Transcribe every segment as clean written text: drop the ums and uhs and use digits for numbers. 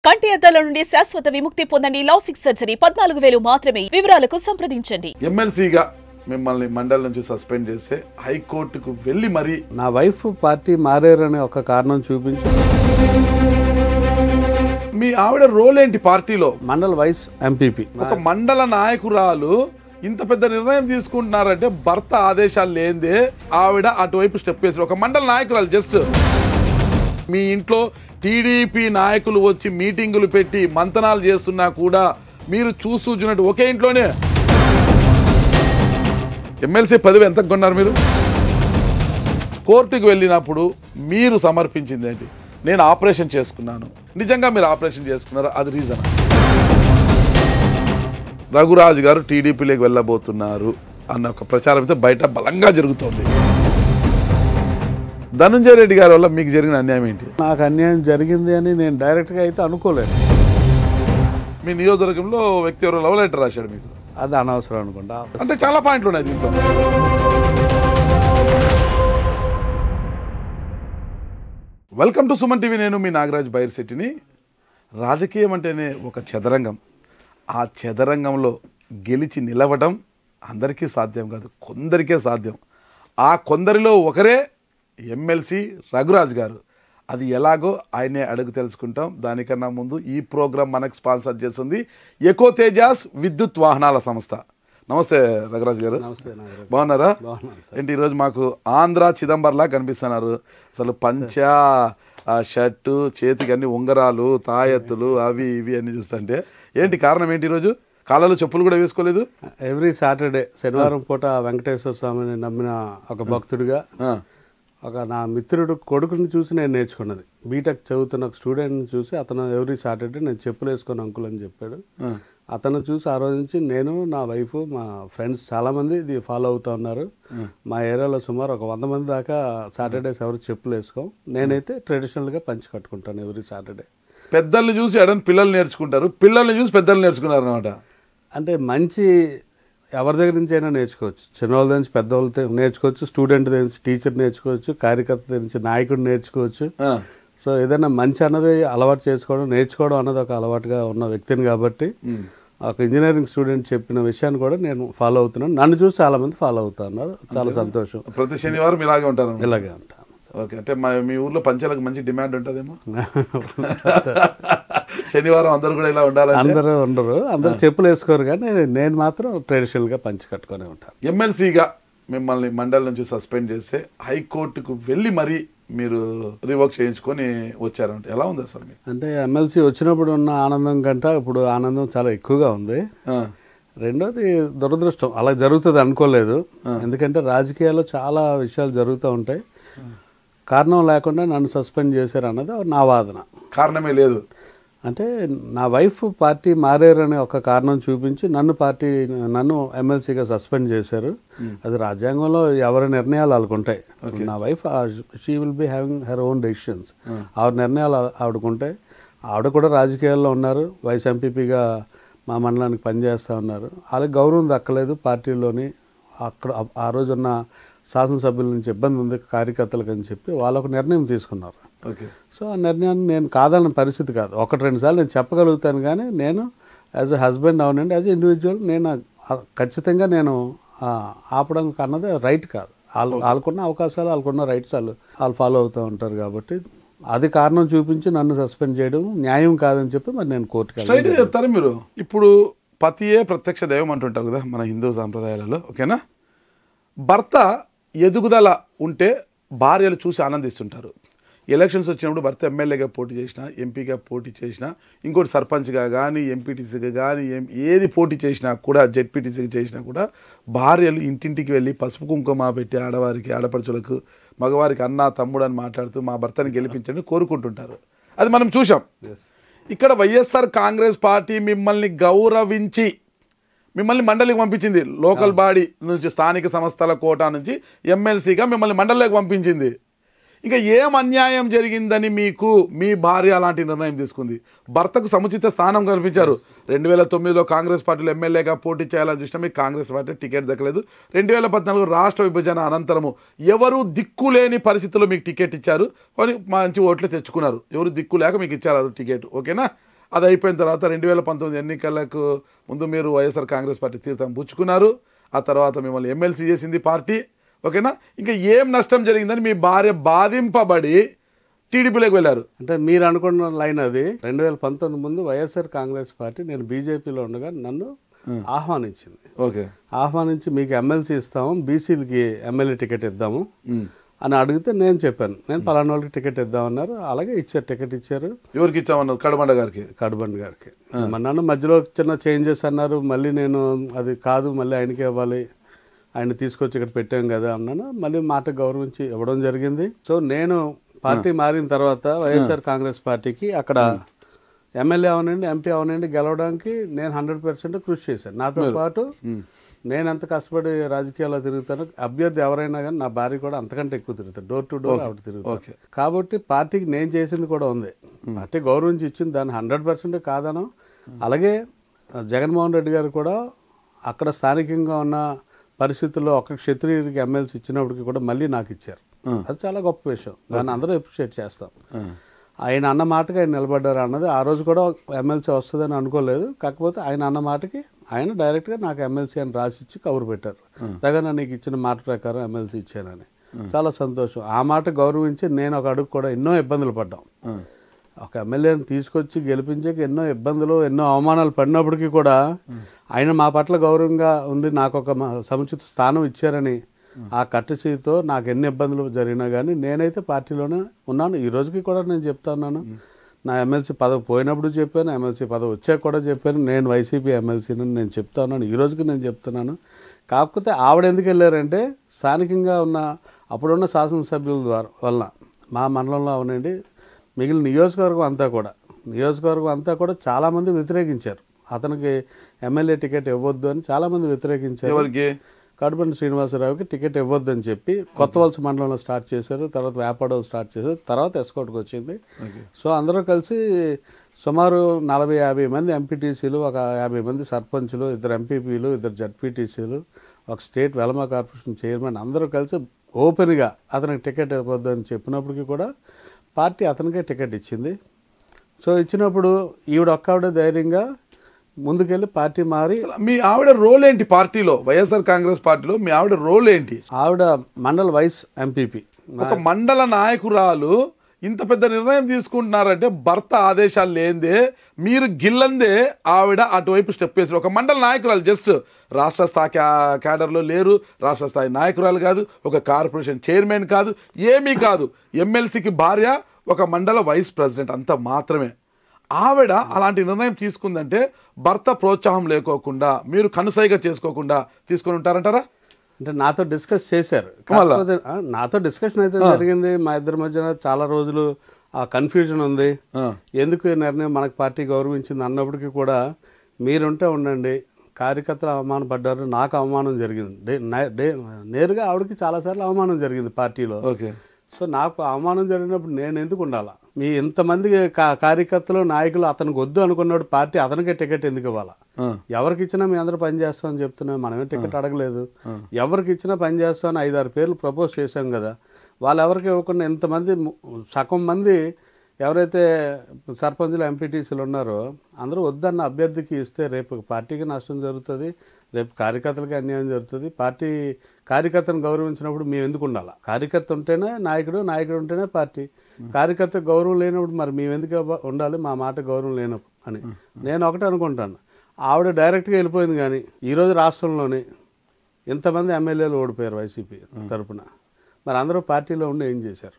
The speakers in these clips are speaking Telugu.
కంటి అద్దాల నుండి శాశ్వత విముక్తి పొందండి. లాసిక్ సర్జరీ 14,000 మాత్రమే. వివరాలకు సంప్రదించండి. ఎమ్మెల్సీగా మిమ్మల్ని మండలి నుంచి సస్పెండ్ చేస్తే హైకోర్టుకు వెళ్ళి మరి నా వైఫ్ పార్టీ మారేరనే ఒక కారణం చూపించి మీ ఆవిడ రోల్ ఏంటి పార్టీలో? Mandal vice MPP. ఒక మండల నాయకురాలు ఇంత పెద్ద నిర్ణయం తీసుకుంటున్నారంటే భర్త ఆదేశాలు లేనిదే ఆవిడ అటువైపు స్టెప్ వేసి ఒక మండల నాయకురాలు జస్ట్ మీ ఇంట్లో టీడీపీ నాయకులు వచ్చి మీటింగులు పెట్టి మంతనాలు చేస్తున్నా కూడా మీరు చూస్తున్నట్టు ఒకే ఇంట్లోనే ఎమ్మెల్సీ పదవి ఎంత కొన్నారు మీరు? కోర్టుకు వెళ్ళినప్పుడు మీరు సమర్పించింది ఏంటి? నేను ఆపరేషన్ చేసుకున్నాను. నిజంగా మీరు ఆపరేషన్ చేసుకున్నారు, అది రీజన్. రఘురాజు గారు టీడీపీలోకి వెళ్ళబోతున్నారు అన్న ఒక ప్రచారం అయితే బయట బలంగా జరుగుతోంది. ధనుంజయ రెడ్డి గారి వల్ల మీకు జరిగిన అన్యాయం ఏంటి? నాకు అన్యాయం జరిగింది అని నేను డైరెక్ట్గా అయితే అనుకోలేను. మీ నియోజకవర్గంలో వ్యక్తి ఎవరో లవ్ లెటర్ రాశాడు మీకు, అది అనవసరం అనుకుంటా. అంటే చాలా పాయింట్లు ఉన్నాయి దీంట్లో. Welcome to Suman TV. నేను మీ నాగరాజ్ బైర్శెట్టిని. రాజకీయం అంటేనే ఒక చదరంగం. ఆ చదరంగంలో గెలిచి నిలవడం అందరికీ సాధ్యం కాదు, కొందరికే సాధ్యం. ఆ కొందరిలో ఒకరే ఎమ్మెల్సీ రఘురాజ్ గారు. అది ఎలాగో ఆయనే అడుగు తెలుసుకుంటాం. దానికన్నా ముందు ఈ ప్రోగ్రాం మనకు స్పాన్సర్ చేస్తుంది ఎకో తేజాస్ విద్యుత్ వాహనాల సంస్థ. నమస్తే రఘురాజ్ గారు. బాగున్నారా? ఏంటి ఈరోజు మాకు ఆంధ్ర చిదంబర్లా కనిపిస్తున్నారు. అసలు పంచా, షర్టు, చేతికి అన్ని ఉంగరాలు, తాయెత్తులు, అవి ఇవి అన్ని చూస్తుంటే ఏంటి కారణం ఏంటి? ఈరోజు కాళ్ళలో చెప్పులు కూడా వేసుకోలేదు. ఎవ్రీ సాటర్డే శనివారం పూట వెంకటేశ్వర స్వామిని నమ్మిన ఒక భక్తుడిగా నా మిత్రుడు కొడుకుని చూసి నేను నేర్చుకున్నది. బీటెక్ చదువుతున్న ఒక స్టూడెంట్ని చూసి అతను ఎవ్రీ సాటర్డే నేను చెప్పులు వేసుకొని అంకుల్ అని చెప్పాడు. అతను చూసి ఆ రోజు నుంచి నేను, నా వైఫ్, మా ఫ్రెండ్స్ చాలామంది ఇది ఫాలో అవుతూ ఉన్నారు. మా ఏరియాలో సుమారు ఒక 100 మంది దాకా సాటర్డేస్ ఎవరు చెప్పులు వేసుకోం. నేనైతే ట్రెడిషనల్గా పంచి కట్టుకుంటాను ఎవ్రీ సాటర్డే. పెద్దల్ని చూసి ఎడని పిల్లలు నేర్చుకుంటారు, పిల్లల్ని చూసి పెద్దలు నేర్చుకున్నారు అనమాట. అంటే మంచి ఎవరి దగ్గర నుంచి అయినా నేర్చుకోవచ్చు. చిన్నవాళ్ళ నుంచి పెద్దవాళ్ళతో నేర్చుకోవచ్చు, స్టూడెంట్ దగ్గర నుంచి టీచర్ నేర్చుకోవచ్చు, కార్యకర్త దగ్గర నుంచి నాయకుడు నేర్చుకోవచ్చు. సో ఏదైనా మంచి అన్నది అలవాటు నేర్చుకోవడం అన్నది ఒక అలవాటుగా ఉన్న వ్యక్తిని కాబట్టి ఒక ఇంజనీరింగ్ స్టూడెంట్ చెప్పిన విషయాన్ని కూడా నేను ఫాలో అవుతున్నాను. నన్ను చూసి చాలా మంది ఫాలో అవుతున్నారు. చాలా సంతోషం. ప్రతి శనివారం ఇలాగే ఉంటాను. ఇలాగే ఉంటాను. ఓకే, అంటే మీ ఊర్లో పంచాలకు మంచి డిమాండ్ ఉంటుందేమో. శనివారం అందరూ కూడా ఇలా ఉండాలి. అందరూ ఉండరు, అందరూ చెప్పులు వేసుకోరు, కానీ నేను మాత్రం ట్రెడిషనల్గా పంచి కట్టుకొని ఉంటాను. ఎమ్మెల్సీగా మిమ్మల్ని మండలి నుంచి సస్పెండ్ చేస్తే హైకోర్టుకు వెళ్ళి మరి మీరు రివోక్ చేయించుకొని వచ్చారంటే ఎలా ఉంది అసలు మీకు? అంటే ఎమ్మెల్సీ వచ్చినప్పుడు ఉన్న ఆనందం కంటే ఇప్పుడు ఆనందం చాలా ఎక్కువగా ఉంది. రెండోది దురదృష్టం, అలా జరుగుతుంది అనుకోలేదు. ఎందుకంటే రాజకీయాల్లో చాలా విషయాలు జరుగుతూ ఉంటాయి. కారణం లేకుండా నన్ను సస్పెండ్ చేశారు అన్నది నా వాదన. కారణమే లేదు అంటే నా వైఫ్ పార్టీ మారేరనే ఒక కారణం చూపించి నన్ను ఎమ్మెల్సీగా సస్పెండ్ చేశారు. అది రాజ్యాంగంలో ఎవరి నిర్ణయాలు వాళ్ళకుంటాయి. నా wife she will be having her own decisions. ఆవిడ నిర్ణయాలు ఆవిడకుంటాయి. ఆవిడ కూడా రాజకీయాల్లో ఉన్నారు, వైస్ ఎంపీపీగా మా మండలానికి పనిచేస్తూ ఉన్నారు. వాళ్ళకి గౌరవం దక్కలేదు పార్టీలోని. అక్కడ ఆ రోజున్న శాసనసభ్యుల నుంచి ఇబ్బంది ఉంది కార్యకర్తలకు అని చెప్పి వాళ్ళు ఒక నిర్ణయం తీసుకున్నారు. సో ఆ నిర్ణయాన్ని నేను కాదన్న పరిస్థితి కాదు. 1-2 సార్లు నేను చెప్పగలుగుతాను, కానీ నేను యాజ్ ఎ హస్బెండ్ అవునండి, యాజ్ ఎ ఇండివిజువల్ నేను ఖచ్చితంగా నేను ఆపడం అన్నది రైట్ కాదు. వాళ్ళకున్న అవకాశాలు, వాళ్ళకున్న రైట్స్ వాళ్ళు ఫాలో అవుతూ ఉంటారు. కాబట్టి అది కారణం చూపించి నన్ను సస్పెండ్ చేయడం న్యాయం కాదని చెప్పి మరి నేను కోర్టుకి స్ట్రైట్ చెప్తారు. మీరు ఇప్పుడు పతియే ప్రత్యక్ష దైవం అంటుంటారు కదా మన హిందూ సాంప్రదాయాలలో. ఓకేనా? భర్త ఎదుగుదల ఉంటే భార్యలు చూసి ఆనందిస్తుంటారు. ఎలక్షన్స్ వచ్చినప్పుడు భర్త ఎమ్మెల్యేగా పోటీ చేసినా, ఎంపీగా పోటీ చేసినా, ఇంకోటి సర్పంచ్గా కానీ, ఎంపీటీసీగా కానీ, ఏది పోటీ చేసినా కూడా, జెడ్పీటీసీగా చేసినా కూడా భార్యలు ఇంటింటికి వెళ్ళి పసుపు కుంకుమ పెట్టి ఆడవారికి, ఆడపడుచులకు, మగవారికి అన్న తమ్ముడు అని మాట్లాడుతూ మా భర్తని గెలిపించండి కోరుకుంటుంటారు. అది మనం చూసాం. ఇక్కడ వైఎస్ఆర్ కాంగ్రెస్ పార్టీ మిమ్మల్ని గౌరవించి మిమ్మల్ని మండలికి పంపించింది. లోకల్ బాడీ నుంచి, స్థానిక సంస్థల కోటా నుంచి ఎమ్మెల్సీగా మిమ్మల్ని మండలిలోకి పంపించింది. ఇంకా ఏం అన్యాయం జరిగిందని మీకు మీ భార్య అలాంటి నిర్ణయం తీసుకుంది? భర్తకు సముచిత స్థానం కల్పించారు. 2009లో కాంగ్రెస్ పార్టీలో ఎమ్మెల్యేగా పోటీ చేయాలని చూసినా మీకు కాంగ్రెస్ పార్టీ టికెట్ దక్కలేదు. 2014 రాష్ట్ర విభజన అనంతరము ఎవరు దిక్కులేని పరిస్థితుల్లో మీకు టికెట్ ఇచ్చారు, కానీ మంచి ఓట్లు తెచ్చుకున్నారు. ఎవరు దిక్కు లేక మీకు ఇచ్చారు టికెట్. ఓకేనా? అది అయిపోయిన తర్వాత 2019 ఎన్నికలకు ముందు మీరు వైఎస్ఆర్ కాంగ్రెస్ పార్టీ తీర్థం పుచ్చుకున్నారు. ఆ తర్వాత మిమ్మల్ని ఎమ్మెల్సీ చేసింది పార్టీ, ఓకేనా. ఇంకా ఏం నష్టం జరిగిందని మీ భార్య బాధింపబడి టీడీపీలోకి వెళ్ళారు. అంటే మీరు అనుకున్న లైన్ అది. 2019 ముందు వైఎస్ఆర్ కాంగ్రెస్ పార్టీ నేను బీజేపీలో ఉండగా నన్ను ఆహ్వానించింది. ఓకే, ఆహ్వానించి మీకు ఎమ్మెల్సీ ఇస్తాము, బీసీలకి ఎమ్మెల్యే టికెట్ ఇద్దాము అని అడిగితే నేను చెప్పాను, నేను పలానా వాళ్ళకి టికెట్ ఇద్దామన్నారు. అలాగే ఇచ్చారు, టికెట్ ఇచ్చారు. ఎవరికి ఇచ్చామన్నారు? కడబండ గారికి. కడబండి గారికి. నన్ను మధ్యలో చిన్న చేంజెస్ అన్నారు. మళ్ళీ నేను అది కాదు, మళ్ళీ ఆయనకి ఇవ్వాలి, ఆయన తీసుకొచ్చి ఇక్కడ పెట్టాం కదా అన్నాను. మళ్ళీ మాట గౌరవించి ఇవ్వడం జరిగింది. సో నేను పార్టీ మారిన తర్వాత వైఎస్ఆర్ కాంగ్రెస్ పార్టీకి అక్కడ ఎమ్మెల్యే అవనండి, ఎంపీ అవనండి గెలవడానికి నేను 100% కృషి చేశాను. నాతో పాటు నేను ఎంత కష్టపడి రాజకీయాల్లో తిరుగుతాను, అభ్యర్థి ఎవరైనా కానీ నా భార్య కూడా అంతకంటే ఎక్కువ తిరుగుతాను. డోర్ టు డోర్ ఆవిడ తిరుగుతాను. కాబట్టి పార్టీకి నేను చేసింది కూడా ఉంది. పార్టీ గౌరవించి ఇచ్చింది, దాన్ని 100% కాదను. అలాగే జగన్మోహన్ రెడ్డి గారు కూడా అక్కడ స్థానికంగా ఉన్న పరిస్థితుల్లో ఒక క్షత్రియుడికి ఎమ్మెల్సీ ఇచ్చినప్పటికీ కూడా మళ్ళీ నాకు ఇచ్చారు. అది చాలా గొప్ప విషయం, దాన్ని అందరూ అప్రిషియేట్ చేస్తాం. ఆయన అన్న మాటకి ఆయన నిలబడ్డారు అన్నది. ఆ రోజు కూడా ఎమ్మెల్సీ వస్తుందని అనుకోలేదు. కాకపోతే ఆయన అన్న మాటకి ఆయన డైరెక్ట్గా నాకు ఎమ్మెల్సీ అని రాసిచ్చి కబురు పెట్టారు. దగ్గర నీకు ఇచ్చిన మాట ప్రకారం ఎమ్మెల్సీ ఇచ్చానని. చాలా సంతోషం. ఆ మాట గౌరవించి నేను ఒక అడుగు కూడా ఎన్నో ఇబ్బందులు పడ్డాం. ఒక ఎమ్మెల్యేని తీసుకొచ్చి గెలిపించాక ఎన్నో ఇబ్బందులు, ఎన్నో అవమానాలు పడినప్పటికీ కూడా ఆయన మా పట్ల గౌరవంగా ఉండి నాకు ఒక సముచిత స్థానం ఇచ్చారని ఆ కట్టసీతో నాకు ఎన్ని ఇబ్బందులు జరిగినా కానీ నేనైతే పార్టీలోనే ఉన్నాను. ఈ రోజుకి కూడా నేను చెప్తా ఉన్నాను. నా ఎమ్మెల్సీ పదవి పోయినప్పుడు చెప్పాను, ఎమ్మెల్సీ పదవి వచ్చాక కూడా చెప్పాను, నేను వైసీపీ ఎమ్మెల్సీని నేను చెప్తా ఉన్నాను. ఈ రోజుకి నేను చెప్తున్నాను. కాకపోతే ఆవిడ ఎందుకు వెళ్ళారంటే స్థానికంగా ఉన్న అప్పుడున్న శాసనసభ్యుల వలన మా మండలంలో అవనండి, మిగిలిన నియోజకవర్గం అంతా కూడా చాలామంది వ్యతిరేకించారు. అతనికి ఎమ్మెల్యే టికెట్ ఇవ్వద్దు అని చాలామంది వ్యతిరేకించారు. కడబండి శ్రీనివాసరావుకి టికెట్ ఇవ్వద్దు అని చెప్పి కొత్త వలస మండలంలో స్టార్ట్ చేశారు, తర్వాత వేపాడలో స్టార్ట్ చేశారు, తర్వాత ఎస్కోట్కి వచ్చింది. సో అందరూ కలిసి సుమారు 40-50 మంది ఎంపీటీసీలు, ఒక 50 మంది సర్పంచులు, 2 ఎంపీపీలు, 2 జడ్పీటీసీలు, ఒక స్టేట్ వెలమా కార్పొరేషన్ చైర్మన్ అందరూ కలిసి ఓపెన్గా అతనికి టికెట్ ఇవ్వద్దు అని చెప్పినప్పటికీ కూడా పార్టీ అతనికే టికెట్ ఇచ్చింది. సో ఇచ్చినప్పుడు ఈవిడ ఒక్కవిడ ధైర్యంగా ముందుకెళ్ళి పార్టీ మారి. మీ ఆవిడ రోల్ ఏంటి పార్టీలో, వైఎస్ఆర్ కాంగ్రెస్ పార్టీలో మీ ఆవిడ రోల్ ఏంటి? ఆవిడ మండల వైస్ ఎంపీపీ. ఒక మండల నాయకురాలు ఇంత పెద్ద నిర్ణయం తీసుకుంటున్నారంటే భర్త ఆదేశాలు లేదే, మీరు గిల్లందే ఆవిడ అటువైపు స్టెప్ వేసారు. ఒక మండల నాయకురాలు, జస్ట్ రాష్ట్ర స్థాయి క్యాడర్లో లేరు, రాష్ట్ర స్థాయి నాయకురాలు కాదు, ఒక కార్పొరేషన్ చైర్మన్ కాదు, ఏమీ కాదు, ఎమ్మెల్సీకి భార్య, ఒక మండల వైస్ ప్రెసిడెంట్, అంత మాత్రమే. ఆవిడ అలాంటి నిర్ణయం తీసుకుందంటే భర్త ప్రోత్సాహం లేకోకుండా, మీరు కనుసైగా చేసుకోకుండా తీసుకొని ఉంటారంటారా? అంటే నాతో డిస్కస్ చేశారు. నాతో డిస్కషన్ అయితే జరిగింది. మా ఇద్దరి మధ్యన చాలా రోజులు ఆ కన్ఫ్యూజన్ ఉంది. ఎందుకు ఈ నిర్ణయం మనకు పార్టీ గౌరవించింది అన్నప్పటికీ కూడా మీరుంటే ఉండండి, కార్యకర్తలు అవమానపడ్డారు, నాకు అవమానం జరిగింది. నేరుగా ఆవిడకి చాలాసార్లు అవమానం జరిగింది పార్టీలో. సో నాకు అవమానం జరిగినప్పుడు నేను ఎందుకు ఉండాలా? మీ ఇంతమంది కార్యకర్తలు, నాయకులు అతనికి వద్దు అనుకున్నాడు, పార్టీ అతనికే టికెట్ ఎందుకు ఇవ్వాలా? ఎవరికి ఇచ్చినా మీ అందరూ పని చేస్తామని చెప్తున్నాం, మనమే టికెట్ అడగలేదు. ఎవరికి ఇచ్చినా పని చేస్తామని 5-6 పేర్లు ప్రపోజ్ చేశాం కదా. వాళ్ళు ఎవరికి ఇవ్వకుండా ఇంతమంది, సగం మంది ఎవరైతే సర్పంచులు, ఎంపీటీసీలు ఉన్నారో అందరూ వద్దన్న అభ్యర్థికి ఇస్తే రేపు పార్టీకి నష్టం జరుగుతుంది, రేపు కార్యకర్తలకి అన్యాయం జరుగుతుంది. పార్టీ కార్యకర్తను గౌరవించినప్పుడు మేము ఎందుకు ఉండాలా? కార్యకర్త ఉంటేనే నాయకుడు, నాయకుడు ఉంటేనే పార్టీ. కార్యకర్త గౌరవం లేనప్పుడు మరి మేము ఎందుకు ఉండాలి? మా మాట గౌరవం లేనప్పుడు అని నేను ఒకటే అనుకుంటాను. ఆవిడ డైరెక్ట్గా వెళ్ళిపోయింది. కానీ ఈరోజు రాష్ట్రంలోని ఇంతమంది ఎమ్మెల్యేలు ఓడిపోయారు వైసీపీ తరఫున. మరి అందరూ పార్టీలో ఉండి ఏం చేశారు?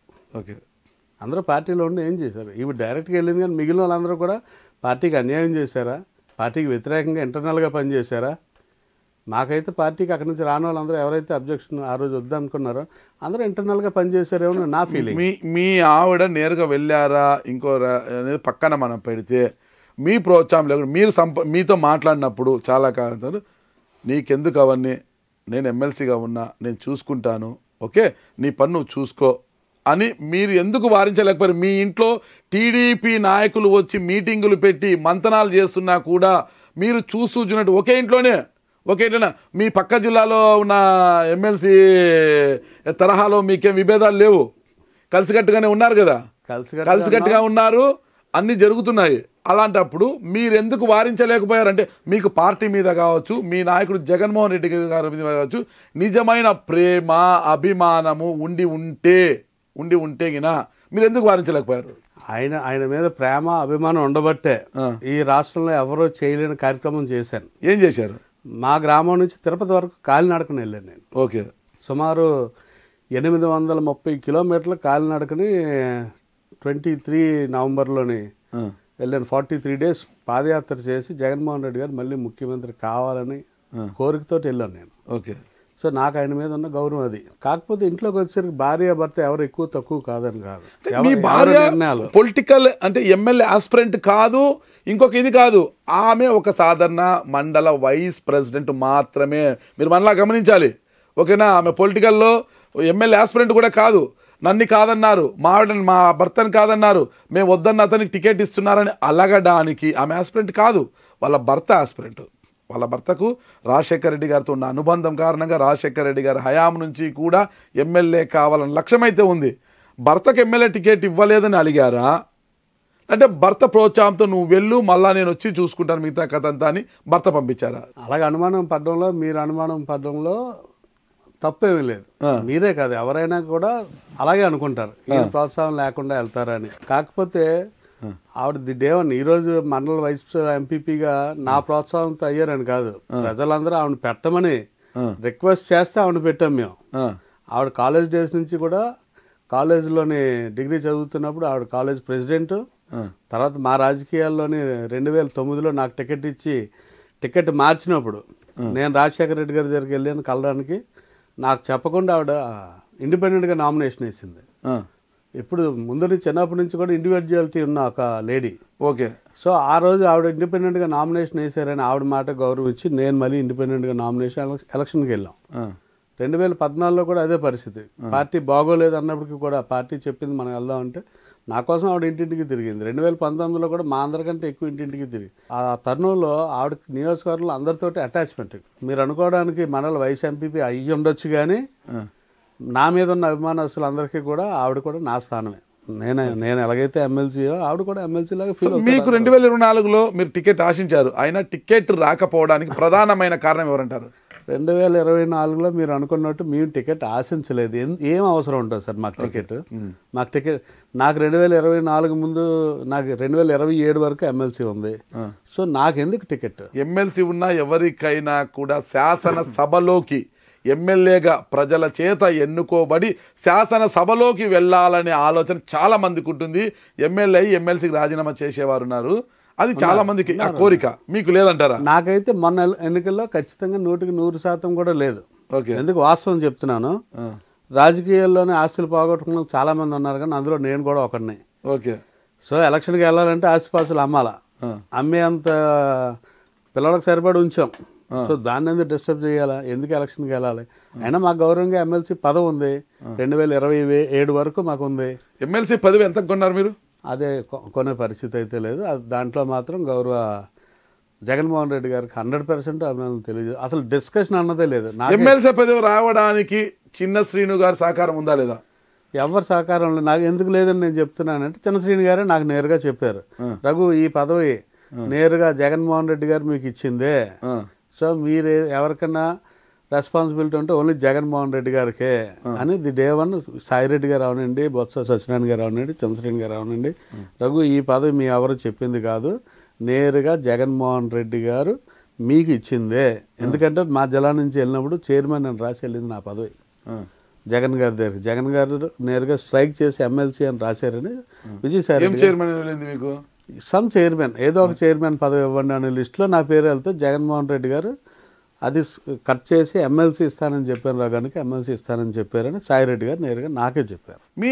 అందరూ పార్టీలో ఉండి ఏం చేశారు? ఇవి డైరెక్ట్గా వెళ్ళింది. కానీ మిగిలిన వాళ్ళందరూ కూడా పార్టీకి అన్యాయం చేశారా? పార్టీకి వ్యతిరేకంగా ఇంటర్నల్గా పనిచేశారా? మాకైతే పార్టీకి అక్కడి నుంచి రాని వాళ్ళందరూ ఎవరైతే అబ్జెక్షన్ ఆ రోజు వద్దనుకున్నారో అందరూ ఇంటర్నల్గా పనిచేశారేమో నా ఫీలింగ్. మీ ఆవిడ నేరుగా వెళ్ళారా ఇంకో అనేది పక్కన మనం పెడితే, మీ ప్రోత్సాహం లేకుండా మీరు మీతో మాట్లాడినప్పుడు చాలా కాలం నీకెందుకు అవన్నీ, నేను ఎమ్మెల్సీగా ఉన్నా, నేను చూసుకుంటాను, ఓకే నీ పని నువ్వు చూసుకో అని మీరు ఎందుకు వారించలేకపోయారు? మీ ఇంట్లో టీడీపీ నాయకులు వచ్చి మీటింగులు పెట్టి మంతనాలు చేస్తున్నా కూడా మీరు చూస్తున్నట్టు ఒకే ఇంట్లోనే మీ పక్క జిల్లాలో ఉన్న ఎమ్మెల్సీ తరహాలో మీకేం విభేదాలు లేవు, కలిసికట్టుగానే ఉన్నారు కదా, కలిసికట్టుగా ఉన్నారు, అన్ని జరుగుతున్నాయి. అలాంటప్పుడు మీరు ఎందుకు వారించలేకపోయారంటే మీకు పార్టీ మీద కావచ్చు, మీ నాయకుడు జగన్మోహన్ రెడ్డి గారి మీద కావచ్చు, నిజమైన ప్రేమ అభిమానము ఉండి ఉంటే గినా మీరు ఎందుకు వారించలేకపోయారు? ఆయన మీద ప్రేమ అభిమానం ఉండబట్టే ఈ రాష్ట్రంలో ఎవరో చేయలేని కార్యక్రమం చేశాను. ఏం చేశారు? మా గ్రామం నుంచి తిరుపతి వరకు కాలినడకని వెళ్ళాను నేను. ఓకే. సుమారు 830 కిలోమీటర్లు కాలినడకని 23 నవంబర్లోని వెళ్ళాను. 43 days పాదయాత్ర చేసి జగన్మోహన్ రెడ్డి గారు మళ్ళీ ముఖ్యమంత్రి కావాలని కోరికతోటి వెళ్ళాను నేను. ఓకే. సో నాకు ఆయన మీద ఉన్న గౌరవం అది. కాకపోతే ఇంట్లోకి వచ్చేసరికి భార్య భర్త ఎవరు ఎక్కువ తక్కువ కాదని కాదు. మీ భార్య పొలిటికల్ అంటే ఎమ్మెల్యే ఆస్పిరెంట్ కాదు, ఇంకొక ఇది కాదు, ఆమె ఒక సాధారణ మండల వైస్ ప్రెసిడెంట్ మాత్రమే. మీరు మనలా గమనించాలి, ఓకేనా? ఆమె పొలిటికల్లో ఎమ్మెల్యే ఆస్పిరెంట్ కూడా కాదు. నన్ను కాదన్నారు, మా భర్తని కాదన్నారు, మేము వద్దన్న అతనికి టికెట్ ఇస్తున్నారని అలగడానికి ఆమె ఆస్పిరెంట్ కాదు, వాళ్ళ భర్త ఆస్పిరెంట్. వాళ్ళ భర్తకు రాజశేఖర రెడ్డి గారితో ఉన్న అనుబంధం కారణంగా రాజశేఖర రెడ్డి గారి హయాం నుంచి కూడా ఎమ్మెల్యే కావాలని లక్ష్యమైతే ఉంది. భర్తకు ఎమ్మెల్యే టికెట్ ఇవ్వలేదని అలిగారా, అంటే భర్త ప్రోత్సాహంతో నువ్వు వెళ్ళు మళ్ళా నేను వచ్చి చూసుకుంటాను మిగతా కథ అంతా అని భర్త పంపించారా? అలాగే అనుమానం పడడంలో, మీరు అనుమానం పడడంలో తప్పేమీ లేదు. మీరే కాదు, ఎవరైనా కూడా అలాగే అనుకుంటారు, ఈ ప్రోత్సాహం లేకుండా వెళ్తారని. కాకపోతే ఆవిడ ది డేవన్ ఈరోజు మండల వైస్ ఎంపీపీగా నా ప్రోత్సాహంతో అయ్యారని కాదు, ప్రజలందరూ ఆవిడ పెట్టమని రిక్వెస్ట్ చేస్తే ఆవిడ పెట్టాం మేము. ఆవిడ కాలేజ్ డేస్ నుంచి కూడా కాలేజీలోని డిగ్రీ చదువుతున్నప్పుడు ఆవిడ కాలేజ్ ప్రెసిడెంట్. తర్వాత మా రాజకీయాల్లోని 2009లో నాకు టికెట్ ఇచ్చి టికెట్ మార్చినప్పుడు నేను రాజశేఖర రెడ్డి గారి దగ్గరికి వెళ్ళాను కలడానికి. నాకు చెప్పకుండా ఆవిడ ఇండిపెండెంట్గా నామినేషన్ వేసింది. ఇప్పుడు ముందు నుంచి చిన్నప్పటి నుంచి కూడా ఇండివిజువాలిటీ ఉన్న ఒక లేడీ. ఓకే. సో ఆ రోజు ఆవిడ ఇండిపెండెంట్గా నామినేషన్ వేసారని ఆవిడ మాట గౌరవించి నేను మళ్ళీ ఇండిపెండెంట్గా నామినేషన్ ఎలక్షన్కి వెళ్ళాం. 2014లో కూడా అదే పరిస్థితి. పార్టీ బాగోలేదు అన్నప్పటికీ కూడా పార్టీ చెప్పింది మనం వెళ్దాం అంటే నా కోసం ఆవిడ ఇంటింటికి తిరిగింది. 2019లో కూడా మా అందరికంటే ఎక్కువ ఇంటింటికి తిరిగి ఆ తరుణంలో ఆవిడ నియోజకవర్గంలో అందరితోటి అటాచ్మెంట్. మీరు అనుకోవడానికి మండల వైస్ ఎంపీపీ అయ్యి ఉండొచ్చు, కానీ నా మీద ఉన్న అభిమానస్తులందరికీ కూడా ఆవిడ కూడా నా స్థానమే. నేను ఎలాగైతే ఎమ్మెల్సీయో ఆవిడ కూడా ఎమ్మెల్సీ లాగా ఫీల్ అవుతుంది. మీకు 2024లో మీరు టికెట్ ఆశించారు, అయినా టికెట్ రాకపోవడానికి ప్రధానమైన కారణం ఎవరంటారు? 2024లో మీరు అనుకున్నట్టు మేము టికెట్ ఆశించలేదు. ఏం అవసరం ఉంటుంది సార్ మాకు టికెట్? నాకు 2024 ముందు నాకు 2027 వరకు ఎమ్మెల్సీ ఉంది. సో నాకెందుకు టికెట్? ఎమ్మెల్సీ ఉన్నా ఎవరికైనా కూడా శాసనసభలోకి ఎమ్మెల్యేగా ప్రజల చేత ఎన్నుకోబడి శాసనసభలోకి వెళ్ళాలనే ఆలోచన చాలా మందికి ఉంటుంది. ఎమ్మెల్సీకి రాజీనామా చేసేవారు ఉన్నారు, అది చాలా మందికి ఆ కోరిక. మీకు లేదంటారా? నాకైతే మొన్న ఎన్నికల్లో ఖచ్చితంగా 100% కూడా లేదు. ఎందుకు వాస్తవం చెప్తున్నాను, రాజకీయాల్లోనే ఆస్తులు పోగొట్టుకున్న చాలా మంది ఉన్నారు, కానీ అందులో నేను కూడా ఒకడిని. ఓకే. సో ఎలక్షన్కి వెళ్ళాలంటే ఆస్తిపాస్తులు అమ్మాలా, అమ్మే అంత పిల్లలకు సరిపడి ఉంచాం. సో దాన్ని ఎందుకు డిస్టర్బ్ చేయాలా, ఎందుకు ఎలక్షన్కి వెళ్ళాలి? అయినా మాకు గౌరవంగా ఎమ్మెల్సీ పదవి ఉంది, 2027 వరకు మాకు ఉంది. ఎమ్మెల్సీ పదవి ఎంత కొన్నారు మీరు? అదే కొనే పరిస్థితి అయితే లేదు. దాంట్లో మాత్రం గౌరవ జగన్మోహన్ రెడ్డి గారికి 100% అభినందన తెలియదు. అసలు డిస్కషన్ అన్నదే లేదు. ఎమ్మెల్సీ పదవి రావడానికి చిన్న శ్రీను గారి సహకారం ఉందా లేదా? ఎవరి సహకారం నాకు ఎందుకు లేదని నేను చెప్తున్నానంటే, చిన్న శ్రీను గారే నాకు నేరుగా చెప్పారు, రఘు ఈ పదవి నేరుగా జగన్మోహన్ రెడ్డి గారు మీకు ఇచ్చిందే, సో మీరు ఎవరికైనా రెస్పాన్సిబిలిటీ ఉంటే ఓన్లీ జగన్మోహన్ రెడ్డి గారికే అని ది డే వన్ సాయిరెడ్డి గారు అవనండి, బొత్స సత్యనారాయణ గారు అవనండి, చంద్రశ్రేణి గారు అవనండి, రఘు ఈ పదవి మీ ఎవరు చెప్పింది కాదు, నేరుగా జగన్మోహన్ రెడ్డి గారు మీకు ఇచ్చిందే. ఎందుకంటే మా జిల్లా నుంచి వెళ్ళినప్పుడు చైర్మన్ అని రాసి వెళ్ళింది నా పదవి జగన్ గారి దగ్గర. జగన్ గారు నేరుగా స్ట్రైక్ చేసి ఎమ్మెల్సీ అని రాశారని విజయసాయి మీకు సమ్ చైర్మన్ ఏదో ఒక చైర్మన్ పదవి ఇవ్వండి అనే లిస్టులో నా పేరు వెళ్తే జగన్మోహన్ రెడ్డి గారు అది కట్ చేసి ఎమ్మెల్సీ ఇస్తానని చెప్పాను, రాగానికి ఎమ్మెల్సీ ఇస్తానని చెప్పారని సాయిరెడ్డి గారు నేరుగా నాకే చెప్పారు. మీ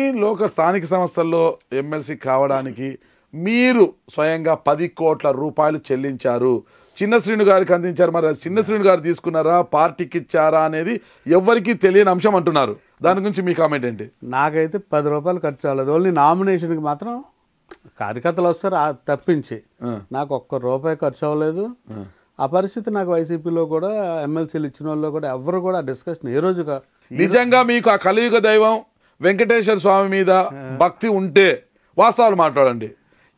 స్థానిక సంస్థల్లో ఎమ్మెల్సీ కావడానికి మీరు స్వయంగా 10 కోట్ల రూపాయలు చెల్లించారు, చిన్న శ్రీను గారికి అందించారు. మరి చిన్న శ్రీను గారు తీసుకున్నారా, పార్టీకి ఇచ్చారా అనేది ఎవరికి తెలియని అంశం అంటున్నారు. దాని గురించి మీ కామెంట్ ఏంటి? నాకైతే 10 రూపాయలు ఖర్చు అవ్వలేదు. ఓన్లీ నామినేషన్కి మాత్రం కార్యకర్తలు వస్తారు తప్పించి నాకు ₹1 ఖర్చు అవ్వలేదు. ఆ పరిస్థితి నాకు వైసీపీలో కూడా ఎమ్మెల్సీలు ఇచ్చిన వాళ్ళు కూడా ఎవరు కూడా డిస్కషన్ ఏ రోజు. నిజంగా మీకు ఆ కలియుగ దైవం వెంకటేశ్వర స్వామి మీద భక్తి ఉంటే వాస్తవాలు మాట్లాడండి.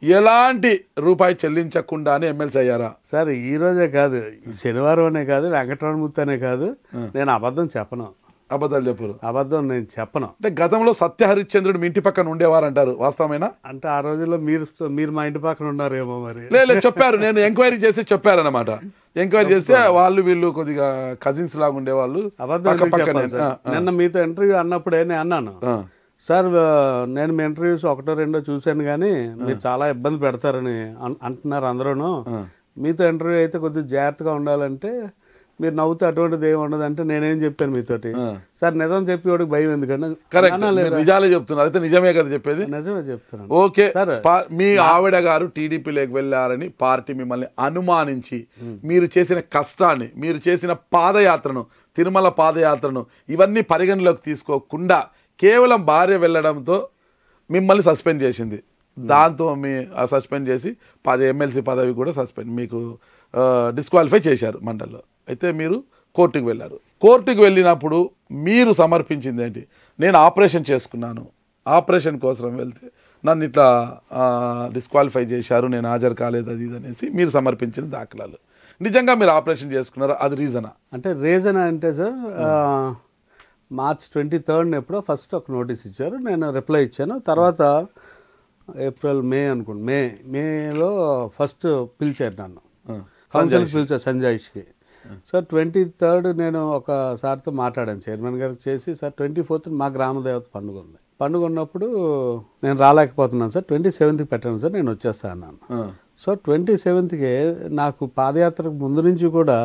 ఎలాంటి రూపాయి చెల్లించకుండానే ఎమ్మెల్సీ అయ్యారా? సార్ ఈ రోజే కాదు, ఈ శనివారం అనే కాదు, వెంకటరమణమూర్తి అనే కాదు, నేను అబద్ధం చెప్పను. అబద్ధాలు చెప్పరు? అబద్ధం నేను చెప్పను. అంటే గతంలో సత్య హరిశ్చంద్రుడు మీ ఇంటి పక్కన ఉండేవారు అంటారు, వాస్తవమేనా? అంటే ఆ రోజుల్లో మీరు మా ఇంటి పక్కన ఉన్నారేమో మరి. లేదు చెప్పారు, నేను ఎంక్వైరీ చేసి చెప్పారనమాట. ఎంక్వైరీ చేస్తే వాళ్ళు వీళ్ళు కొద్దిగా కజిన్స్ లాగా ఉండేవాళ్ళు. నిన్న మీతో ఇంటర్వ్యూ అన్నప్పుడే నేను అన్నాను, సార్ నేను మీ ఇంటర్వ్యూస్ ఒకటో రెండో చూశాను కానీ మీరు చాలా ఇబ్బంది పెడతారని అంటున్నారు అందరూను. మీతో ఇంటర్వ్యూ అయితే కొద్దిగా జాగ్రత్తగా ఉండాలంటే మీరు నవ్వుతూ అటువంటిది ఏమి ఉండదు అంటే నేనేం చెప్పాను మీతోటి, సార్ నిజం చెప్పేవాడికి భయం ఎందుకంటే. నిజాలే చెప్తున్నారు, అయితే నిజమే కదా చెప్పేది? నిజమే చెప్తున్నాను. ఓకే, మీ ఆవిడ గారు టీడీపీలోకి వెళ్ళారని పార్టీ మిమ్మల్ని అనుమానించి మీరు చేసిన కష్టాన్ని, మీరు చేసిన పాదయాత్రను, తిరుమల పాదయాత్రను ఇవన్నీ పరిగణలోకి తీసుకోకుండా కేవలం భార్య వెళ్ళడంతో మిమ్మల్ని సస్పెండ్ చేసింది. దాంతో మీ సస్పెండ్ చేసి ఎమ్మెల్సీ పదవి కూడా మీకు డిస్క్వాలిఫై చేశారు మండలిలో. అయితే మీరు కోర్టుకు వెళ్ళారు. కోర్టుకు వెళ్ళినప్పుడు మీరు సమర్పించింది ఏంటి? నేను ఆపరేషన్ చేసుకున్నాను, ఆపరేషన్ కోసం వెళ్తే నన్ను ఇట్లా డిస్క్వాలిఫై చేశారు, నేను హాజరు కాలేదు, అది ఇది అనేసి మీరు సమర్పించిన దాఖలాలు. నిజంగా మీరు ఆపరేషన్ చేసుకున్నారు, అది రీజనా? అంటే రీజన్ అంటే సార్ మార్చ్ 23 ఎప్పుడో ఫస్ట్ ఒక నోటీస్ ఇచ్చారు, నేను రిప్లై ఇచ్చాను. తర్వాత ఏప్రిల్ మే అనుకోండి, మేలో ఫస్ట్ పిలిచారు నన్ను, కౌన్సిల్కి పిలిచారు సంజయ్కి. సార్ 23 నేను ఒకసారితో మాట్లాడాను చైర్మన్ గారికి చేసి, సార్ 24 మా గ్రామ దేవత పండుగ ఉంది, పండుగ ఉన్నప్పుడు నేను రాలేకపోతున్నాను సార్, 27కి పెట్టాను సార్, నేను వచ్చేస్తాను అన్నాను. సో 27కి నాకు పాదయాత్రకు ముందు నుంచి కూడా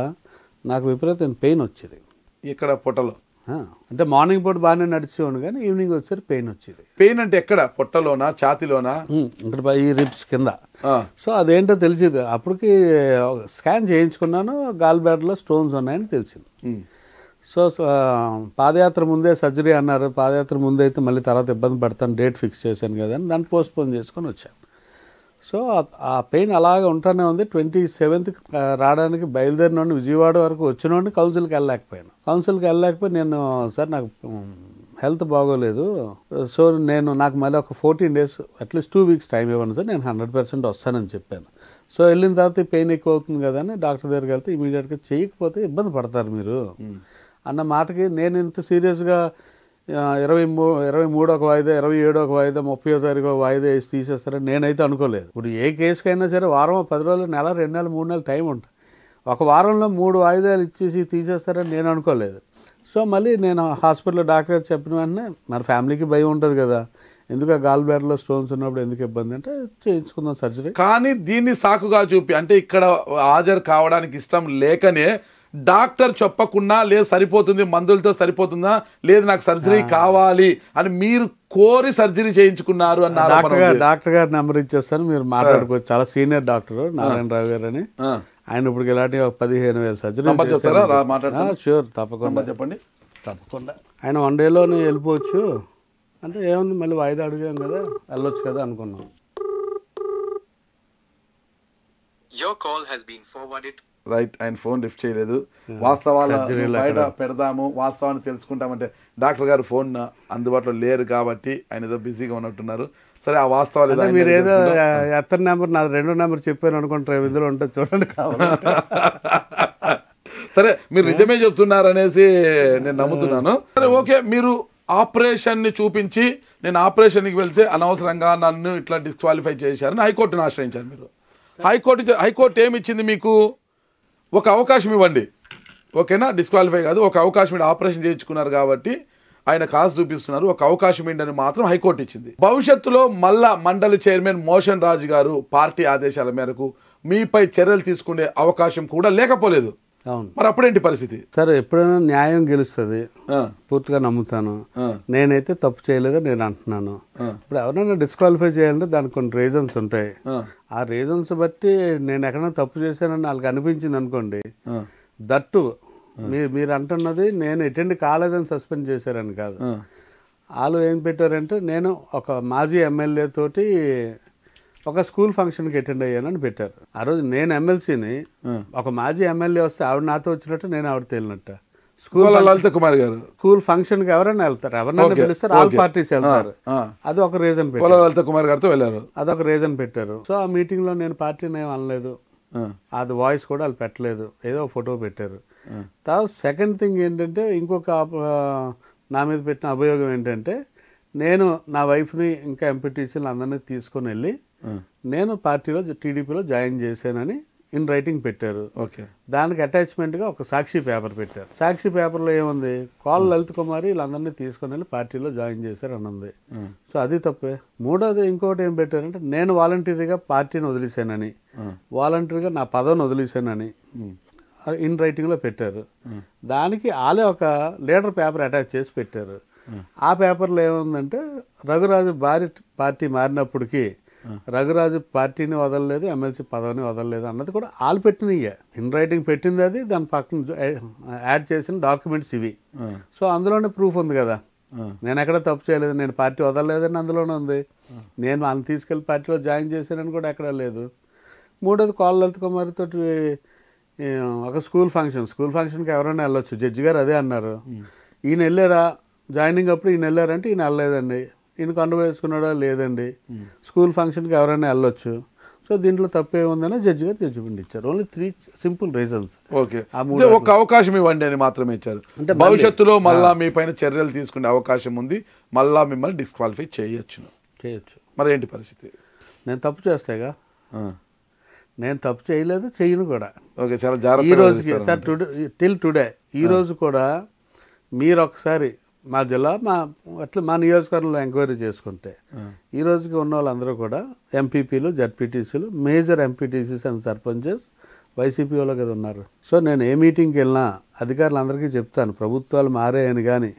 నాకు విపరీతమైన పెయిన్ వచ్చేది ఇక్కడ పొట్టలో. అంటే మార్నింగ్ పూట బాగానే నడిచేవాడు కానీ ఈవినింగ్ వచ్చేసరి పెయిన్ వచ్చేది. పెయిన్ అంటే ఎక్కడ? పొట్టలోనా, ఛాతిలోనా? ఇక్కడ ఈ రిబ్స్ కింద. సో అదేంటో తెలిసింది. అప్పటికి స్కాన్ చేయించుకున్నాను, గాల్ బ్లాడర్లో స్టోన్స్ ఉన్నాయని తెలిసింది. సో పాదయాత్ర ముందే సర్జరీ అన్నారు, పాదయాత్ర ముందే అయితే మళ్ళీ తర్వాత ఇబ్బంది పడతాను, డేట్ ఫిక్స్ చేశాను కదా అని దాన్ని పోస్ట్పోన్ చేసుకొని వచ్చాను. సో ఆ పెయిన్ అలాగే ఉంటూనే ఉంది. 27కి రావడానికి బయలుదేరినండి, విజయవాడ వరకు వచ్చినండి, కౌన్సిల్కి వెళ్ళలేకపోయి నేను సార్ నాకు హెల్త్ బాగోలేదు, సో నాకు మళ్ళీ ఒక 14 days అట్లీస్ట్ 2 weeks టైం ఇవ్వండి సార్, నేను 100% వస్తానని చెప్పాను. సో వెళ్ళిన తర్వాత ఈ పెయిన్ ఎక్కువ అవుతుంది కదా అని డాక్టర్ దగ్గరికి వెళ్తే ఇమీడియట్గా చేయకపోతే ఇబ్బంది పడతారు మీరు అన్న మాటకి నేను ఇంత సీరియస్గా 23 ఒక వాయిదా, 27 ఒక వాయిదా, 30వ తారీఖు ఒక వాయిదా వేసి తీసేస్తారని నేనైతే అనుకోలేదు. ఇప్పుడు ఏ కేసుకైనా సరే వారం 10 రోజులు, నెల 2 నెలలు 3 నెలలు టైం ఉంటుంది. ఒక వారంలో 3 వాయిదాలు ఇచ్చేసి తీసేస్తారని నేను అనుకోలేదు. సో మళ్ళీ నేను హాస్పిటల్లో డాక్టర్ చెప్పిన వెంటనే మరి ఫ్యామిలీకి భయం ఉంటుంది కదా, ఎందుకు గాల్ బ్లాడర్లో స్టోన్స్ ఉన్నప్పుడు ఎందుకు ఇబ్బంది అంటే చేయించుకుందాం సర్జరీ. కానీ దీన్ని సాకుగా చూపి, అంటే ఇక్కడ హాజరు కావడానికి ఇష్టం లేకనే డాక్టర్ చెప్పకుండా, లేదు సరిపోతుంది మందులతో సరిపోతుందా, లేదు నాకు సర్జరీ కావాలి అని మీరు కోరి సర్జరీ చేయించుకున్నారు అన్నారు. డాక్టర్ గారి నెంబర్ ఇచ్చేస్తాను, మీరు మాట్లాడుకోవచ్చు. చాలా సీనియర్ డాక్టర్ నారాయణరావు గారు అని, ఆయన ఇప్పుడు ఇలాంటి 15,000 సర్జరీ. షూర్, తప్పకుండా చెప్పండి. తప్పకుండా ఆయన 1 dayలోనే వెళ్ళిపోవచ్చు అంటే ఏముంది, మళ్ళీ వాయిదా అడిగాం కదా, వెళ్ళొచ్చు కదా అనుకున్నాం. రైట్, ఆయన ఫోన్ లిఫ్ట్ చేయలేదు. వాస్తవాలు బయట పెడదాము, వాస్తవాన్ని తెలుసుకుంటామంటే డాక్టర్ గారు ఫోన్ అందుబాటులో లేరు కాబట్టి ఆయన ఏదో బిజీగా ఉన్నట్టున్నారు. సరే, ఆ వాస్తవాలు మీరు ఏదో ఎత్తని నెంబర్ నా 2వ నెంబర్ చెప్పాను అనుకుంటారు, ఇందులో ఉంటుంది చూడండి కావాలి. సరే, మీరు నిజమే చెప్తున్నారు అనేసి నేను నమ్ముతున్నాను. సరే, ఓకే, మీరు ఆపరేషన్ ని చూపించి నేను ఆపరేషన్కి వెళ్తే అనవసరంగా నన్ను ఇట్లా డిస్క్వాలిఫై చేశారని హైకోర్టును ఆశ్రయించారు మీరు. హైకోర్టు ఏమి ఇచ్చింది మీకు? ఒక అవకాశం ఇవ్వండి, ఓకేనా? డిస్క్వాలిఫై కాదు, ఒక అవకాశం ఇవ్వండి. ఆపరేషన్ చేయించుకున్నారు కాబట్టి ఆయన కాసు చూపిస్తున్నారు, ఒక అవకాశం ఏంటని మాత్రం హైకోర్టు ఇచ్చింది. భవిష్యత్తులో మళ్ళా మండలి చైర్మన్ మోషన్ రాజు గారు పార్టీ ఆదేశాల మేరకు మీపై చర్యలు తీసుకునే అవకాశం కూడా లేకపోలేదు. అవును, మరి అప్పుడేంటి పరిస్థితి? సరే, ఎప్పుడైనా న్యాయం గెలుస్తుంది, పూర్తిగా నమ్ముతాను. నేనైతే తప్పు చేయలేదని నేను అంటున్నాను. ఇప్పుడు ఎవరైనా డిస్క్వాలిఫై చేయాలంటే దానికి కొన్ని రీజన్స్ ఉంటాయి. ఆ రీజన్స్ బట్టి నేను ఎక్కడైనా తప్పు చేశానని వాళ్ళకి అనిపించింది అనుకోండి, దట్టు మీరు అంటున్నది నేను అటెండ్ కాలేదని సస్పెండ్ చేశారని కాదు. వాళ్ళు ఏం పెట్టారంటే నేను ఒక మాజీ ఎమ్మెల్యే తోటి ఒక స్కూల్ ఫంక్షన్కి అటెండ్ అయ్యానని పెట్టారు. ఆ రోజు నేను ఎమ్మెల్సీని, ఒక మాజీ ఎమ్మెల్యే వస్తే ఆవిడ నాతో వచ్చినట్టు నేను ఆవిడ తేలినట్ట. కోల లలిత కుమార్ గారు స్కూల్ ఫంక్షన్ కి ఎవరైనా వెళ్తారు, ఎవరైనా పిలుస్తారు, ఆల్ పార్టీస్ వెళ్తారు. అది ఒక రీజన్ కోల పెట్టారు, లలిత కుమార్ గారితో వెళ్ళారు. అదొక రీజన్ పెట్టారు. సో ఆ మీటింగ్ లో నేను పార్టీని ఏం అనలేదు, అది వాయిస్ కూడా వాళ్ళు పెట్టలేదు, ఏదో ఫోటో పెట్టారు. తర్వాత సెకండ్ థింగ్ ఏంటంటే, ఇంకొక నా మీద పెట్టిన అభియోగం ఏంటంటే, నేను నా వైఫ్ని ఇంకా ఎంపీటీసీలు అందరినీ తీసుకొని వెళ్ళి నేను పార్టీలో టీడీపీలో జాయిన్ చేశానని ఇన్ రైటింగ్ పెట్టారు. దానికి అటాచ్మెంట్గా ఒక సాక్షి పేపర్ పెట్టారు. సాక్షి పేపర్లో ఏముంది, కోల లలిత్ కుమారి వీళ్ళందరినీ తీసుకొని వెళ్ళి పార్టీలో జాయిన్ చేశారు అని ఉంది. సో అది తప్పే. మూడోది ఇంకోటి ఏం పెట్టారంటే, నేను వాలంటీర్గా పార్టీని వదిలేశానని, వాలంటీర్గా నా పదవిని వదిలేశానని ఇన్ రైటింగ్లో పెట్టారు. దానికి వాళ్ళే ఒక లీడర్ పేపర్ అటాచ్ చేసి పెట్టారు. ఆ పేపర్లో ఏముందంటే, రఘురాజు భార్య పార్టీ మారినప్పటికీ రఘురాజు పార్టీని వదలలేదు, ఎమ్మెల్సీ పదవిని వదలలేదు అన్నది కూడా వాళ్ళు పెట్టినయే. ఇన్ రైటింగ్ పెట్టింది అది, దాని పక్కన యాడ్ చేసిన డాక్యుమెంట్స్ ఇవి. సో అందులోనే ప్రూఫ్ ఉంది కదా, నేను ఎక్కడ తప్పు చేయలేదు, నేను పార్టీ వదలలేదని అందులోనే ఉంది. నేను వాళ్ళని తీసుకెళ్లి పార్టీలో జాయిన్ చేశానని కూడా ఎక్కడా లేదు. మూడోది కోల లలిత్ కుమార్ తోటి ఒక స్కూల్ ఫంక్షన్కి ఎవరైనా వెళ్ళొచ్చు, జడ్జి గారు అదే అన్నారు. ఈయన వెళ్ళారా జాయినింగ్ అప్పుడు, ఈయన వెళ్ళారంటే ఈయన వెళ్ళలేదండి, ఈయన కండు వేసుకున్నాడా లేదండి. స్కూల్ ఫంక్షన్కి ఎవరైనా వెళ్ళొచ్చు. సో దీంట్లో తప్పే ఉందని జడ్జి గారు జడ్జిమెంట్ ఇచ్చారు. Only 3 simple reasons. ఒక అవకాశం ఇవ్వండి అని మాత్రమే ఇచ్చారు. అంటే భవిష్యత్తులో మళ్ళా మీ పైన చర్యలు తీసుకునే అవకాశం ఉంది, మళ్ళా మిమ్మల్ని డిస్క్వాలిఫై చేయొచ్చు. మరి ఏంటి పరిస్థితి? నేను తప్పు చేస్తాగా, నేను తప్పు చేయలేదు, చెయ్యను కూడా. ఓకే, చాలా జాగ్రత్త. ఈ రోజుకి సార్ టిల్ టుడే ఈ రోజు కూడా మీరు ఒకసారి మా జిల్లా మా నియోజకవర్గంలో ఎంక్వైరీ చేసుకుంటే ఈ రోజుకి ఉన్న వాళ్ళందరూ కూడా ఎంపీపీలు, జడ్పీటీసీలు, major MPTCs and sarpanches YCP వాళ్ళు కదా ఉన్నారు. సో నేను ఏ మీటింగ్కి వెళ్ళినా అధికారులందరికీ చెప్తాను, ప్రభుత్వాలు మారాయని కానీ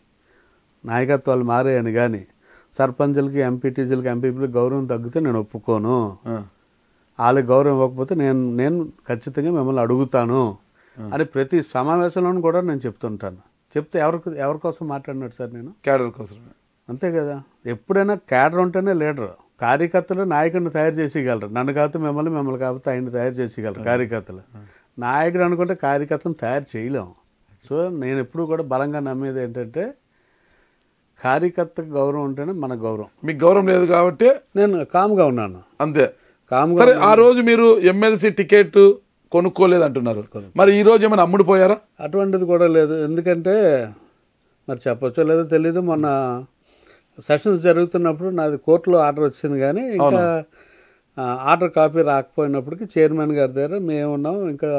నాయకత్వాలు మారాయని కానీ సర్పంచులకి, ఎంపీటీసీలకి, ఎంపీపీలకు గౌరవం తగ్గితే నేను ఒప్పుకోను. వాళ్ళకి గౌరవం ఇవ్వకపోతే నేను ఖచ్చితంగా మిమ్మల్ని అడుగుతాను అని ప్రతి సమావేశంలోనూ కూడా నేను చెప్తుంటాను. చెప్తే ఎవరి కోసం మాట్లాడినాడు సార్? నేను క్యాడర్ కోసం. అంతే కదా, ఎప్పుడైనా క్యాడర్ ఉంటేనే లీడర్. కార్యకర్తలు నాయకుడిని తయారు చేసేయగలరు, నన్ను కాకపోతే మిమ్మల్ని కాకపోతే ఆయన్ని తయారు చేసేయగలరు కార్యకర్తలు. నాయకుడు అనుకుంటే కార్యకర్తను తయారు చేయలేం. సో నేను ఎప్పుడు కూడా బలంగా నమ్మేది ఏంటంటే, కార్యకర్తకు గౌరవం ఉంటేనే మన గౌరవం. మీకు గౌరవం లేదు కాబట్టి నేను కామ్గా ఉన్నాను, అంతే. సరే, ఆ రోజు మీరు ఎమ్మెల్సీ టికెట్ కొనుక్కోలేదు అంటున్నారు, మరి ఈ రోజు ఏమైనా అమ్ముడుపోయారా? అటువంటిది కూడా లేదు. ఎందుకంటే మరి చెప్పొచ్చో లేదో తెలీదు, మొన్న సెషన్స్ జరుగుతున్నప్పుడు నాది కోర్టులో ఆర్డర్ వచ్చింది, కానీ ఇంకా ఆర్డర్ కాపీ రాకపోయినప్పటికీ చైర్మన్ గారి దగ్గర మేము ఉన్నాం, ఇంకా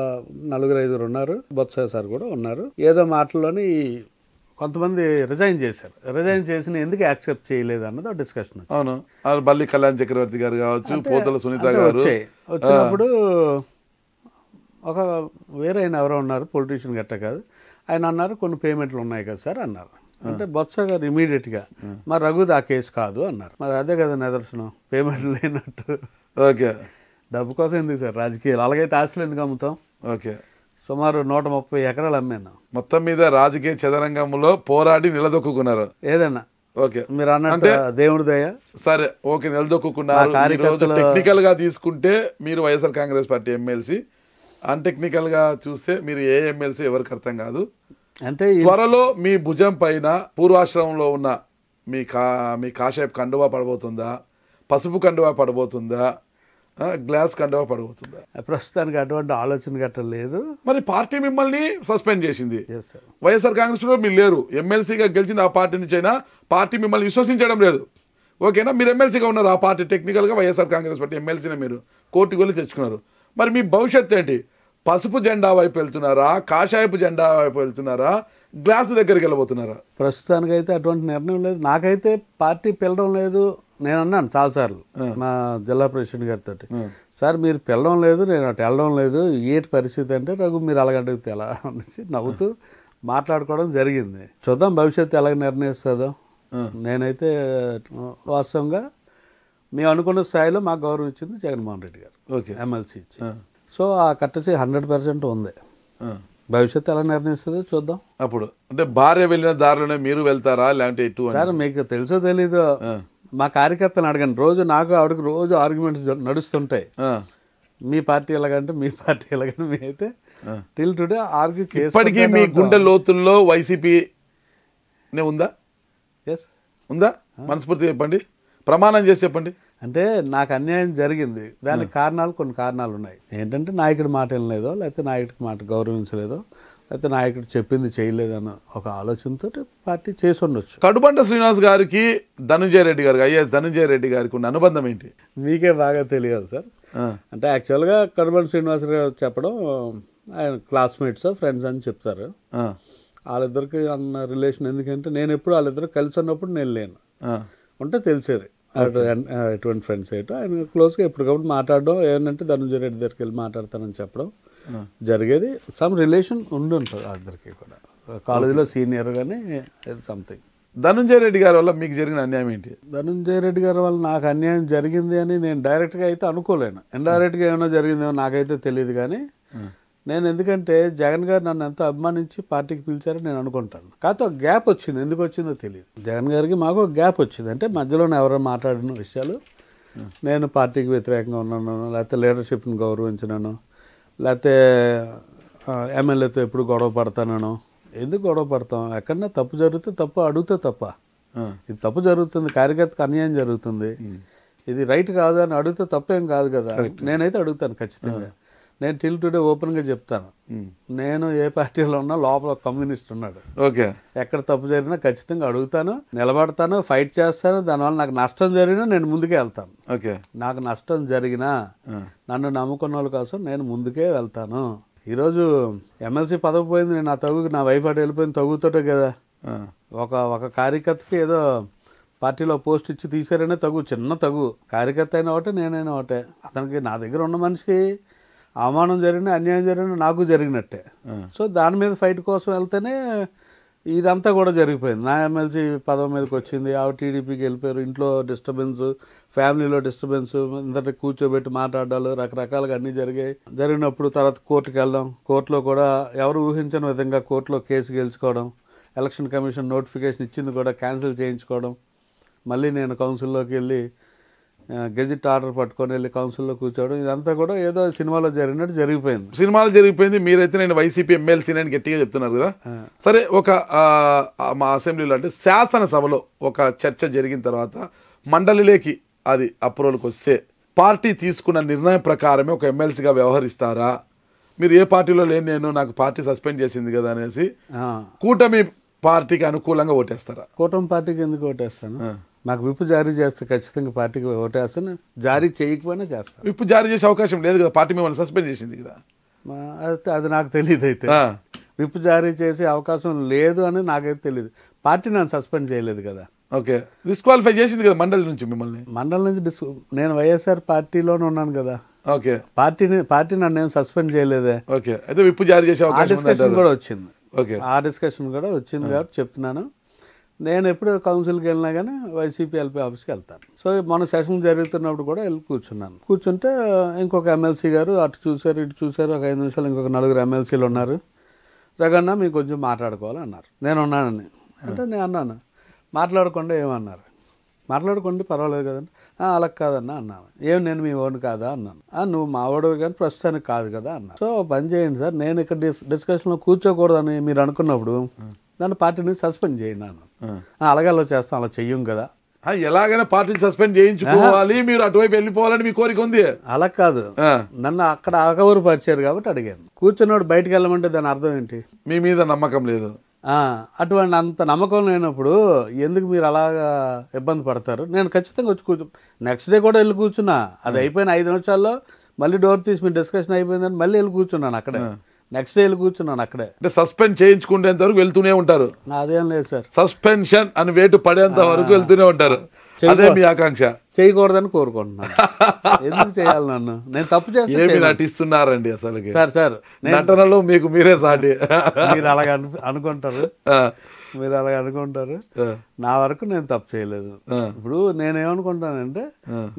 4-5 ఉన్నారు, బొత్స సార్ కూడా ఉన్నారు. ఏదో మాటల్లోని కొంతమంది రిజైన్ చేశారు. రిజైన్ చేసిన ఎందుకు యాక్సెప్ట్ చేయలేదు అన్నది ఒక డిస్కషన్. అవును, బల్లి కళ్యాణ్ చక్రవర్తి గారు కావచ్చు, పోతల సునీత గారు వచ్చినప్పుడు ఒక వేరే ఆయన ఎవరో ఉన్నారు, పొలిటీషియన్ గట్ట కాదు, ఆయన అన్నారు కొన్ని పేమెంట్లు ఉన్నాయి కదా సార్ అన్నారు. అంటే బొత్స గారు ఇమీడియట్గా మరి రఘుది ఆ కేసు కాదు అన్నారు. మరి అదే కదా నిదర్శనం, పేమెంట్లు లేనట్టు. ఓకే, డబ్బు కోసం ఎందుకు సార్ రాజకీయాలు? అలాగైతే ఆస్తులు ఎందుకు అమ్ముతాం? ఓకే, సుమారు 130 ఎకరాలు అమ్మాను. మొత్తం మీద రాజకీయ చదరంగంలో పోరాడి నిలదొక్కున్నారు ఏదన్నా. ఓకే, మీరు అన్నట్టు దేవుడి దయ. సరే, ఓకే, నిలదొక్కున్నారు. టెక్నికల్ గా తీసుకుంటే మీరు వైఎస్ఆర్ కాంగ్రెస్ పార్టీ ఎమ్మెల్సీ, అన్టెక్నికల్ గా చూస్తే మీరు ఏ ఎమ్మెల్సీ ఎవరికి అర్థం కాదు. అంటే త్వరలో మీ భుజం పైన పూర్వాశ్రమంలో ఉన్న మీ కాషాయపు కండువా పడబోతుందా, పసుపు కండువా పడబోతుందా, గ్లాస్ కండువా పడబోతుందా? ప్రస్తుతానికి అటువంటి ఆలోచన గట్ట లేదు. మరి పార్టీ మిమ్మల్ని సస్పెండ్ చేసింది, వైఎస్ఆర్ కాంగ్రెస్ లో మీరు లేరు, ఎమ్మెల్సీగా గెలిచింది ఆ పార్టీ నుంచి అయినా పార్టీ మిమ్మల్ని విశ్వసించడం లేదు. ఓకేనా, మీరు ఎమ్మెల్సీగా ఉన్నారు, ఆ పార్టీ టెక్నికల్గా వైఎస్ఆర్ కాంగ్రెస్ పార్టీ ఎమ్మెల్సీనే మీరు కోర్టుకు వెళ్ళి తెచ్చుకున్నారు. మరి మీ భవిష్యత్తు ఏంటి? పసుపు జెండా వైపు వెళ్తున్నారా, కాషాయపు జెండా వైపు వెళ్తున్నారా, గ్లాసు దగ్గరికి వెళ్ళబోతున్నారా? ప్రస్తుతానికైతే అటువంటి నిర్ణయం లేదు. నాకైతే పార్టీ పిలవడం లేదు. నేను అన్నాను చాలాసార్లు మా జిల్లా ప్రెసిడెంట్ గారితో, సార్ మీరు పిలవడం లేదు, నేను అటు వెళ్ళడం లేదు, ఏంటి పరిస్థితి అంటే, రఘు మీరు అలాగడిగితే ఎలా అనేసి నవ్వుతూ మాట్లాడుకోవడం జరిగింది. చూద్దాం భవిష్యత్తు ఎలాగ నిర్ణయిస్తుందో. నేనైతే వాస్తవంగా మేము అనుకున్న స్థాయిలో మాకు గౌరవం ఇచ్చింది జగన్మోహన్ రెడ్డి గారు, ఎమ్మెల్సీ ఇచ్చి. సో ఆ కట్టసి 100% ఉంది. భవిష్యత్తు ఎలా నిర్ణయిస్తుందో చూద్దాం. అప్పుడు అంటే భార్య వెళ్ళిన దారిలోనే మీరు వెళ్తారా, లేదంటే ఇటు? సార్ మీకు తెలుసో తెలీదో, మా కార్యకర్తలు అడగండి, రోజు నాకు ఆవిడకి రోజు ఆర్గ్యుమెంట్స్ నడుస్తుంటాయి. మీ పార్టీ ఎలాగంటే మీ పార్టీ ఎలాగంటే మీ అయితే టిల్ టుడే ఆర్గ్యూ ఇప్పటికీ మీ గుండె లోతుల్లో వైసీపీనే ఉందా? ఎస్ ఉందా? మనస్ఫూర్తి చెప్పండి, ప్రమాణం చేసి చెప్పండి. అంటే నాకు అన్యాయం జరిగింది, దానికి కొన్ని కారణాలు ఉన్నాయి. ఏంటంటే నాయకుడి మాట వినలేదో, లేకపోతే నాయకుడి మాట గౌరవించలేదో, లేకపోతే నాయకుడు చెప్పింది చేయలేదన్న ఒక ఆలోచనతో పార్టీ చేసి ఉండొచ్చు. కడుబండ శ్రీనివాస్ గారికి ధనంజయ రెడ్డి గారికి ఐఏఎస్ ధనంజయ రెడ్డి గారికి ఉన్న అనుబంధం ఏంటి? మీకే బాగా తెలియదు సార్. అంటే యాక్చువల్గా కడుబండ శ్రీనివాస్ గారు చెప్పడం ఆయన క్లాస్మేట్స్ ఫ్రెండ్స్ అని చెప్తారు. వాళ్ళిద్దరికి అన్న రిలేషన్ ఎందుకంటే నేను ఎప్పుడు వాళ్ళిద్దరు కలిసి ఉన్నప్పుడు నేను లేను, ఉంటే తెలిసేది ఎటువంటి ఫ్రెండ్స్ ఏంటో. ఆయన క్లోజ్గా ఎప్పటికప్పుడు మాట్లాడడం, ఏంటంటే ధనంజయ రెడ్డి దగ్గరికి వెళ్ళి మాట్లాడతానని చెప్పడం జరిగేది. సమ్ రిలేషన్ ఉండి ఉంటుంది వాళ్ళిద్దరికి కూడా, కాలేజీలో సీనియర్ కానీ సంథింగ్. ధనంజయ రెడ్డి గారి వల్ల మీకు జరిగిన అన్యాయం ఏంటి? ధనంజయ రెడ్డి గారి వల్ల నాకు అన్యాయం జరిగింది అని నేను డైరెక్ట్గా అయితే అనుకోలేను. ఇండైరెక్ట్గా ఏమైనా జరిగిందేమో నాకైతే తెలియదు. కానీ నేను ఎందుకంటే జగన్ గారు నన్ను ఎంతో అభిమానించి పార్టీకి పిలిచారని నేను అనుకుంటాను. కాకపోతే ఒక గ్యాప్ వచ్చింది, ఎందుకు వచ్చిందో తెలియదు. జగన్ గారికి మాకు ఒక గ్యాప్ వచ్చింది. అంటే మధ్యలోనే ఎవరో మాట్లాడిన విషయాలు, నేను పార్టీకి వ్యతిరేకంగా ఉన్నాను, లేకపోతే లీడర్షిప్ని గౌరవించినాను, లేకపోతే ఎమ్మెల్యేతో ఎప్పుడు గొడవ పడతానో. ఎందుకు గొడవ పడతాం? ఎక్కడన్నా తప్పు జరిగితే తప్పు అడిగితే తప్ప. ఇది తప్పు జరుగుతుంది, కార్యకర్తకు అన్యాయం జరుగుతుంది, ఇది రైట్ కాదు అని అడిగితే తప్పేం కాదు కదా. నేనైతే అడుగుతాను ఖచ్చితంగా. నేను టిల్ టుడే ఓపెన్గా చెప్తాను, నేను ఏ పార్టీలో ఉన్నా లోపల కమ్యూనిస్ట్ ఉన్నాడు. ఓకే, ఎక్కడ తప్పు జరిగినా ఖచ్చితంగా అడుగుతాను, నిలబడతాను, ఫైట్ చేస్తాను. దానివల్ల నాకు నష్టం జరిగినా నేను ముందుకే వెళ్తాను. ఓకే, నాకు నష్టం జరిగినా నన్ను నమ్ముకున్న వాళ్ళ కోసం నేను ముందుకే వెళ్తాను. ఈరోజు ఎమ్మెల్సీ పదవి పోయింది, నేను నా వైఫ్ అటు వెళ్ళిపోయింది తగుతోటే కదా. ఒక కార్యకర్తకి ఏదో పార్టీలో పోస్ట్ ఇచ్చి తీసారనే చిన్న తగు. కార్యకర్త అయినా ఒకటే, నేనైనా ఒకటే. అతనికి నా దగ్గర ఉన్న మనిషికి అవమానం జరిగినా అన్యాయం జరిగినా నాకు జరిగినట్టే. సో దాని మీద ఫైట్ కోసం వెళ్తేనే ఇదంతా కూడా జరిగిపోయింది. నా ఎమ్మెల్సీ పదవి మీదకి వచ్చింది, ఆవిడ టీడీపీకి వెళ్ళిపోయారు, ఇంట్లో డిస్టర్బెన్స్, ఫ్యామిలీలో డిస్టర్బెన్స్, అందరినీ కూర్చోబెట్టి మాట్లాడాలి, రకరకాలుగా అన్నీ జరిగినప్పుడు తర్వాత కోర్టుకు వెళ్ళడం, కోర్టులో కూడా ఎవరు ఊహించని విధంగా కోర్టులో కేసు గెలుచుకోవడం, ఎలక్షన్ కమిషన్ నోటిఫికేషన్ ఇచ్చింది కూడా క్యాన్సిల్ చేయించుకోవడం, మళ్ళీ నేను కౌన్సిల్లోకి వెళ్ళి గెజిట్ ఆర్డర్ పట్టుకొని వెళ్ళి కౌన్సిల్లో కూర్చోవడం, ఇదంతా కూడా ఏదో సినిమాలో జరిగినట్టు జరిగిపోయింది. సినిమాలో జరిగిపోయింది. మీరైతే నేను వైసీపీ ఎమ్మెల్సీ అని గట్టిగా చెప్తున్నారు కదా. సరే, ఒక మా అసెంబ్లీలో అంటే శాసనసభలో ఒక చర్చ జరిగిన తర్వాత మండలిలోకి అది అప్రూవల్కి వస్తే పార్టీ తీసుకున్న నిర్ణయం ప్రకారమే ఒక ఎమ్మెల్సీగా వ్యవహరిస్తారా? మీరు ఏ పార్టీలో లేని నేను, నాకు పార్టీ సస్పెండ్ చేసింది కదా అనేసి కూటమి పార్టీకి అనుకూలంగా ఓటేస్తారా? కూటమి పార్టీకి ఎందుకు ఓటేస్తాను? నాకు విప్ జారీ చేస్తే ఖచ్చితంగా పార్టీకి ఓటేస్తాను, జారీ చేయకపోయినా చేస్తాను. విప్ జారీ చేసే అవకాశం లేదు కదా, పార్టీ మిమ్మల్ని సస్పెండ్ చేసింది కదా. అది నాకు తెలియదు. అయితే విప్ జారీ చేసే అవకాశం లేదు అని నాకైతే తెలియదు. పార్టీ నన్ను సస్పెండ్ చేయలేదు కదా. ఓకే, డిస్క్వాలిఫై చేసింది కదా మండలి నుంచి మిమ్మల్ని. మండలి నుంచి నేను వైఎస్ఆర్ పార్టీలోనే ఉన్నాను కదా. ఓకే, పార్టీ నన్ను నేను సస్పెండ్ చేయలేదే. ఓకే, అయితే విప్ జారీ చేసే అవకాశం డిస్కషన్ కూడా వచ్చింది. ఓకే, ఆ డిస్కషన్ కూడా వచ్చింది కాబట్టి చెప్తున్నాను. నేను ఎప్పుడు కౌన్సిల్కి వెళ్ళినా కానీ వైసీపీ ఎల్పీ ఆఫీస్కి వెళ్తాను. సో మన సెషన్ జరుగుతున్నప్పుడు కూడా వెళ్ళి కూర్చున్నాను. కూర్చుంటే ఇంకొక ఎమ్మెల్సీ గారు అటు చూశారు ఇటు చూశారు. ఒక 5 నిమిషాలు ఇంకొక 4 ఎమ్మెల్సీలు ఉన్నారు. జగన్న మీకు కొంచెం మాట్లాడుకోవాలి అన్నారు. నేను ఉన్నానని అంటే నేను అన్నాను, మాట్లాడకుండా ఏమన్నారు? మాట్లాడుకోండి పర్వాలేదు కదండి. అలా కాదన్నా అన్నాను. ఏం నేను మీ ఓన్ కాదా అన్నాను. నువ్వు మా ఓడవి కానీ ప్రస్తుతానికి కాదు కదా అన్నా. సో పని చేయండి సార్, నేను ఇక్కడ డిస్కషన్లో కూర్చోకూడదని మీరు అనుకున్నప్పుడు నన్ను పార్టీని సస్పెండ్ చేయండి అన్నాను. అలాగే అలా చేస్తాం, అలా చెయ్యం కదా. ఎలాగైనా పార్టీని సస్పెండ్ చేయించుకోవాలి, మీరు అటువైపు వెళ్ళిపోవాలని మీ కోరిక ఉంది. అలా కాదు, నన్ను అక్కడ ఆకవరు పరిచారు కాబట్టి అడిగాను. కూర్చున్నాడు బయటకు వెళ్ళమంటే దాని అర్థం ఏంటి? మీ మీద నమ్మకం లేదు. అటువంటి అంత నమ్మకం లేనప్పుడు ఎందుకు మీరు అలాగా ఇబ్బంది పడతారు? నేను ఖచ్చితంగా వచ్చి నెక్స్ట్ డే కూడా వెళ్ళి కూర్చున్నా. అది అయిపోయిన 5 నిమిషాల్లో మళ్ళీ డోర్ తీసి మీ డిస్కషన్ అయిపోయిందని మళ్ళీ వెళ్ళి కూర్చున్నాను అక్కడే. నెక్స్ట్ డే వెళ్ళి కూర్చున్నాను అక్కడే. అంటే సస్పెండ్ చేయించుకునేంత వరకు వెళ్తూనే ఉంటారు? అదేం లేదు సార్, సస్పెన్షన్ అని వేటు పడేంత వరకు వెళ్తూనే ఉంటారు. అదే మీ ఆకాంక్ష? చేయకూడదని కోరుకుంటున్నాను. ఎందుకు చేయాలి నన్ను? నేను తప్పు చేస్తే ఏమి నటిస్తున్నారండి అసలు? సార్ నటనలో మీకు మీరే సాటి. మీరు అలాగే అనుకుంటారు, మీరు అలాగే అనుకుంటారు. నా వరకు నేను తప్పు చేయలేదు. ఇప్పుడు నేనేమనుకుంటానంటే,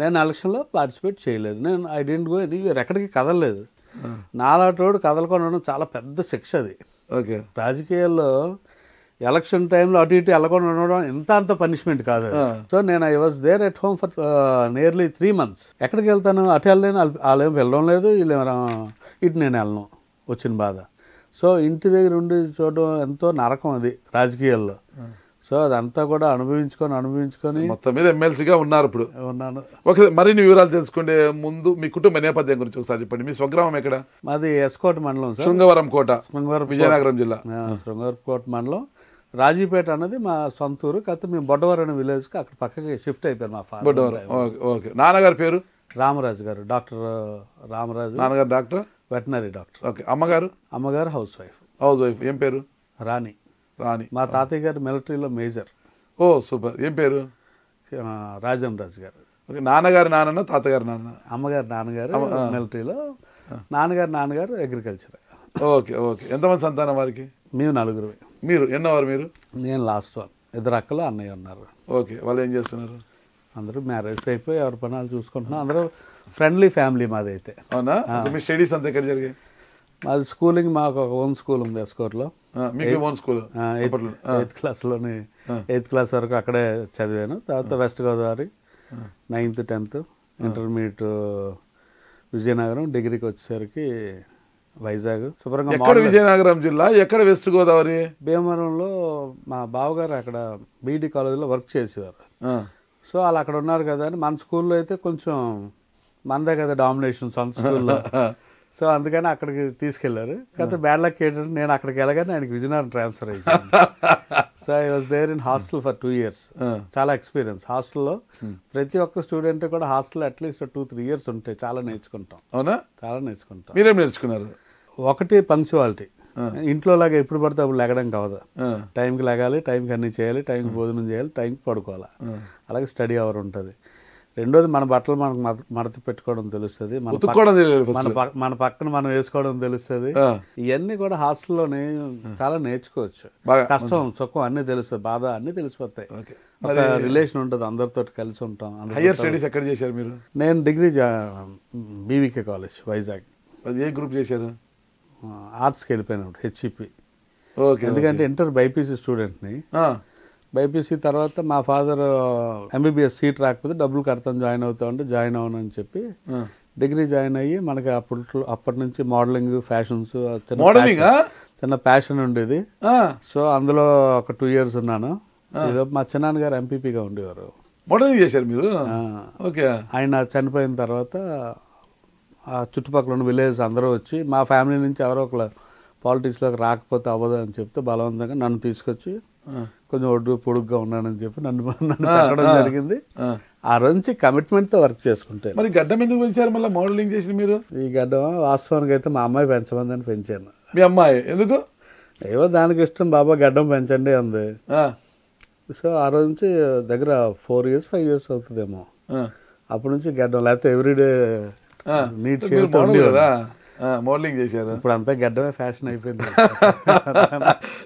నేను ఎలక్షన్లో పార్టిసిపేట్ చేయలేదు, నేను ఐ డెంట్ గో ఎనీవేర్, ఎక్కడికి కదలలేదు. నాలాంటి వాడు కదలకుండా చాలా పెద్ద శిక్ష అది. ఓకే, రాజకీయాల్లో ఎలక్షన్ టైంలో అటు ఇటు వెళ్ళకుండా ఉండడం అంత పనిష్మెంట్ కాదు. సో నేను I was there at home for nearly 3 months. ఎక్కడికి వెళ్తాను, అటు వెళ్ళలేను, వాళ్ళేం వెళ్ళడం లేదు, ఇటు నేను వెళ్ళను, వచ్చిన బాధ. సో ఇంటి దగ్గర ఉండి చూడడం ఎంతో నరకం అది రాజకీయాల్లో. సో అదంతా కూడా అనుభవించుకొని మొత్తం మీద ఎమ్మెల్సీగా ఉన్నారు ఇప్పుడు. ఉన్నాను. ఓకే, మరిన్ని వివరాలు తెలుసుకుంటే ముందు మీ కుటుంబ నేపథ్యం గురించి ఒకసారి చెప్పండి. మీ స్వగ్రామం ఎక్కడ? మాది ఎస్కోట్ మండలం సార్, శృంగవరం కోట, శృంగవరం విజయనగరం జిల్లా. శృంగవరం కోట మండలం, రాజీపేట అన్నది మా సొంత ఊరు. కాకపోతే మేము బొడ్డవరం అనే విలేజ్కి అక్కడ పక్కకి షిఫ్ట్ అయిపోయారు. మా ఫాదర్ ఓకే. నాన్నగారి పేరు? రామరాజు గారు, డాక్టర్ రామరాజు. నాన్నగారు డాక్టర్, వెటనరీ డాక్టర్. ఓకే. అమ్మగారు? అమ్మగారు హౌస్ వైఫ్. ఏం పేరు? రాణి. మా తాతయ్య గారు మిలిటరీలో మేజర్. ఓ సూపర్. ఏం పేరు? రాజంరాజు గారు. ఓకే. నాన్నగారి నాన్న, తాతగారి నాన్న? అమ్మగారు నాన్నగారు మిలిటరీలో, నాన్నగారు అగ్రికల్చర్. ఓకే. ఎంతమంది సంతానం వారికి? మేము 4. మీరు ఎన్నోవారు? మీరు? నేను లాస్ట్ వన్. 2 అక్కలు, అన్నయ్య ఉన్నారు. ఓకే. వాళ్ళు ఏం చేస్తున్నారు? అందరూ మ్యారేజ్ అయిపోయి ఎవరి పనాలు చూసుకుంటున్నాం. అందరూ ఫ్రెండ్లీ ఫ్యామిలీ మాది అయితే. అవునా? మీ స్టడీస్ అంతా ఎక్కడ జరిగాయి? మాది స్కూలింగ్ మాకు ఒక ఓన్ స్కూల్ ఉంది ఎస్కోట్లో. మీకు own school? 8th క్లాస్లోని 8th class వరకు అక్కడే చదివాను. తర్వాత west Godavari 9th 10th, intermediate Vizianagaram, డిగ్రీకి వచ్చేసరికి వైజాగ్. శుభ్రంగా. ఎక్కడ విజయనగరం జిల్లా, ఎక్కడ వెస్ట్ గోదావరి? భీమవరంలో మా బావగారు అక్కడ బీఈడి కాలేజీలో వర్క్ చేసేవారు. సో వాళ్ళు అక్కడ ఉన్నారు కదా అని, మన స్కూల్లో అయితే కొంచెం మనదే కదా డామినేషన్ సొంత స్కూల్లో. సో అందుకని అక్కడికి తీసుకెళ్లారు. కాకపోతే బ్యాడ్ లక్ ఏంటంటే నేను అక్కడికి వెళ్ళగానే ఆయనకి విజయనగరం ట్రాన్స్ఫర్ అయ్యింది. So I was there in hostel for 2 years. చాలా ఎక్స్పీరియన్స్ హాస్టల్లో. ప్రతి ఒక్క స్టూడెంట్ కూడా హాస్టల్ అట్లీస్ట్ 2-3 years ఉంటాయి. చాలా నేర్చుకుంటాం. అవునా? చాలా నేర్చుకుంటాం. మీరేం నేర్చుకున్నారు? ఒకటి పంక్చువాలిటీ. ఇంట్లో లాగా ఎప్పుడు పడితే అప్పుడు లెగడం కావదు. టైంకి లెగాలి, టైంకి అన్ని చేయాలి, టైంకి భోజనం చేయాలి, టైంకి పడుకోవాలి. అలాగే స్టడీ అవర్ ఉంటుంది. రెండోది మన బట్టలు మనకు మడత పెట్టుకోవడం తెలుస్తుంది, మన పక్కన మనం వేసుకోవడం తెలుస్తుంది. ఇవన్నీ కూడా హాస్టల్లోనే చాలా నేర్చుకోవచ్చు. కష్టం సుఖం అన్ని తెలుస్తుంది, బాధ అన్ని తెలిసిపోతాయి. ఒక రిలేషన్ ఉంటుంది, అందరితో కలిసి ఉంటాం. హైయర్ స్టడీస్ ఎక్కడ చేశారు మీరు? నేను డిగ్రీ బీవీకే కాలేజ్ వైజాగ్. ఏ గ్రూప్ చేశారు? ఆర్ట్స్కి వెళ్ళిపోయినాడు, హెచ్ఈపి. ఎందుకంటే ఇంటర్ బైపీసీ స్టూడెంట్ని. బైపీసీ తర్వాత మా ఫాదర్ ఎంబీబీఎస్ సీట్ రాకపోతే డబ్బులు కడతాను, జాయిన్ అవుతా అంటే జాయిన్ అవ్వను అని చెప్పి డిగ్రీ జాయిన్ అయ్యి, మనకి అప్పటి నుంచి మోడలింగ్, ఫ్యాషన్స్ చిన్న ప్యాషన్ ఉండేది. సో అందులో ఒక 2 years ఉన్నాను. మా చిన్నాన్నగారు ఎంపీపీగా ఉండేవారు. మోడలింగ్ చేశారు మీరు? ఆయన చనిపోయిన తర్వాత ఆ చుట్టుపక్కల ఉన్న విలేజ్ అందరూ వచ్చి, మా ఫ్యామిలీ నుంచి ఎవరో ఒకరు పాలిటిక్స్లోకి రాకపోతే అవ్వదు అని చెప్తే బలవంతంగా నన్ను తీసుకొచ్చి, కొంచెం ఒడ్డు పొడుగ్గా ఉన్నానని చెప్పి నన్ను పెట్టడం జరిగింది. ఆ రోజు కమిట్మెంట్తో వర్క్ చేసుకుంటే. మరి గడ్డం ఎందుకు పెంచారు మళ్ళీ మోడలింగ్ చేసిన మీరు? ఈ గడ్డం వాస్తవానికి అయితే మా అమ్మాయి పెంచమందని పెంచాను. మీ అమ్మాయి ఎందుకు? ఏవో దానికి ఇష్టం, బాబా గడ్డం పెంచండి అంది. సో ఆ రోజు నుంచి దగ్గర 4 years 5 years అవుతుందేమో. అప్పటి నుంచి గడ్డం, లేకపోతే ఎవ్రీడే నీట్ షేవ్తో ఉండేవారు. మోడలింగ్ చేశారు. ఇప్పుడు అంతా గడ్డమే ఫ్యాషన్ అయిపోయింది.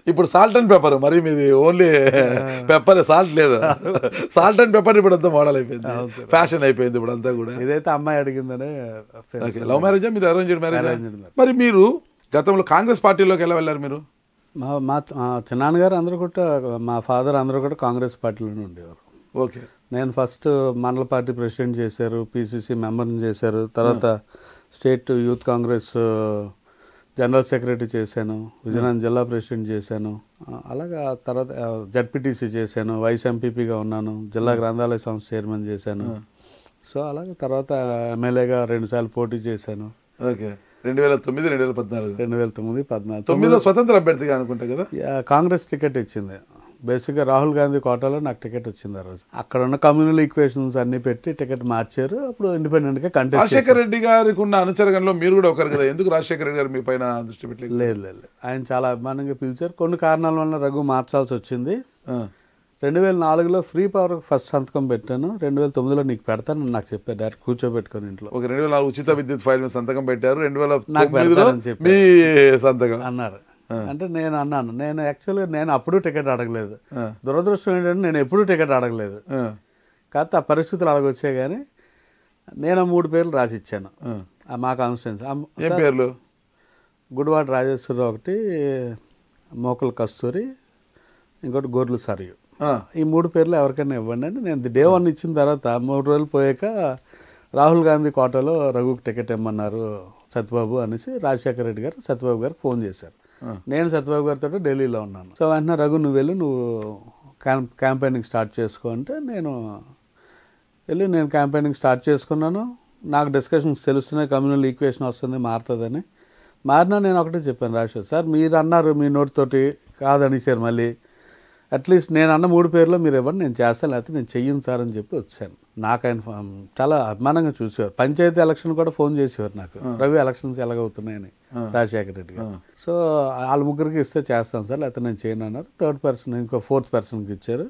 ఇప్పుడు సాల్ట్ అండ్ పెప్పర్, మరి మీది ఓన్లీ పెప్పర్, సాల్ట్ లేదు. సాల్ట్ అండ్ పెప్పర్ ఇప్పుడు అంతా మోడల్ అయిపోయింది, ఫ్యాషన్ అయిపోయింది ఇప్పుడు అంతా కూడా. ఇదైతే అమ్మాయి అడిగిందనే. లవ్ మ్యారేజా మీది? Arranged marriage. మరి మీరు గతంలో కాంగ్రెస్ పార్టీలోకి ఎలా వెళ్ళారు మీరు? మా చిన్నాన్నగారు అందరూ కూడా, మా ఫాదర్ అందరూ కూడా కాంగ్రెస్ పార్టీలోనే ఉండేవారు. ఓకే. నేను ఫస్ట్ మండల పార్టీ ప్రెసిడెంట్ చేశారు, పిసిసి మెంబర్ని చేశారు. తర్వాత state youth Congress general secretary చేశాను, విజయనగరం జిల్లా ప్రెసిడెంట్ చేశాను. అలాగా తర్వాత జడ్పీటీసీ చేశాను, వైస్ ఎంపీపీగా ఉన్నాను, జిల్లా గ్రంథాలయ సంస్థ చైర్మన్ చేశాను. సో అలాగే తర్వాత ఎమ్మెల్యేగా 2 సార్లు పోటీ చేశాను. ఓకే. 2009, 2014. 2009, 2014. 9లో స్వతంత్ర అభ్యర్థిగా అనుకుంటా కదా? కాంగ్రెస్ టికెట్ ఇచ్చింది. బేసిక్గా రాహుల్ గాంధీ కోటాలో నాకు టికెట్ వచ్చింది ఆ రోజు. అక్కడ ఉన్న కమ్యూనల్ ఈక్వేషన్స్ అన్ని పెట్టి టికెట్ మార్చారు. అప్పుడు ఇండిపెండెంట్గా కంటెస్ట్. రాజశేఖర రెడ్డి గారికి ఉన్న అనుచరుగంలో మీరు కూడా ఒకరు కదా, ఎందుకు రాజశేఖర రెడ్డి గారు మీ పైన దృష్టి పెట్టలేదు? లేదు, ఆయన చాలా అభిమానంగా పిలిచారు. కొన్ని కారణాల వల్ల రఘు మార్చాల్సి వచ్చింది. 2004లో ఫ్రీ పవర్ ఫస్ట్ సంతకం పెట్టాను. 2009లో నీకు పెడతాను నాకు చెప్పారు, డైరెక్ట్ కూర్చోబెట్టుకుని ఇంట్లో. 2004 ఉచిత విద్యుత్ ఫైల్ మీద సంతకం పెట్టారు, 2009లో మీ సంతకం అన్నారు. అంటే నేను అన్నాను, నేను యాక్చువల్గా నేను అప్పుడు టికెట్ అడగలేదు. దురదృష్టం ఏంటంటే నేను ఎప్పుడూ టికెట్ అడగలేదు. కాకపోతే ఆ పరిస్థితులు అడగొచ్చాయి. కానీ నేను 3 పేర్లు రాసి ఇచ్చాను మా కాన్స్టిట్యున్సీ. ఏ పేర్లు? గుడివాడ రాజేశ్వరరావు ఒకటి, మోకల కస్తూరి, ఇంకోటి గొర్రెలు సరియు. ఆ, ఈ 3 పేర్లు ఎవరికైనా ఇవ్వండి అని నేను డే 1 ఇచ్చిన తర్వాత 3 రోజులు పోయాక రాహుల్ గాంధీ కోటలో రఘుకి టికెట్ ఇమ్మన్నారు సత్యబాబు అనేసి రాజశేఖర రెడ్డి గారు సత్యబాబు గారికి ఫోన్ చేశారు. నేను సత్యబాబు గారితో ఢిల్లీలో ఉన్నాను. సో వెంటనే రఘు నువ్వు వెళ్ళి నువ్వు క్యాంపెయినింగ్ స్టార్ట్ చేసుకో అంటే నేను క్యాంపెయినింగ్ స్టార్ట్ చేసుకున్నాను. నాకు డిస్కషన్స్ తెలుస్తున్నాయి, కమ్యూనల్ ఈక్వేషన్ వస్తుంది, మారుతుందని. మారినా నేను ఒకటే చెప్పాను రాజశేఖర్ సార్, మీరు అన్నారు మీ నోటితోటి కాదనిసారు, మళ్ళీ అట్లీస్ట్ నేను అన్న 3 పేర్లో మీరు ఇవ్వండి, నేను చేస్తాను, లేకపోతే నేను చెయ్యను సార్ అని చెప్పి వచ్చాను. నాకు ఆయన చాలా అభిమానంగా చూసేవారు. పంచాయతీ ఎలక్షన్ కూడా ఫోన్ చేసేవారు నాకు, రవి ఎలక్షన్స్ ఎలాగవుతున్నాయని రాజశేఖర రెడ్డి గారు. సో వాళ్ళ ముగ్గురికి ఇస్తే చేస్తాను సార్, లేకపోతే నేను చేయను అన్నారు. 3rd పర్సన్ ఇంకో 4th పర్సన్కి ఇచ్చారు.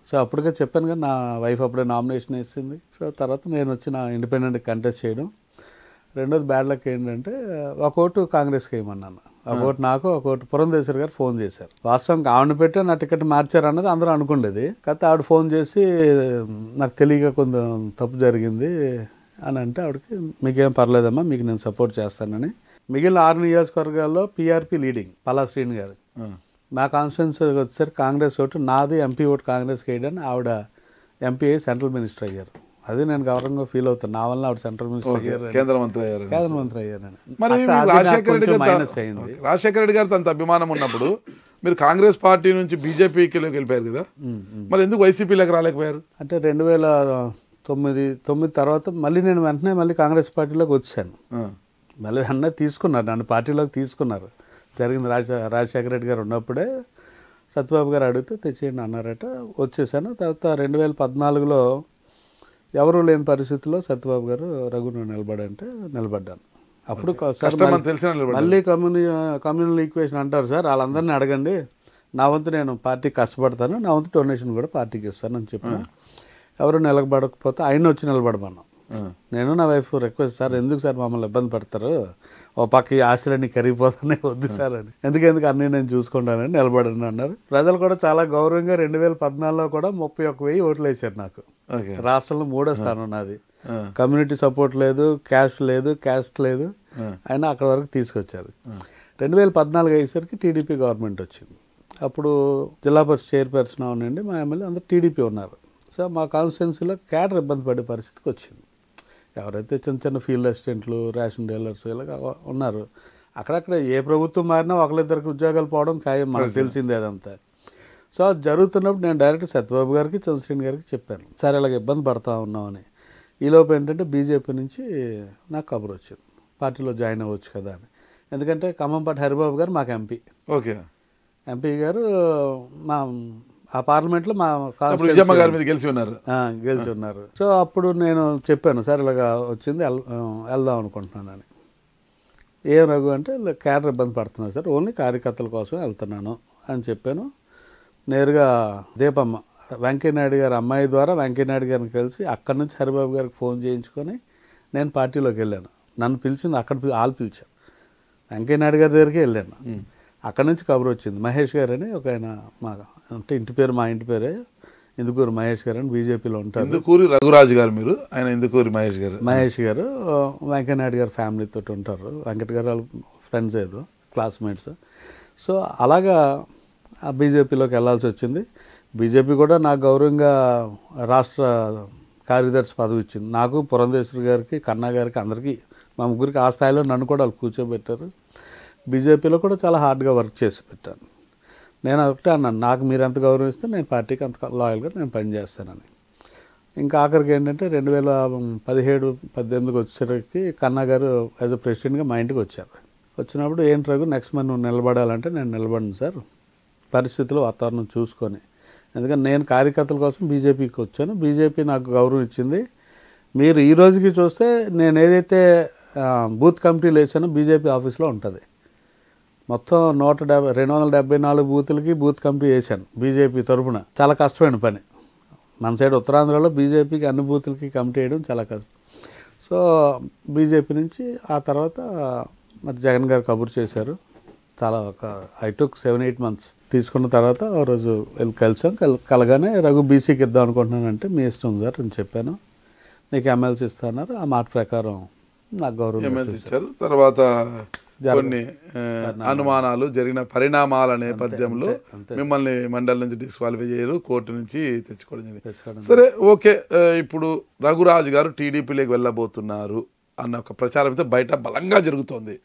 సో అప్పటికే చెప్పాను కదా, నా వైఫ్ అప్పుడే నామినేషన్ వేసింది. సో తర్వాత నేను వచ్చి నా ఇండిపెండెంట్ కంటెస్ట్ చేయడం. రెండోది బ్యాడ్ లక్ ఏంటంటే ఒక ఓటు కాంగ్రెస్కి వేయమన్నాను, ఒక ఓటు నాకు, ఒక ఓటు పురంధేశ్వరి గారు ఫోన్ చేశారు. వాస్తవంగా ఆవిడ పెట్టి నా టికెట్ మార్చారు అన్నది అందరూ అనుకుండేది. కాకపోతే ఆవిడ ఫోన్ చేసి నాకు తెలియక కొంచెం తప్పు జరిగింది అని అంటే ఆవిడకి మీకేం పర్లేదమ్మా, మీకు నేను సపోర్ట్ చేస్తానని. మిగిలిన 6 నియోజకవర్గాల్లో పీఆర్పీ లీడింగ్ పల్లా శ్రీని గారు. మా కాన్స్టిట్యున్సీ వచ్చేసరికి కాంగ్రెస్ ఓటు నాది, ఎంపీ ఓటు కాంగ్రెస్కి వేయడానికి ఆవిడ ఎంపీ అయ్యి సెంట్రల్ మినిస్టర్ అయ్యారు. అది నేను గౌరవంగా ఫీల్ అవుతాను. నా వల్ల ఆవిడ సెంట్రల్ మినిస్టర్ అయ్యారు, కేంద్ర మంత్రి అయ్యారు. మరి రాజశేఖర రెడ్డి గారితో అంత అభిమానం ఉన్నప్పుడు మీరు కాంగ్రెస్ పార్టీ నుంచి బీజేపీకి వెళ్ళిపోయారు కదా, మరి ఎందుకు వైసీపీలోకి రాలేకపోయారు? అంటే 2009 తర్వాత మళ్ళీ నేను వెంటనే మళ్ళీ కాంగ్రెస్ పార్టీలోకి వచ్చాను. మళ్ళీ వెంటనే తీసుకున్నారు, నన్ను పార్టీలోకి తీసుకున్నారు. జరిగింది రాజశేఖర రెడ్డి గారు ఉన్నప్పుడే సత్యబాబు గారు అడిగితే తెచ్చేయండి అన్నారట, వచ్చేసాను. తర్వాత 2014లో ఎవరు లేని పరిస్థితుల్లో సత్యబాబు గారు రఘును నిలబడంటే నిలబడ్డాను. అప్పుడు మళ్ళీ కమ్యూనల్ ఈక్వేషన్ అంటారు సార్, వాళ్ళందరినీ అడగండి, నా వంతు నేను పార్టీకి కష్టపడతాను, నా వంతు డొనేషన్ కూడా పార్టీకి ఇస్తాను అని చెప్పిన. ఎవరు నిలబడకపోతే ఆయన వచ్చి నిలబడమన్నాం. నేను నా వైఫ్ రిక్వెస్ట్, సార్ ఎందుకు సార్ మమ్మల్ని ఇబ్బంది పడతారు, ఓ పక్క ఈ ఆశలన్నీ కరిగిపోతున్నాయి, వద్దు సార్ అని, ఎందుకు అన్నీ నేను చూసుకుంటానని నిలబడను అన్నారు. ప్రజలు కూడా చాలా గౌరవంగా 2014లో కూడా 31,000 ఓట్లు వేశారు నాకు. రాష్ట్రంలో 3వ స్థానం నాది. కమ్యూనిటీ సపోర్ట్ లేదు, క్యాస్ట్ లేదు, క్యాస్ట్ లేదు, అయినా అక్కడ వరకు తీసుకొచ్చారు. 2014 అయ్యేసరికి టీడీపీ గవర్నమెంట్ వచ్చింది. అప్పుడు జిల్లా పరిషత్ చైర్పర్సన్ అవునండి, మా ఎమ్మెల్యే అందరూ టీడీపీ ఉన్నారు. సో మా కాన్స్టిట్యున్సీలో క్యాడర్ ఇబ్బంది పడే పరిస్థితికి వచ్చింది. ఎవరైతే చిన్న ఫీల్డ్ అసిస్టెంట్లు, రేషన్ డీలర్స్ ఇలా ఉన్నారు, అక్కడక్కడ ఏ ప్రభుత్వం మారినా ఒకరిద్దరికి ఉద్యోగాలు పోవడం ఖాయం, మనకు తెలిసిందే అదంతా. సో అది జరుగుతున్నప్పుడు నేను డైరెక్ట్ సత్యబాబు గారికి, చంద్రశ్రేణి గారికి చెప్పాను, సార్ ఇలాగ ఇబ్బంది పడతా ఉన్నామని. ఈలోపు ఏంటంటే బీజేపీ నుంచి నాకు కబురు వచ్చింది, పార్టీలో జాయిన్ అవ్వచ్చు కదా అని. ఎందుకంటే ఖమ్మంపాటి హరిబాబు గారు మాకు ఎంపీ. ఓకే, ఎంపీ గారు మా ఆ పార్లమెంట్లో మా గెలిచి ఉన్నారు. సో అప్పుడు నేను చెప్పాను, సార్ ఇలాగా వచ్చింది, వెళ్దాం అనుకుంటున్నానని. ఏం రఘు అంటే క్యాడర్ ఇబ్బంది పడుతున్నారు సార్, ఓన్లీ కార్యకర్తల కోసం వెళ్తున్నాను అని చెప్పాను. నేరుగా దీపమ్మ వెంకయ్యనాయుడు గారి అమ్మాయి ద్వారా వెంకయ్యనాయుడు గారిని కలిసి అక్కడి నుంచి హరిబాబు గారికి ఫోన్ చేయించుకొని నేను పార్టీలోకి వెళ్ళాను. నన్ను పిలిచింది, అక్కడ వాళ్ళు పిలిచాను, వెంకయ్యనాయుడు గారి దగ్గరికి వెళ్ళాను. అక్కడి నుంచి కబురు వచ్చింది, మహేష్ గారు అని ఒక ఆయన, మా అంటే ఇంటి పేరు మా ఇంటి పేరే ఇందుకూరు మహేష్ గారు అని బీజేపీలో ఉంటారు. ఇందుకూరి రఘురాజు గారు, మీరు ఆయన ఇందుకూరి మహేష్ గారు వెంకయ్యనాయుడు గారు ఫ్యామిలీతో ఉంటారు. వెంకట గారు వాళ్ళ ఫ్రెండ్స్ ఏదో క్లాస్మేట్స్. సో అలాగా ఆ బీజేపీలోకి వెళ్ళాల్సి వచ్చింది. బీజేపీ కూడా నాకు గౌరవంగా రాష్ట్ర కార్యదర్శి పదవి ఇచ్చింది, నాకు, పురంధేశ్వరి గారికి, కన్నా గారికి, అందరికీ, మా ముగ్గురికి ఆ స్థాయిలో నన్ను కూడా వాళ్ళు కూర్చోబెట్టారు. బీజేపీలో కూడా చాలా హార్డ్గా వర్క్ చేసి పెట్టాను. నేను ఒకటే అన్నాను, నాకు మీరు ఎంత గౌరవిస్తే నేను పార్టీకి అంత లాయల్గా నేను పనిచేస్తానని. ఇంకా ఆఖరికి ఏంటంటే 2017-18 వచ్చేసరికి కన్నా గారు యాజ్ అ ప్రెసిడెంట్గా మా ఇంటికి వచ్చారు. వచ్చినప్పుడు ఏంటి రఘు నెక్స్ట్ మంత్ నువ్వు నిలబడాలంటే నేను నిలబడను సార్, పరిస్థితులు వాతావరణం చూసుకొని. ఎందుకంటే నేను కార్యకర్తల కోసం బీజేపీకి వచ్చాను, బీజేపీ నాకు గౌరవం ఇచ్చింది. మీరు ఈ రోజుకి చూస్తే నేను ఏదైతే బూత్ కమిటీలు వేసానో బీజేపీ ఆఫీస్లో ఉంటుంది. మొత్తం 274 బూతులకి బూత్ కమిటీ వేసాను బీజేపీ తరఫున. చాలా కష్టమైన పని. మన సైడ్ ఉత్తరాంధ్రలో బీజేపీకి అన్ని బూతులకి కమిటీ వేయడం చాలా కష్టం. సో బీజేపీ నుంచి ఆ తర్వాత మరి జగన్ గారు కబురు చేశారు. చాలా ఐ టుక్ 7-8 months తీసుకున్న తర్వాత ఆ రోజు వెళ్ళి కలిసాం. కలగానే రఘు బీసీకి ఇద్దాం అనుకుంటున్నానంటే మీ ఇష్టం సార్ అని చెప్పాను. నీకు ఎమ్మెల్సీ ఇస్తున్నారు, ఆ మాట ప్రకారం నాకు గౌరవం ఇచ్చారు. తర్వాత కొన్ని అనుమానాలు జరిగిన పరిణామాల నేపథ్యంలో మిమ్మల్ని మండలి నుంచి డిస్క్వాలిఫై చేయరు, కోర్టు నుంచి తెచ్చుకోవడం జరిగింది. సరే ఓకే, ఇప్పుడు రఘురాజు గారు టీడీపీలోకి వెళ్ళబోతున్నారు అన్న ఒక ప్రచారం అయితే బయట బలంగా జరుగుతోంది.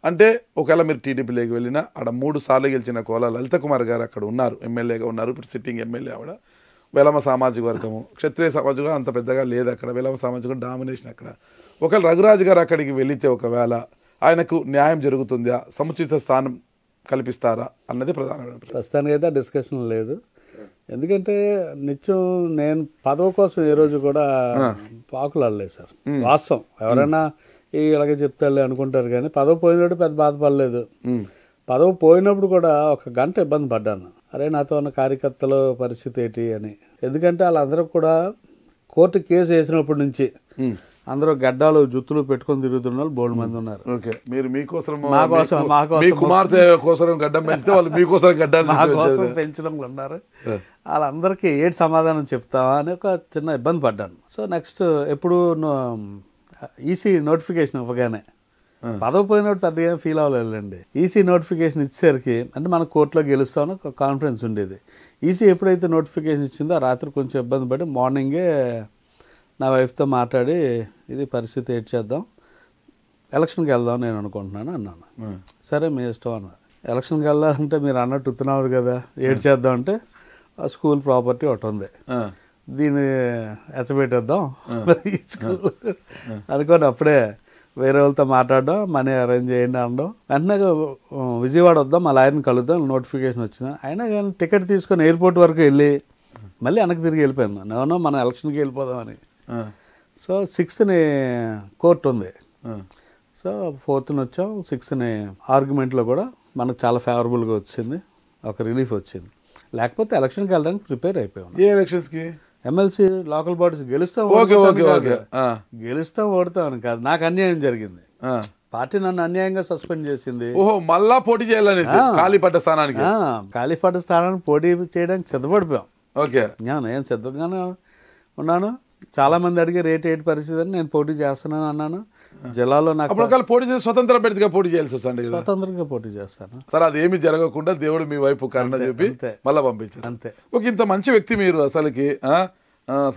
అంటే ఒకవేళ మీరు టీడీపీలోకి వెళ్ళినా అక్కడ 3 సార్లు గెలిచిన కోల లలిత కుమార్ గారు అక్కడ ఉన్నారు, ఎమ్మెల్యేగా ఉన్నారు. ఇప్పుడు సిట్టింగ్ ఎమ్మెల్యే ఆవిడ. వెలమ సామాజిక వర్గము, క్షత్రియ సామాజిక అంత పెద్దగా లేదు అక్కడ, వెలమ సామాజిక డామినేషన్ అక్కడ. ఒకవేళ రఘురాజు గారు అక్కడికి వెళితే ఒకవేళ ఆయనకు న్యాయం జరుగుతుందా, సముచిత స్థానం కల్పిస్తారా అన్నది ప్రధానమైన ప్రశ్న. ప్రస్తుతానికి అయితే డిస్కషన్ లేదు. ఎందుకంటే నిత్యం నేను పదవి కోసం ఏ రోజు కూడా పాకులాడలేదు సార్. వాస్తవం, ఎవరైనా ఇలాగే చెప్తారులే అనుకుంటారు, కానీ పదవి పోయినప్పుడు పెద్ద బాధపడలేదు. పదవి పోయినప్పుడు కూడా ఒక గంట ఇబ్బంది పడ్డాను, అరే నాతో ఉన్న కార్యకర్తల పరిస్థితి ఏంటి అని. ఎందుకంటే వాళ్ళందరూ కూడా కోర్టు కేసు వేసినప్పటి నుంచి అందరూ గడ్డాలు జుత్తులు పెట్టుకొని తిరుగుతున్న వాళ్ళు బోల్డ్ మంది ఉన్నారు. కుమార్తె కోసం గడ్డం పెంచితే వాళ్ళు మీకోసం గడ్డాలు పెంచడం ఉన్నారు. వాళ్ళందరికీ ఏడు సమాధానం చెప్తావా అని ఒక చిన్న ఇబ్బంది పడ్డాను. సో నెక్స్ట్ ఎప్పుడు ఈసీ నోటిఫికేషన్ ఇవ్వగానే పదవి పోయినప్పుడు పెద్దగా ఫీల్ అవ్వలేదండి. ఈసీ నోటిఫికేషన్ ఇచ్చేసరికి అంటే మన కోర్టులో గెలుస్తామని ఒక కాన్ఫిడెన్స్ ఉండేది. ఈసీ ఎప్పుడైతే నోటిఫికేషన్ ఇచ్చిందో ఆ రాత్రి కొంచెం ఇబ్బంది పడి మార్నింగే నా వైఫ్తో మాట్లాడి ఇది పరిస్థితి ఏడ్ చేద్దాం, ఎలక్షన్కి వెళ్దాం నేను అనుకుంటున్నాను అన్నాను. సరే మీ ఇష్టం అన్న. ఎలక్షన్కి వెళ్దామంటే మీరు అన్నట్టు ఉత్తున్నారు కదా, ఏడ్ చేద్దాం అంటే స్కూల్ ప్రాపర్టీ ఒకటి ఉంది, దీన్ని ఎచ్చబెట్టేద్దాం స్కూల్ అనుకోండి. అప్పుడే వేరే వాళ్ళతో మాట్లాడడం, మనీ అరేంజ్ చేయండి అనడం. వెంటనే విజయవాడ వద్దాం, మా లాయర్ని కలుద్దాం, నోటిఫికేషన్ వచ్చింది. అయినా కానీ టికెట్ తీసుకొని ఎయిర్పోర్ట్ వరకు వెళ్ళి మళ్ళీ వెనక్కి తిరిగి వెళ్ళిపోయాను. నేను మనం ఎలక్షన్కి వెళ్ళిపోదామని. సో 6th కోర్టు ఉంది. సో 4th వచ్చాం. 6th ఆర్గ్యుమెంట్లో కూడా మనకు చాలా ఫేవరబుల్గా వచ్చింది, ఒక రిలీఫ్ వచ్చింది. లేకపోతే ఎలక్షన్కి వెళ్ళడానికి ప్రిపేర్ అయిపోయాం. ఏ ఎలక్షన్స్కి? ఎమ్మెల్సీ లోకల్ బాడీస్ గెలుస్తాం ఓడతామని కాదు, నాకు అన్యాయం జరిగింది. పార్టీ నన్ను అన్యాయంగా సస్పెండ్ చేసింది. ఓహో, మళ్ళా పోటీ చేయాలని ఖాళీ పడ్డ స్థానానికి పోటీ చేయడానికి సిద్ధపడిపోయాం. ఓకే, నేను సిద్ధంగానే ఉన్నాను. చాలా మంది అడిగి రేట్ ఏంటి పరిస్థితి అని నేను పోటీ చేస్తున్నాను అన్నాను. జిల్లాలో నాకు పోటీ చేసి స్వతంత్ర అభ్యర్థిగా పోటీ చేయాల్సి వస్తుంది. స్వతంత్రంగా పోటీ చేస్తాను సార్. అదేమి జరగకుండా దేవుడు మీ వైపు కరుణ చెప్పి మళ్ళా పంపించారు. అంతే. ఒక ఇంత మంచి వ్యక్తి మీరు, అసలుకి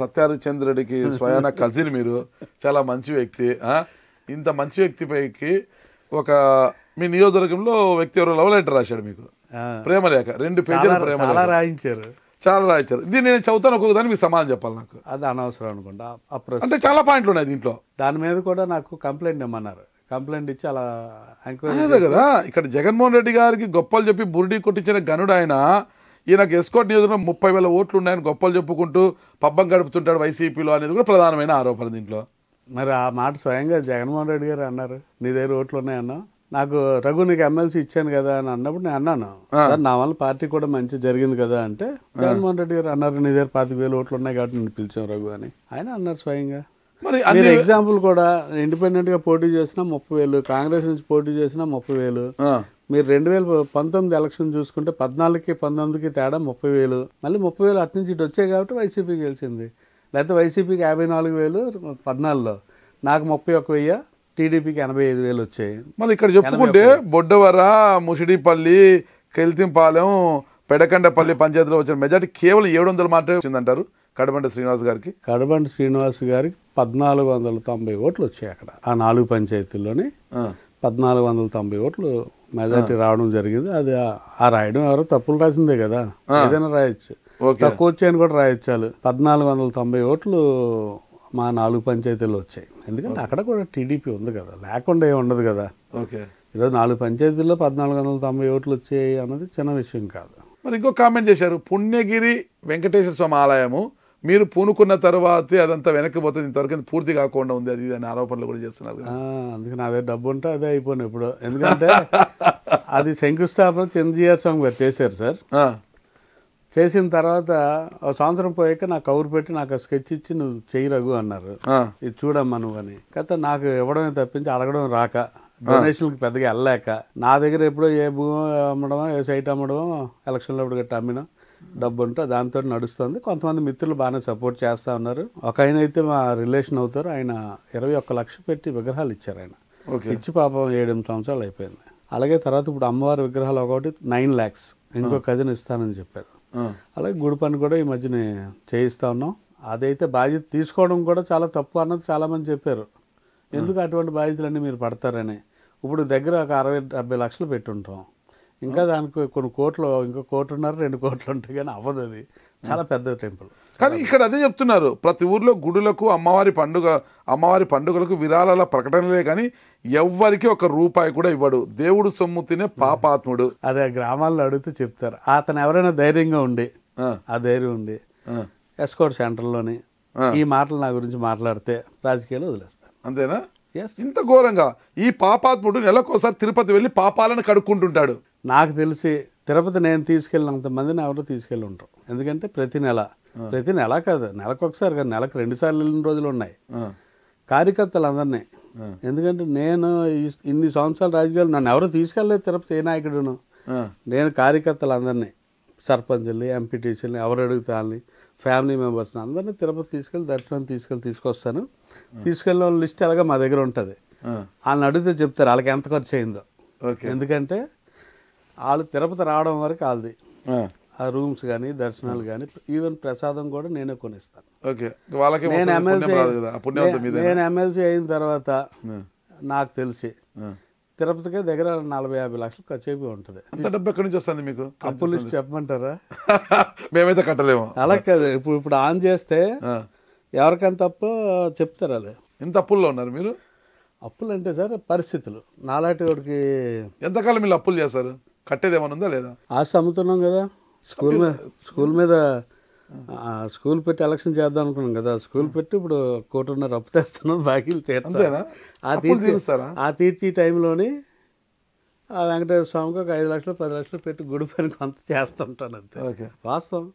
సత్యహరిచంద్రుడికి స్వయాన కజిన్ మీరు, చాలా మంచి వ్యక్తి. ఇంత మంచి వ్యక్తి పైకి ఒక మీ నియోజకవర్గంలో వ్యక్తి ఎవరు లవ్ లెటర్ రాశాడు మీకు, ప్రేమ లేఖ, 2 పేజీల ప్రేమ చాలా రాయించారు. దీన్ని నేను చదువుతాను, ఒక్కొక్క దాన్ని మీకు సమాధానం చెప్పాలి. నాకు అది అనవసరం అనుకుంటా. అంటే చాలా పాయింట్లు ఉన్నాయి దీంట్లో. దాని మీద కూడా నాకు కంప్లైంట్ ఇమ్మన్నారు. కంప్లైంట్ ఇచ్చి అలా ఎంక్వైరీ కదా. ఇక్కడ జగన్మోహన్ రెడ్డి గారికి గొప్పలు చెప్పి బురిడి కొట్టించిన గనుడు ఆయన. ఈయనకు ఎస్కోట్ నియోజకవర్గం 30,000 ఓట్లు ఉన్నాయని గొప్పలు చెప్పుకుంటూ పబ్బం గడుపుతుంటాడు వైసీపీలో అనేది కూడా ప్రధానమైన ఆరోపణ దీంట్లో. మరి ఆ మాట స్వయంగా జగన్మోహన్ రెడ్డి గారు అన్నారు, నీ దగ్గర ఓట్లు ఉన్నాయన్నా. నాకు రఘు నీకు ఎమ్మెల్సీ ఇచ్చాను కదా అని అన్నప్పుడు నేను అన్నాను, సార్ నా వల్ల పార్టీ కూడా మంచి జరిగింది కదా అంటే జగన్మోహన్ రెడ్డి గారు అన్నారు, నీ దగ్గర 25,000 ఓట్లు ఉన్నాయి కాబట్టి నేను పిలిచాను రఘు అని ఆయన అన్నారు స్వయంగా. మీరు ఎగ్జాంపుల్ కూడా ఇండిపెండెంట్ గా పోటీ చేసినా 30,000, కాంగ్రెస్ నుంచి పోటీ చేసినా 30,000. మీరు 2019 ఎలక్షన్ చూసుకుంటే 14కి 19కి తేడా 30,000, మళ్ళీ 30,000 అటు నుంచి ఇటు వచ్చాయి కాబట్టి వైసీపీ గెలిచింది. లేకపోతే వైసీపీకి 54,000 14లో, నాకు 31,000, టీడీపీకి 85,000 వచ్చాయి. మళ్ళీ ఇక్కడ చెప్పుకుంటే బొడ్డవర, ముషిడిపల్లి, కెల్తింపాలెం, పెడకండపల్లి పంచాయతీలో వచ్చిన మెజార్టీ కేవలం 700 మాత్రమే వచ్చిందంటారు కడబండి శ్రీనివాస్ గారికి. కడబండి శ్రీనివాస్ గారికి 1490 ఓట్లు వచ్చాయి అక్కడ. ఆ 4 పంచాయతీల్లోని 1490 ఓట్లు మెజార్టీ రావడం జరిగింది. అది ఆ రాయడం ఎవరో తప్పులు రాసిందే కదా, ఏదైనా రాయొచ్చు, తక్కువ వచ్చాయని కూడా రాయొచ్చాలు. 1490 ఓట్లు మా 4 పంచాయతీలు వచ్చాయి. ఎందుకంటే అక్కడ కూడా టీడీపీ ఉంది కదా, లేకుండా ఏమి ఉండదు కదా. ఈరోజు 4 పంచాయతీల్లో 1490 ఓట్లు వచ్చాయి అన్నది చిన్న విషయం కాదు. మరి ఇంకో కామెంట్ చేశారు, పుణ్యగిరి వెంకటేశ్వర స్వామి ఆలయము మీరు పూనుకున్న తర్వాతే అదంతా వెనక్కి పోతుంది, ఇంతవరకు పూర్తి కాకుండా ఉంది అది అని ఆరోపణలు కూడా చేస్తున్నారు. అందుకే నా దగ్గర డబ్బు ఉంటే అదే అయిపోయింది ఇప్పుడు. ఎందుకంటే అది శంకుస్థాపన చంద్రజీఆర్ స్వామి గారు చేశారు సార్. చేసిన తర్వాత ఒక సంవత్సరం పోయాక నాకు కౌరు పెట్టి నాకు స్కెచ్ ఇచ్చి నువ్వు చెయ్యి రఘు అన్నారు, ఇది చూడమ్మా నువ్వు అని. కాకపోతే నాకు ఇవ్వడమే తప్పించి అడగడం రాక, డొనేషన్కి పెద్దగా వెళ్ళలేక, నా దగ్గర ఎప్పుడో ఏ భూమి అమ్మడమో ఏ సైట్ అమ్మడమో ఎలక్షన్లో గట్టి అమ్మినా డబ్బు ఉంటే దాంతో నడుస్తుంది. కొంతమంది మిత్రులు బాగానే సపోర్ట్ చేస్తా ఉన్నారు. ఒక ఆయన అయితే మా రిలేషన్ అవుతారు, ఆయన 21 లక్షలు పెట్టి విగ్రహాలు ఇచ్చారు. ఆయన ఇచ్చి పాపం 7-8 సంవత్సరాలు అయిపోయింది. అలాగే తర్వాత ఇప్పుడు అమ్మవారి విగ్రహాలు ఒకటి 9 lakhs ఇంకో కజిన్ ఇస్తానని చెప్పారు. అలాగే గుడి పని కూడా ఈ మధ్యన చేయిస్తా ఉన్నాం. అదైతే బాధ్యత తీసుకోవడం కూడా చాలా తప్పు అన్నది చాలామంది చెప్పారు. ఎందుకు అటువంటి బాధ్యతలన్నీ మీరు పడతారని. ఇప్పుడు దగ్గర ఒక 60-70 లక్షలు పెట్టుంటాం. ఇంకా దానికి కొన్ని కోట్లు, ఇంకో 1.5 కోట్లు 2 కోట్లు ఉంటాయి, కానీ అవ్వదు. అది చాలా పెద్ద టెంపుల్. కానీ ఇక్కడ అదే చెప్తున్నారు, ప్రతి ఊర్లో గుడులకు అమ్మవారి పండుగలకు విరాళాల ప్రకటనలే కానీ ఎవ్వరికి 1 రూపాయి కూడా ఇవ్వడు. దేవుడు సొమ్ము తినే పాపాత్ముడు. అదే గ్రామాల్లో అడిగితే చెప్తారు. అతను ఎవరైనా ధైర్యంగా ఉండి, ఆ ధైర్యం ఉండి ఎస్కోట్ సెంటర్లోని ఈ మాటలు నా గురించి మాట్లాడితే రాజకీయాలు వదిలేస్తాను. అంతేనా? ఇంత ఘోరంగా ఈ పాపాత్ముడు నెలకోసారి తిరుపతి వెళ్ళి పాపాలను కడుక్కుంటుంటాడు. నాకు తెలిసి తిరుపతి నేను తీసుకెళ్ళినంత మందిని ఎవరు తీసుకెళ్ళి ఉంటారు. ఎందుకంటే ప్రతి నెల కాదు, నెలకొకసారి కాదు, నెలకు 2 సార్లు వెళ్ళిన రోజులు ఉన్నాయి కార్యకర్తలందరినీ. ఎందుకంటే నేను ఇన్ని సంవత్సరాల రాజకీయాలు నన్ను ఎవరు తీసుకెళ్ళలేదు తిరుపతి, ఏ నాయకుడును. నేను కార్యకర్తలందరినీ, సర్పంచుల్ని, ఎంపీటీసీలని, ఎవరు అడుగుతాని, ఫ్యామిలీ మెంబర్స్ని అందరినీ తిరుపతి తీసుకెళ్ళి దర్శనం తీసుకొస్తాను. తీసుకెళ్ళిన వాళ్ళ లిస్ట్ ఎలాగా మా దగ్గర ఉంటుంది. వాళ్ళని అడిగితే చెప్తారు వాళ్ళకి ఎంత ఖర్చు అయిందో. ఎందుకంటే వాళ్ళు తిరుపతి రావడం వరకు వాళ్ళది, ఆ రూమ్స్ కానీ దర్శనాలు కానీ ఈవెన్ ప్రసాదం కూడా నేనే కొనిస్తాను. నేను ఎమ్మెల్సీ అయిన తర్వాత నాకు తెలిసి తిరుపతికే దగ్గర 40-50 లక్షలు ఖర్చు అయిపోయి ఉంటుంది. అంత డబ్బు ఎక్కడి నుంచి వస్తుంది మీకు? అప్పుల లిస్ట్ చెప్పమంటారా? మేమైతే కట్టలేము. అలా కాదు, ఇప్పుడు ఆన్ చేస్తే ఎవరికైనా తప్ప చెప్తారు. అదే ఎంత అప్పుల్లో ఉన్నారు మీరు? అప్పులు అంటే సార్ పరిస్థితులు. నాలాంటి వాడికి ఎంతకాలం మీరు అప్పులు చేస్తారు? కట్టేది ఏమైనా ఉందా లేదా? ఆస్తి అమ్ముతున్నాం కదా. స్కూల్ మీద స్కూల్ పెట్టి ఎలక్షన్ చేద్దాం అనుకున్నాం కదా. స్కూల్ పెట్టి ఇప్పుడు 1.5 కోట్లు అప్పు తెస్తున్నాం, బాకీలు తీర్చారా. ఆ తీర్చి టైంలోని ఆ వెంకటేశ్వర స్వామికి ఒక 5 లక్షలు 10 లక్షలు పెట్టి గుడి పని కొంత చేస్తుంటాను. అంతే వాస్తవం.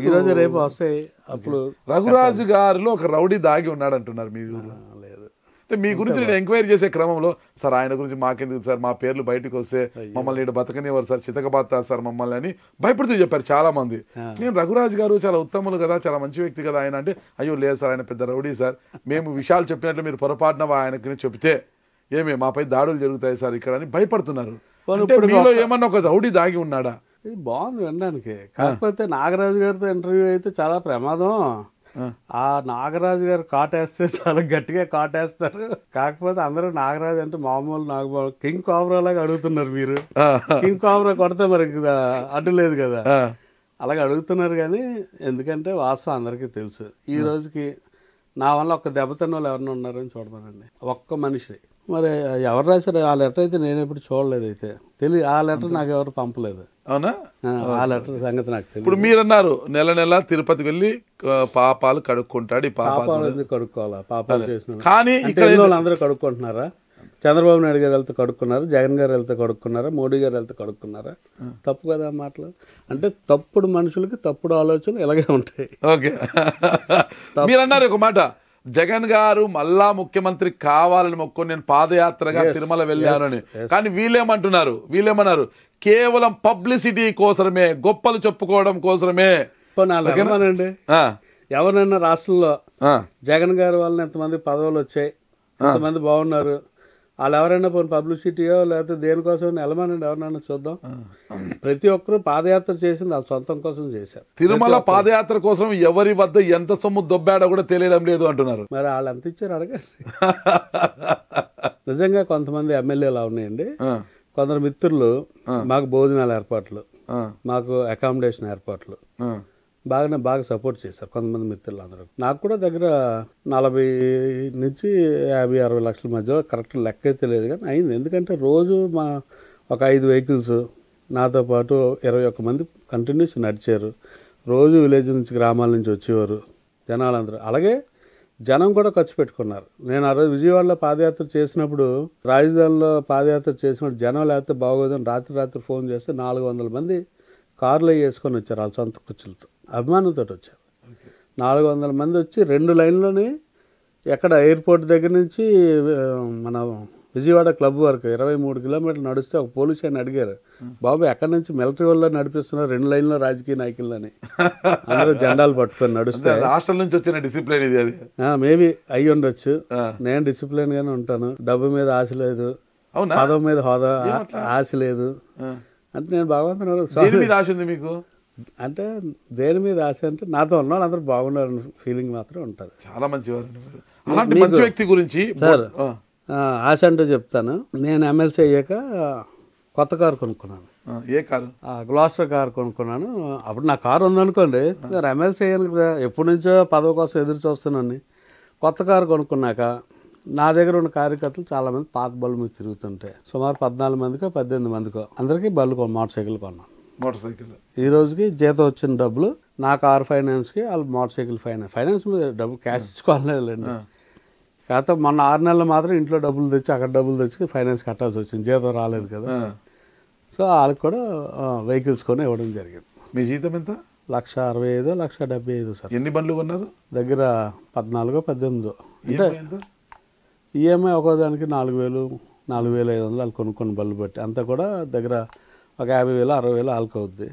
ఈరోజు రేపు వస్తాయి. అప్పుడు రఘురాజు గారిలో ఒక రౌడీ దాగి ఉన్నాడు అంటున్నారు. మీరు లేదు అంటే మీ గురించి నేను ఎంక్వైరీ చేసే క్రమంలో, సార్ ఆయన గురించి మాకెందుకు సార్, మా పేర్లు బయటకు వస్తే మమ్మల్ని ఇక్కడ బతకనివ్వరు సార్, చితకబాతారు సార్ మమ్మల్ని అని భయపడుతూ చెప్పారు చాలా మంది. నేను రఘురాజు గారు చాలా ఉత్తములు కదా, చాలా మంచి వ్యక్తి కదా ఆయన అంటే, అయ్యో లేదు సార్ ఆయన పెద్ద రౌడీ సార్, మేము విషయాలు చెప్పినట్లు మీరు పొరపాటున ఆయనకి చెప్తే మాపై దాడులు జరుగుతాయి సార్ ఇక్కడ అని భయపడుతున్నారు. మీలో ఏమన్నా ఒక రౌడీ దాగి ఉన్నాడా? ఇది బాగుంది వినడానికి. కాకపోతే నాగరాజు గారితో ఇంటర్వ్యూ అయితే చాలా ప్రమాదం. ఆ నాగరాజు గారు కాటేస్తే చాలా గట్టిగా కాటేస్తారు. కాకపోతే అందరూ నాగరాజు అంటే మామూలు నాగబాబు కింగ్ కోబ్రా లాగా అడుగుతున్నారు. మీరు కింగ్ కోబ్రా కొడితే మరి అడ్డు లేదు కదా, అలాగే అడుగుతున్నారు. కానీ ఎందుకంటే వాస్తవం అందరికీ తెలుసు. ఈ రోజుకి నా వల్ల ఒక్క దెబ్బతిన్న వాళ్ళు ఎవరైనా ఉన్నారని చూడమనండి, ఒక్క మనిషి. మరి ఎవరు రాశారు ఆ లెటర్ అయితే నేను ఎప్పుడు చూడలేదు. అయితే తెలియదు, ఆ లెటర్ నాకు ఎవరు పంపలేదు. అవునా? ఆ లెటర్ సంగతి నాకు తెలియదు. ఇప్పుడు మీరన్నారు నెల తిరుపతికి వెళ్ళి పాపాలు కడుక్కుంటాడు. ఈ పాపాలు ఎందుకు కడుక్కోవాలా? పాపాలు చేసిన కానీ ఇక్కడ అందరూ కడుక్కుంటున్నారా? చంద్రబాబు నాయుడు గారు వెళ్తే కడుక్కున్నారు, జగన్ గారు వెళ్తే కడుక్కున్నారా, మోడీ గారు వెళ్తే కడుక్కున్నారా? తప్పు కదా మాటలు. అంటే తప్పుడు మనుషులకి తప్పుడు ఆలోచనలు ఇలాగే ఉంటాయి. ఓకే, మీరన్నారు ఒక మాట, జగన్ గారు మళ్ళా ముఖ్యమంత్రి కావాలని మొక్కుని నేను పాదయాత్రగా తిరుమల వెళ్ళానని. కానీ వీళ్ళేమన్నారు కేవలం పబ్లిసిటీ కోసమే, గొప్పలు చెప్పుకోవడం కోసమే. ఎవరైనా రాష్ట్రంలో జగన్ గారి వల్ల ఎంతమంది పదవులు వచ్చాయి, ఎంతమంది బాగున్నారు, వాళ్ళు ఎవరైనా పోనీ పబ్లిసిటీయో లేకపోతే దేనికోసం వెళ్ళమనండి, ఎవరినైనా చూద్దాం. ప్రతి ఒక్కరు పాదయాత్ర చేసింది వాళ్ళ సొంతం కోసం చేశారు. తిరుమల పాదయాత్ర కోసం ఎవరి వద్ద ఎంత సొమ్ము దొబ్బాడో కూడా తెలియడం లేదు అంటున్నారు. మరి వాళ్ళు ఎంత ఇచ్చారు అడగండి. నిజంగా కొంతమంది ఎమ్మెల్యేలు ఉన్నాయండి, కొందరు మిత్రులు మాకు భోజనాల ఏర్పాట్లు, మాకు అకామిడేషన్ ఏర్పాట్లు బాగా సపోర్ట్ చేశారు. కొంతమంది మిత్రులు అందరూ నాకు కూడా దగ్గర 40 నుంచి 50-60 లక్షల మధ్యలో కరెక్ట్ లెక్క అయితే లేదు కానీ అయింది. ఎందుకంటే రోజు ఒక 5 వెహికల్స్ నాతో పాటు 21 మంది కంటిన్యూస్ నడిచారు. రోజు విలేజ్ నుంచి గ్రామాల నుంచి వచ్చేవారు జనాలందరూ. అలాగే జనం కూడా ఖర్చు పెట్టుకున్నారు. నేను ఆ రోజు విజయవాడలో పాదయాత్ర చేసినప్పుడు, రాజధానిలో పాదయాత్ర చేసినప్పుడు జనం లేకపోతే బాగోదని రాత్రి ఫోన్ చేస్తే 400 మంది కార్లో వేసుకొని వచ్చారు వాళ్ళ సొంత కుర్చీలతో, అభిమానంతో వచ్చారు. 400 మంది వచ్చి 2 లైన్లోని ఎక్కడ ఎయిర్పోర్ట్ దగ్గర నుంచి మన విజయవాడ క్లబ్ వరకు 23 కిలోమీటర్లు నడిస్తే ఒక పోలీసు ఆయన అడిగారు, బాబు ఎక్కడి నుంచి మిలిటరీ వల్ల నడిపిస్తున్నారు 2 లైన్లో రాజకీయ నాయకులని. అందరూ జెండాలు పట్టుకొని నడుస్తే హాస్టల్ నుంచి వచ్చిన డిసిప్లిన్ ఇది. మేబీ అయ్యి ఉండొచ్చు. నేను డిసిప్లిన్ గానే ఉంటాను, డబ్బు మీద ఆశ లేదు, అవునా? పదవి మీద హోదా ఆశ లేదు అంటే నేను భగవంతుని దేని మీద ఆశ ఉంది మీకు? అంటే దేని మీద ఆశ అంటే నాతో ఉన్న వాళ్ళు అందరూ బాగున్నారు ఫీలింగ్ మాత్రం ఉంటుంది. చాలా మంచివారు. అలాంటి మంచి వ్యక్తి గురించి సార్ ఆశ అంటే చెప్తాను. నేను ఎమ్మెల్సీ అయ్యాక కొత్త కారు కొనుక్కున్నాను. ఏ కారు? గ్లాస్టర్ కారు కొనుక్కున్నాను. అప్పుడు నా కారు ఉందనుకోండి, ఎమ్మెల్సీ అయ్యాను కదా, ఎప్పటి నుంచో పదవి కోసం ఎదురు చూస్తున్నాను. కొత్త కారు కొనుక్కున్నాక నా దగ్గర ఉన్న కార్యకర్తలు చాలా మంది పాత బళ్ళు మీద తిరుగుతుంటాయి. సుమారు 14 మందికో 18 మందికో అందరికీ మోటార్ సైకిల్ కొన్నాను. మోటార్ సైకిల్ ఈ రోజుకి జీతం వచ్చిన డబ్బులు నా కారు ఫైనాన్స్కి, వాళ్ళు మోటార్ సైకిల్ ఫైనాన్స్ మీద డబ్బు క్యాష్ ఇచ్చుకోలేదులేండి. కాకపోతే మొన్న 6 నెలలు మాత్రం ఇంట్లో డబ్బులు తెచ్చి అక్కడ డబ్బులు తెచ్చి ఫైనాన్స్ కట్టాల్సి వచ్చింది, జీతం రాలేదు కదా. సో వాళ్ళకి కూడా వెహికల్స్ కొని ఇవ్వడం జరిగింది. మీ జీతం ఎంత? 1,65,000 1,75,000 సార్. ఎన్ని బండ్లు కొన్నారు? దగ్గర 14 18. అంటే ఈఎంఐ ఒక్కోదానికి 4,000 4,500 వాళ్ళు కొనుక్కొని బళ్ళు బట్టి అంతా కూడా దగ్గర ఒక 50,000 60,000 వాళ్ళకి అవుద్ది.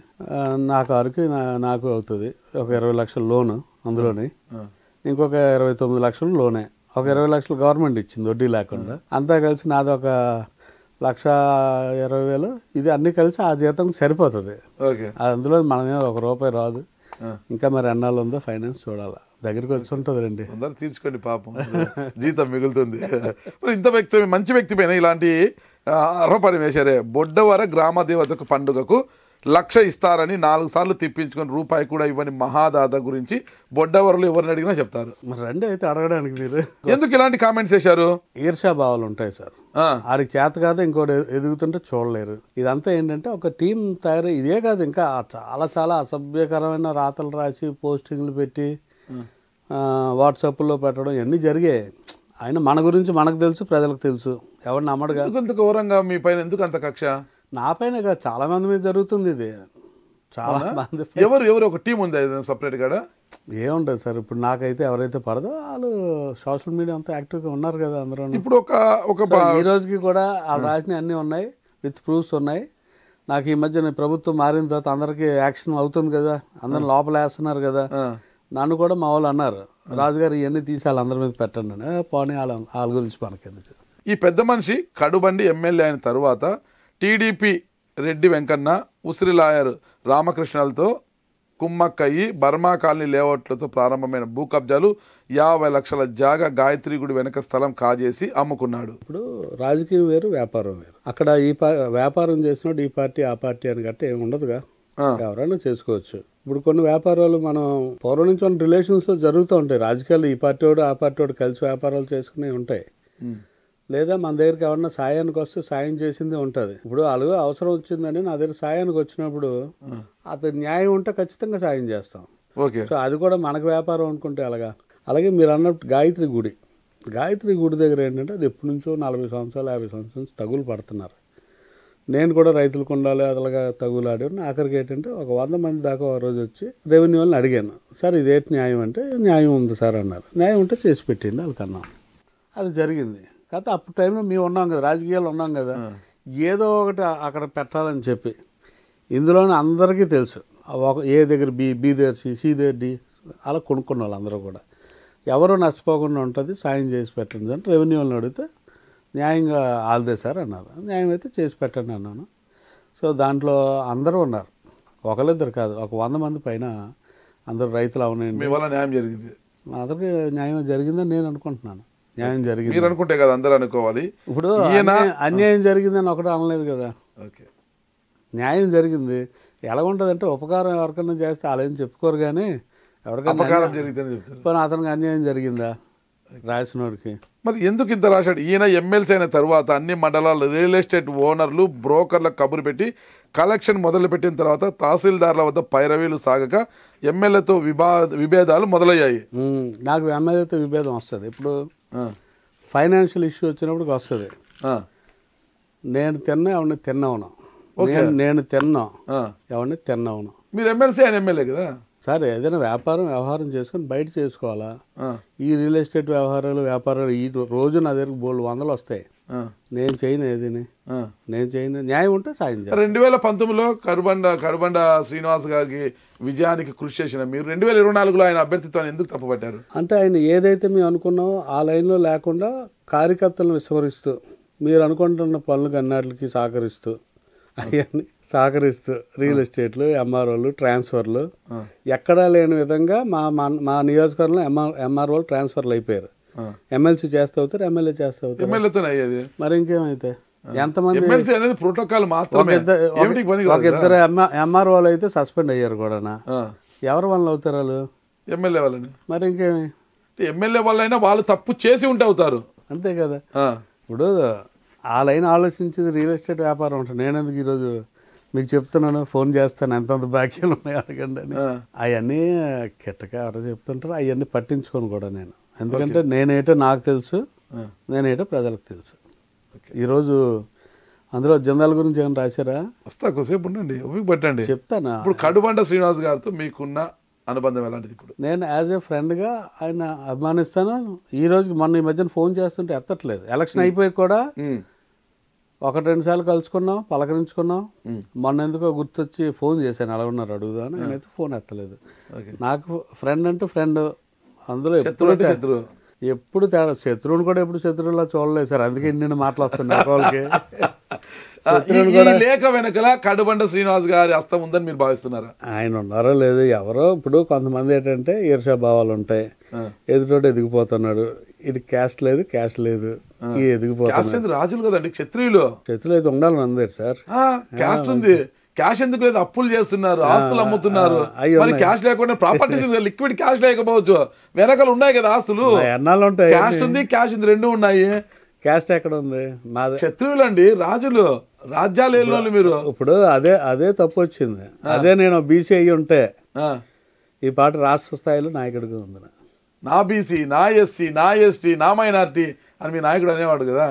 నా కారుకి నాకు అవుతుంది ఒక 20 లక్షల లోను, అందులోని ఇంకొక 29 లక్షలు లోనే, ఒక 20 లక్షలు గవర్నమెంట్ ఇచ్చింది వడ్డీ లేకుండా. అంతా కలిసి నాది ఒక 1,20,000. ఇది అన్ని కలిసి ఆ జీతం సరిపోతుంది. అందులో మన ఒక రూపాయి రాదు. ఇంకా మరి ఎన్నాళ్ళు ఉందో ఫైనాన్స్ చూడాలి, దగ్గరికి వచ్చి ఉంటుంది రండి. అందరూ తీర్చుకోండి, పాపం జీతం మిగులుతుంది. ఇంత వ్యక్తి మంచి వ్యక్తి పైన ఇలాంటి ఆరోపణ వేశారే. బొడ్డవర గ్రామ దేవతకు పండుగకు 1,00,000 ఇస్తారని 4 సార్లు తిప్పించుకొని రూపాయి కూడా ఇవ్వని మహాదాత గురించి బొడ్డవరలు ఎవరిని అడిగినా చెప్తారు. మరి రండి అయితే అడగడానికి. మీరు ఎందుకు ఇలాంటి కామెంట్స్ చేశారు? ఈర్ష్యాభావాలు ఉంటాయి సార్. ఆడికి చేత కాదు ఇంకోటి ఎదుగుతుంటే చూడలేరు. ఇదంతా ఏంటంటే ఒక టీం తయారు. ఇదే కాదు, ఇంకా చాలా చాలా అసభ్యకరమైన రాతలు రాసి పోస్టింగ్లు పెట్టి వాట్సాప్లో పెట్టడం ఇవన్నీ జరిగాయి. ఆయన మన గురించి మనకు తెలుసు, ప్రజలకు తెలుసు, ఎవరు నమ్మడుగా. ఇంత ఘోరంగా మీ పైన ఎందుకు అంత కక్ష? నా పైన కాదు, చాలా మంది మీద జరుగుతుంది ఇది. చాలా మంది. ఎవరు ఒక టీం ఉంది సపరేట్ గా? ఏముంటుంది సార్, ఇప్పుడు నాకైతే ఎవరైతే పడదో వాళ్ళు సోషల్ మీడియా అంతా యాక్టివ్గా ఉన్నారు కదా అందరూ. ఇప్పుడు ఈ రోజుకి కూడా వాళ్ళు రాసిన అన్నీ ఉన్నాయి, విత్ ప్రూఫ్స్ ఉన్నాయి. నాకు ఈ మధ్య ప్రభుత్వం మారిన తర్వాత అందరికీ యాక్షన్ అవుతుంది కదా, అందరిని లోపల వేస్తున్నారు కదా. నన్ను కూడా మా వాళ్ళు అన్నారు, రాజుగారు ఇవన్నీ తీసి వాళ్ళందరి మీద పెట్టండి అని. పోనీ వాళ్ళ గురించి మనకెందుకు. ఈ పెద్ద మనిషి కడుబండి ఎమ్మెల్యే అయిన తరువాత టీడీపీ రెడ్డి వెంకన్న, ఉసిరి లాయర్ రామకృష్ణలతో కుమ్మక్కయ్యి బర్మా కాలనీ లేఅవుట్లతో ప్రారంభమైన భూ కబ్జాలు 50 లక్షల జాగా గాయత్రి గుడి వెనక స్థలం కాజేసి అమ్ముకున్నాడు. ఇప్పుడు రాజకీయం వేరు, వ్యాపారం వేరు. అక్కడ ఈ వ్యాపారం చేసినప్పుడు ఈ పార్టీ ఆ పార్టీ అని గట్ట ఏమి ఉండదుగా, ఎవరైనా చేసుకోవచ్చు. ఇప్పుడు కొన్ని వ్యాపారాలు మనం పూర్వం నుంచి ఉన్న రిలేషన్స్ జరుగుతూ ఉంటాయి. రాజకీయాలు ఈ పార్టీ వాడు ఆ పార్టీ వాడు కలిసి వ్యాపారాలు చేసుకునే ఉంటాయి. లేదా మన దగ్గరికి ఎవరన్నా సాయానికి వస్తే సాయం చేసింది ఉంటుంది. ఇప్పుడు అలాగే అవసరం వచ్చిందని నా దగ్గర సాయానికి వచ్చినప్పుడు అతని న్యాయం ఉంటే ఖచ్చితంగా సాయం చేస్తాం. సో అది కూడా మనకు వ్యాపారం అనుకుంటే అలాగా. అలాగే మీరు అన్నట్టు గాయత్రి గుడి దగ్గర ఏంటంటే అది ఎప్పటి నుంచో 40 సంవత్సరాలు 50 సంవత్సరాల నుంచి తగులు పడుతున్నారు. నేను కూడా రైతులకు ఉండాలి అలాగా తగులాడాను. ఆఖరికి ఏంటంటే ఒక 100 మంది దాకా ఒక రోజు వచ్చి రెవెన్యూ వాళ్ళని అడిగాను, సార్ ఇదేంటి న్యాయం అంటే, న్యాయం ఉంది సార్ అన్నారు. న్యాయం ఉంటే చేసి పెట్టింది వాళ్ళకన్నా. అది జరిగింది. కాకపోతే అప్పుడు టైంలో మేము ఉన్నాం కదా, రాజకీయాలు ఉన్నాం కదా, ఏదో ఒకటి అక్కడ పెట్టాలని చెప్పి. ఇందులోనే అందరికీ తెలుసు, ఏ దగ్గర బి దగ్గర సి దగ్గర డి అలా కొనుక్కున్న వాళ్ళు అందరూ కూడా ఎవరు నష్టపోకుండా ఉంటుంది, సాయం చేసి పెట్టండి అంటే రెవెన్యూ వాళ్ళని అడిగితే న్యాయంగా ఆల్దే సార్ అన్నారు. న్యాయం అయితే చేసి పెట్టండి అన్నాను. సో దాంట్లో అందరూ ఉన్నారు, ఒకళ్ళిద్దరు కాదు, ఒక 100 మంది పైన అందరూ రైతులు అవునండి. మీ వల్ల న్యాయం జరిగింది, అందరికీ న్యాయం జరిగిందని నేను అనుకుంటున్నాను. న్యాయం జరిగింది మీరు అనుకుంటే కదా అందరూ అనుకోవాలి. ఇప్పుడు అన్యాయం జరిగిందని ఒకటి అనలేదు కదా, న్యాయం జరిగింది. ఎలా ఉంటుందంటే ఉపకారం ఎవరికైనా చేస్తే వాళ్ళేం చెప్పుకోరు, కానీ ఎవరికైనా పోనీ అతనికి అన్యాయం జరిగిందా రాసినోడికి. మరి ఎందుకు ఇంత రాశాడు ఈయన? ఎమ్మెల్సీ అయిన తర్వాత అన్ని మండలాల రియల్ ఎస్టేట్ ఓనర్లు బ్రోకర్లకు కబురు పెట్టి కలెక్షన్ మొదలుపెట్టిన తర్వాత తహసీల్దార్ల వద్ద పైరవీలు సాగక ఎమ్మెల్యేతో విభేదాలు మొదలయ్యాయి. నాకు ఎమ్మెల్యేతో విభేదం వస్తుంది. ఇప్పుడు ఫైనాన్షియల్ ఇష్యూ వచ్చినప్పుడు వస్తుంది. నేను తిన్నా ఎవరిని తిన్నావును, నేను తిన్నా ఎవరిని తిన్నావును. మీరు ఎమ్మెల్సీ ఆయన ఎమ్మెల్యే కదా సార్. ఏదైనా వ్యవహారం చేసుకొని బయట చేసుకోవాలా. ఈ రియల్ ఎస్టేట్ వ్యాపారాలు ఈ రోజు నా దగ్గర 100 వస్తాయి. నేను చేయను, ఏదిని నేను చేయను. న్యాయం ఉంటే సాయం చేయాలి. 2019లో కరుబండ శ్రీనివాస్ గారికి విజయానికి కృషి చేసిన మీరు 2024లో ఆయన అభ్యర్థిత్వాన్ని ఎందుకు తప్పుపట్టారు? అంటే ఆయన ఏదైతే మేము అనుకున్నామో ఆ లైన్లో లేకుండా కార్యకర్తలను విస్మరిస్తూ మీరు అనుకుంటున్న పనులకు అన్నిటికి సహకరిస్తూ రియల్ ఎస్టేట్లు, ఎంఆర్ఓలు, ట్రాన్స్ఫర్లు ఎక్కడా లేని విధంగా మా నియోజకవర్గంలో ఎంఆర్ఓలు ట్రాన్స్ఫర్లు అయిపోయారు. ఎమ్మెల్సీ చేస్తూ అవుతారు, ఎమ్మెల్యే చేస్తూ అవుతారు. మరి ఇంకేమైతే ఎంతమంది ఒక ఇద్దరు ఎంఆర్ఓలు అయితే సస్పెండ్ అయ్యారు కూడా. ఎవరి వల్ల అవుతారు వాళ్ళు? ఎమ్మెల్యే వాళ్ళని. మరి ఇంకేమి ఎమ్మెల్యే వాళ్ళైనా వాళ్ళు తప్పు చేసి ఉంటే అవుతారు, అంతే కదా. ఇప్పుడు ఆ లైన్ ఆలోచించేది రియల్ ఎస్టేట్ వ్యాపారం ఉంటుంది. నేను ఎందుకు ఈరోజు మీకు చెప్తున్నాను, ఫోన్ చేస్తాను ఎంతంత బాక్యాలు ఉన్నాయి అడగండి అని. అవన్నీ కిట్టగా ఎవరో చెప్తుంటారు, అవన్నీ పట్టించుకోను కూడా నేను. ఎందుకంటే నేనేటో నాకు తెలుసు, నేనేటో ప్రజలకు తెలుసు. ఈరోజు అందులో జందాల గురించి ఏమైనా రాశారా? వస్తా కొద్దిసేపు ఉండండి, పట్టండి, చెప్తాను. ఇప్పుడు కడుబండ శ్రీనివాస్ గారితో మీకున్న అనుబంధం ఎలాంటిది? ఇప్పుడు నేను యాజ్ ఏ ఫ్రెండ్గా ఆయన అభిమానిస్తాను. ఈ రోజుకి మొన్న ఈ మధ్యన ఫోన్ చేస్తుంటే ఎత్తట్లేదు. ఎలక్షన్ అయిపోయి కూడా 1-2 సార్లు కలుసుకున్నాం, పలకరించుకున్నాం. మొన్న ఎందుకో గుర్తొచ్చి ఫోన్ చేశాను, అలా ఉన్నారు అడుగుదాను. నేనైతే ఫోన్ ఎత్తలేదు. నాకు ఫ్రెండ్ అంటే ఫ్రెండ్, అందులో ఎప్పుడు తేడా. శత్రువుని కూడా ఎప్పుడు శత్రువులా చూడలేదు సార్, అందుకే నేను మాట్లాడుతున్నా వాళ్ళకి. లేఖ వెనకల కడుబండ శ్రీనివాస్ గారి హస్తం ఉందని మీరు భావిస్తున్నారా? ఆయన ఉన్నారో లేదు, ఎవరో. ఇప్పుడు కొంతమంది ఏంటంటే ఈర్షా భావాలు ఉంటాయి, ఎదుటోటి ఎదిగిపోతున్నాడు, ఇది క్యాస్ట్ లేదు, క్యాస్ట్ లేదు, ఈ ఎదిగిపోతున్నాడు. రాజులు కదండి, క్షత్రియులు అయితే ఉండాలని అందరు సార్. క్యాస్ట్ ఉంది, క్యాష్ ఎందుకు లేదు? అప్పులు చేస్తున్నారు, ఆస్తులు అమ్ముతున్నారు. మరి క్యాష్ లేకుండా ప్రాపర్టీస్ లిక్విడ్ క్యాష్ లేకపోవచ్చు, వెనకాల ఉన్నాయి కదా ఆస్తులు. ఎన్నాళ్ళు ఉంటాయి? క్యాష్ ఉంది, క్యాష్ ఉంది, రెండు ఉన్నాయి. క్యాస్ట్ ఎక్కడ ఉంది? క్షత్రియులు అండి, రాజులు, రాజ్యాలు ఏళ్ళు. మీరు ఇప్పుడు అదే తప్పు వచ్చింది. అదే నేను బీసీ అయ్యి ఉంటే ఈ పాట రాష్ట్ర స్థాయిలో నాయకుడిగా ఉంది. నా బీసీ, నా ఎస్సీ, నా ఎస్టీ, నా మైనార్టీ అని మీ నాయకుడు అనేవాడు కదా.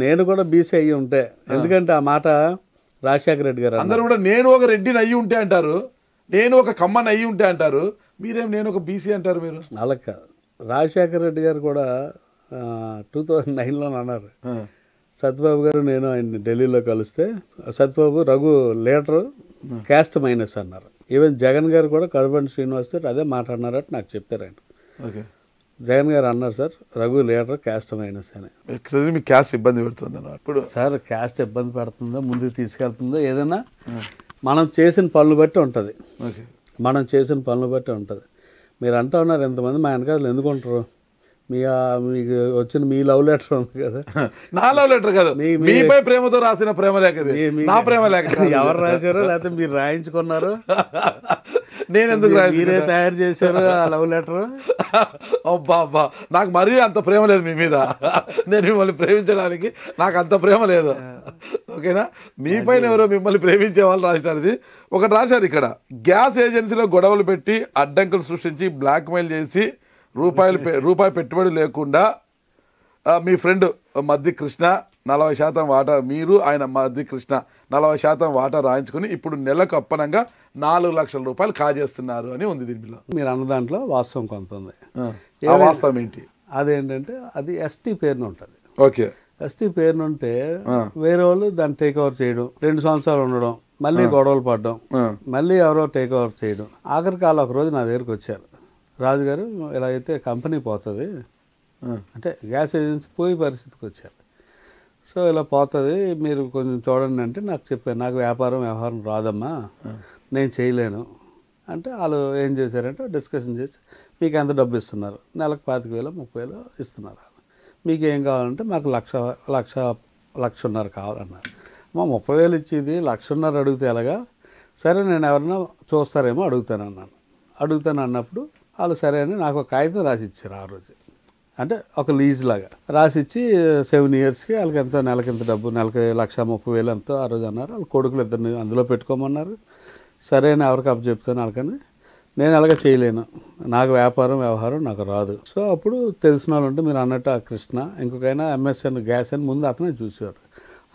నేను కూడా బీసీ అయ్యి ఉంటే, ఎందుకంటే ఆ మాట రాజశేఖర రెడ్డి గారు అందరూ కూడా నేను ఒక రెడ్డిని అయ్యి ఉంటే అంటారు, నేను ఒక కమ్మని అయ్యి ఉంటే అంటారు. మీరేం నేను ఒక బీసీ అంటారు. మీరు అలా కాదు. రాజశేఖర రెడ్డి గారు కూడా 2009లో అన్నారు. సత్యబాబు గారు నేను ఆయన ఢిల్లీలో కలిస్తే Satyababu Raghu leader caste minus అన్నారు. ఈవెన్ జగన్ గారు కూడా కడుబండి శ్రీనివాస్ తోటి అదే మాట్లాడినారట నాకు చెప్పారు ఆయన. జగన్ గారు అన్నారు sir Raghu leader caste minus అని. క్యాస్ట్ ఇబ్బంది పెడుతుంది ఇప్పుడు సార్. క్యాస్ట్ ఇబ్బంది పెడుతుందో ముందుకు తీసుకెళ్తుందో ఏదైనా మనం చేసిన పనులు బట్టి ఉంటుంది. మీరు అంటూ ఉన్నారు ఎంతమంది మా వెనకాల ఎందుకు ఉంటారు? మీకు వచ్చిన మీ లవ్ లెటర్ ఉంది కదా. నా లవ్ లెటర్ కాదు, మీపై ప్రేమతో రాసిన ప్రేమ లేఖ, నా ప్రేమ లేఖ. ఎవరు రాశారో లేకపోతే మీరు రాయించుకున్నారు? నేను ఎందుకు మీరే తయారు చేశారు ఆ లవ్ లెటర్? అబ్బా, నాకు మరీ అంత ప్రేమ లేదు మీ మీద. నేను మిమ్మల్ని ప్రేమించడానికి నాకు అంత ప్రేమ లేదు. ఓకేనా? మీ పైన ఎవరో మిమ్మల్ని ప్రేమించే వాళ్ళు రాసినారు. ఒకటి రాశారు ఇక్కడ, గ్యాస్ ఏజెన్సీలో గొడవలు పెట్టి అడ్డంకులు సృష్టించి బ్లాక్మెయిల్ చేసి రూపాయి పెట్టుబడి లేకుండా మీ ఫ్రెండ్ మద్ది కృష్ణ 40% వాటా, మీరు ఆయన మద్ది కృష్ణ 40% వాటా రాయించుకుని ఇప్పుడు నెలకు అప్పనంగా 4 లక్షల రూపాయలు కాజేస్తున్నారు అని ఉంది దీనిలో. మీరు అన్న దాంట్లో వాస్తవం కొంత ఉంది. ఆ వాస్తవం ఏంటి? అదేంటంటే అది ఎస్టీ పేరున ఉంటుంది. ఓకే, ఎస్టీ పేరునుంటే వేరే వాళ్ళు దాన్ని టేక్ ఓవర్ చేయడం, 2 సంవత్సరాలు ఉండడం, మళ్ళీ గొడవలు పడడం, మళ్ళీ ఎవరో టేక్ ఓవర్ చేయడం. ఆఖరి కాలం ఒక రోజు నా దగ్గరికి వచ్చారు, రాజుగారు ఇలా అయితే కంపెనీ పోతుంది అంటే గ్యాస్ ఏజెన్సీ పోయే పరిస్థితికి వచ్చారు. సో ఇలా పోతుంది మీరు కొంచెం చూడండి అంటే నాకు చెప్పాను, నాకు వ్యవహారం రాదమ్మా, నేను చేయలేను అంటే వాళ్ళు ఏం చేశారంటే డిస్కషన్ చేసి మీకు ఎంత డబ్బు ఇస్తున్నారు, నెలకు 25,000 30,000 ఇస్తున్నారు. మీకు ఏం కావాలంటే మాకు 1,00,000 కావాలన్నారు. మా 30,000 ఇచ్చేది 1,00,000 అడిగితే ఎలాగా? సరే నేను ఎవరన్నా చూస్తారేమో అడుగుతాను అన్నప్పుడు వాళ్ళు సరే అని నాకు ఒక కాగితం రాసి ఇచ్చారు ఆ రోజు. అంటే ఒక లీజ్ లాగా రాసిచ్చి 7 ఇయర్స్కి వాళ్ళకి ఎంతో నెలకి ఎంత డబ్బు, నెలకి 1,30,000 ఎంతో ఆ రోజు అన్నారు. వాళ్ళ కొడుకులు 2 అందులో పెట్టుకోమన్నారు. సరే అని ఎవరికి అప్పు చెప్తాను వాళ్ళకని. నేను అలాగే చేయలేను, నాకు వ్యవహారం నాకు రాదు. సో అప్పుడు తెలిసిన వాళ్ళు ఉంటే మీరు అన్నట్టు ఆ కృష్ణ ఇంకొకైనా ఎంఎస్ఎన్ గ్యాస్ అని ముందు అతనే చూసేవారు.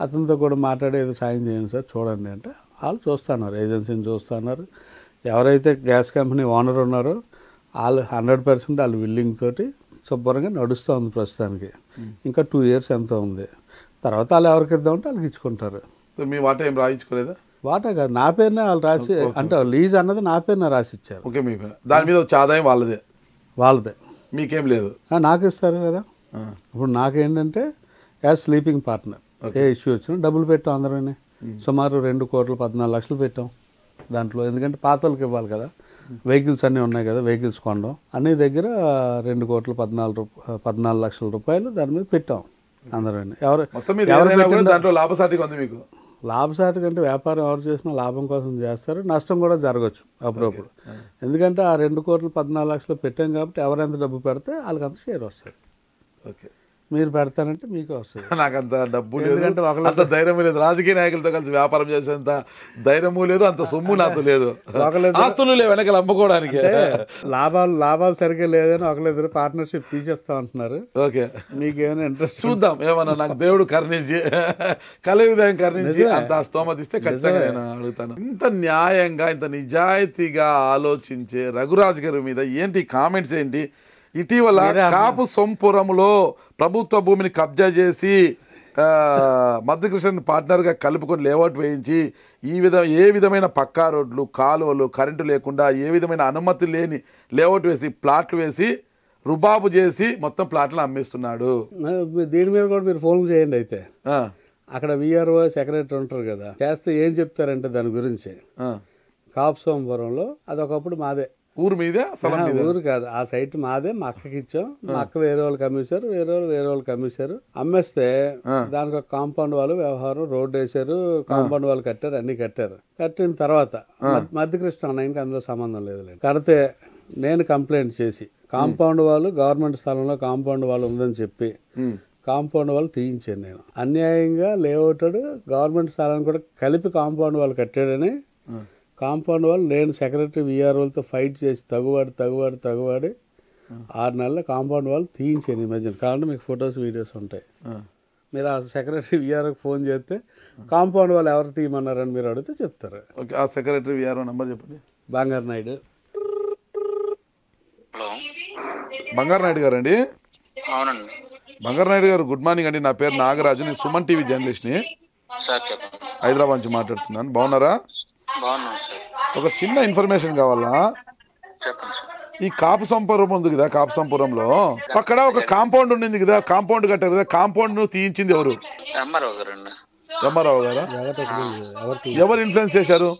అతనితో కూడా మాట్లాడి ఏదో సాయం చేయండి సార్ చూడండి అంటే వాళ్ళు చూస్తున్నారు, ఏజెన్సీని చూస్తున్నారు. ఎవరైతే గ్యాస్ కంపెనీ ఓనర్ ఉన్నారో వాళ్ళు 100% వాళ్ళు విల్లింగ్ తోటి శుభ్రంగా నడుస్తూ ఉంది ప్రస్తుతానికి. ఇంకా 2 ఇయర్స్ ఎంతో ఉంది. తర్వాత వాళ్ళు ఎవరికి ఇద్దామంటే వాళ్ళకి ఇచ్చుకుంటారు. మీ వాటా ఏం రాయించుకోలేదా? వాటా కాదు, నా పేరునే వాళ్ళు రాసి, అంటే లీజ్ అన్నది నా పేరునే రాసి ఇచ్చారు. ఓకే, మీ దాని మీద వచ్చే ఆదాయం వాళ్ళదే, మీకేం లేదు. నాకు ఇస్తారు కదా. ఇప్పుడు నాకేంటంటే యాజ్ స్లీపింగ్ పార్ట్నర్. ఏ ఇష్యూ వచ్చినా డబ్బులు పెట్టాం అందరూనే. సుమారు 2,14,00,000 పెట్టాం దాంట్లో. ఎందుకంటే పాత వాళ్ళకి ఇవ్వాలి కదా, వెహికల్స్ అన్నీ ఉన్నాయి కదా, వెహికల్స్ కొనడం అన్ని దగ్గర 2,14,00,000 రూపాయలు దాని మీద పెట్టాం అందరూ. దాంట్లో లాభసాటిగా ఉంది మీకు? లాభసాటి కంటే వ్యాపారం ఎవరు చేసినా లాభం కోసం చేస్తారు, నష్టం కూడా జరగచ్చు అప్పుడప్పుడు. ఎందుకంటే ఆ 2,14,00,000 పెట్టాం కాబట్టి ఎవరెంత డబ్బు పెడితే వాళ్ళకి అంత షేర్ వస్తుంది. ఓకే, మీరు పెడతానంటే మీకు వస్తుంది. నాకు అంత డబ్బు లేదు, అంత ధైర్యం లేదు, రాజకీయ నాయకులతో కలిసి వ్యాపారం చేసేంత ధైర్యము లేదు, అంత సొమ్ము నాతో లేదు, ఆస్తులు లేవు వెనకాల అమ్ముకోవడానికి. లాభాలు సరిగ్గా లేదని ఒకళ్ళిద్దరు పార్ట్నర్షిప్ తీసేస్తా అంటున్నారు. ఓకే, మీకేమైనా ఇంట్రెస్ట్? చూద్దాం, ఏమన్నా నాకు దేవుడు కరుణించి కలివిదాయం కరుణించి అంత స్తోమత ఇస్తే ఖచ్చితంగా నేను అడుగుతాను. ఇంత న్యాయంగా ఇంత నిజాయితీగా ఆలోచించే రఘురాజ్ గారి మీద ఏంటి కామెంట్స్ ఏంటి? ఇటీవల కాపు సొంపురంలో ప్రభుత్వ భూమిని కబ్జా చేసి మధ్యకృష్ణ పార్ట్నర్గా కలుపుకొని లేఅవుట్ వేయించి ఏ విధమైన పక్కా రోడ్లు, కాలువలు, కరెంటు లేకుండా ఏ విధమైన అనుమతి లేని లేఅవుట్ వేసి ప్లాట్లు వేసి రుబాబు చేసి మొత్తం ప్లాట్లను అమ్మేస్తున్నాడు. దీని మీద కూడా మీరు ఫోన్ చేయండి. అయితే అక్కడ విఆర్ఓ సెక్రటరీ ఉంటారు కదా, చేస్తే ఏం చెప్తారంటే దాని గురించి, కాపు సోమపురంలో అది ఒకప్పుడు మాదే, ఊరు మీదే, ఊరు కాదు, ఆ సైట్ మాదే, మా అక్కకి ఇచ్చాం. మా అక్క వేరే వాళ్ళకి అమ్మేశారు, వేరే వాళ్ళు కమ్మేశారు. అమ్మేస్తే దానికి ఒక కాంపౌండ్ వాళ్ళు వ్యవహారం, రోడ్డు వేశారు, కాంపౌండ్ వాళ్ళు కట్టారు, అన్ని కట్టారు. కట్టిన తర్వాత మధ్యకృష్ణ అన్నయ్యకి అందులో సంబంధం లేదు. కడితే నేను కంప్లైంట్ చేసి కాంపౌండ్ వాళ్ళు గవర్నమెంట్ స్థలంలో కాంపౌండ్ వాళ్ళు ఉందని చెప్పి కాంపౌండ్ వాళ్ళు తీయించాను నేను. అన్యాయంగా లేఅవుటెడ్ గవర్నమెంట్ స్థలాన్ని కూడా కలిపి కాంపౌండ్ వాళ్ళు కట్టాడని కాంపౌండ్ వాళ్ళు నేను సెక్రటరీ విఆర్ఓలతో ఫైట్ చేసి తగువాడి 6 నెలల కాంపౌండ్ వాళ్ళు తీయించాను ఈ మధ్యన. కాబట్టి మీకు ఫొటోస్ వీడియోస్ ఉంటాయి. మీరు ఆ సెక్రటరీ విఆర్ఓకి ఫోన్ చేస్తే కాంపౌండ్ వాళ్ళు ఎవరు తీయమన్నారని మీరు అడిగితే చెప్తారు. ఓకే, ఆ సెక్రటరీ విఆర్ఓ నెంబర్ చెప్పండి. బంగారు నాయుడు. బంగారు నాయుడు గారు అండి? అవునండి. బంగారు నాయుడు గారు, గుడ్ మార్నింగ్ అండి. నా పేరు నాగరాజు, నేను సుమన్ టీవీ జర్నలిస్ట్ని, హైదరాబాద్ నుంచి మాట్లాడుతున్నాను. బాగున్నారా? ఒక చిన్న ఇన్ఫర్మేషన్ కావాలా? ఈ కాపు సంపురం ఉంది కదా, కాపు సంపురంలో అక్కడ ఒక కాంపౌండ్ ఉండింది కదా, కాంపౌండ్ కట్టారు కదా, కాంపౌండ్ ను తీయించింది ఎవరు? ఎంఆర్ఓ గారా? ఎవరు ఇన్ఫ్లుయెన్స్ చేశారు?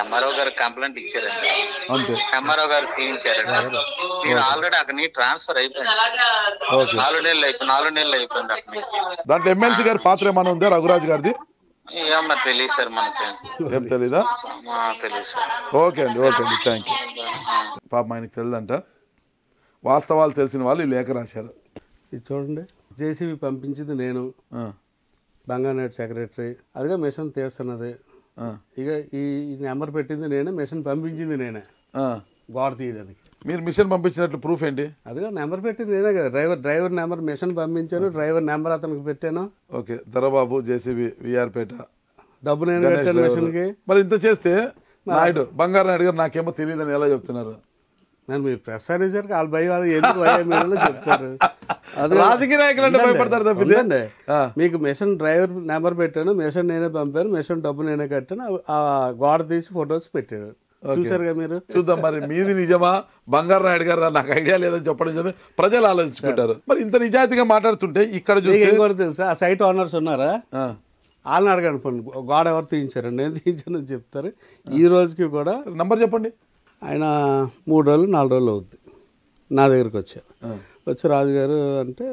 ఎంఆర్ఓ గారు కంప్లైంట్ ఇచ్చారండి, అంతే. ఎంఆర్ఓ గారు తీయించారండి. నేను ఆల్రెడీ అక్కడ ట్రాన్స్ఫర్ అయిపోయింది, 4 నెలలు అయిపోయింది అక్కడ. దాంట్లో ఎమ్మెల్సీ గారి పాత్ర ఏమైనా ఉందా రఘురాజ్ గారిది? తెలియదు సార్, మనకి ఏం తెలీదా? తెలియదు సార్. ఓకే అండి, థ్యాంక్ యూ. పాప ఆయనకి తెలియదంట, వాస్తవాలు తెలిసిన వాళ్ళు ఈ లేఖ రాశారు. ఇది చూడండి, జేసీబీ పంపించింది నేను, బంగానాయుడు సెక్రటరీ, అదిగా మిషన్ తీస్తున్నది. ఇక ఈ నెంబర్ పెట్టింది నేనే, మిషన్ పంపించింది నేనే గోడ తీయడానికి. మీరు మిషన్ పంపించినట్లు ప్రూఫ్ ఏంటి? అదిగా నెంబర్ పెట్టింది నేనే కదా, డ్రైవర్ నెంబర్ మిషన్ పంపించాను, డ్రైవర్ నెంబర్ అతనికి పెట్టాను. ఓకే, దొరబాబు జేసీబీ విఆర్పేట, డబ్బు నేను పెట్టాను మిషన్కి. మరి ఇంత చేస్తే నాయుడు, బంగారు నాయుడు గారు నాకేమో తెలియదని ఎలా చెప్తున్నారు? నేను మీరు ప్రసాదించారు వాళ్ళ భయం ఎందుకు భయం చెప్తారు. రాజకీయ నాయకులు అంటే భయపడతారు తప్పిందండి. మీకు మిషన్ డ్రైవర్ నెంబర్ పెట్టాను, మిషన్ నేనే పంపాను, మిషన్ డబ్బు నేనే కట్టాను, ఆ గోడ తీసి ఫొటోస్ పెట్టాను. చూసారుగా మీరు. చూద్దాం మరి మీది నిజమా, బంగారు నాయుడు గారు నాకు ఐడియా లేదని చెప్పడం చదివి ప్రజలు ఆలోచించుకుంటారు. మరి ఇంత నిజాయితీగా మాట్లాడుతుంటే ఇక్కడ కూడా తెలుసా, ఆ సైట్ ఓనర్స్ ఉన్నారా, వాళ్ళని అడగండి పోండి, గోడ ఎవరు తీయించారు, నేను తీయించానని చెప్తారు. ఈ రోజుకి కూడా నంబర్ చెప్పండి. ఆయన 3 రోజులు 4 రోజులు అవుద్ది నా దగ్గరికి వచ్చారు. వచ్చి రాజుగారు అంటే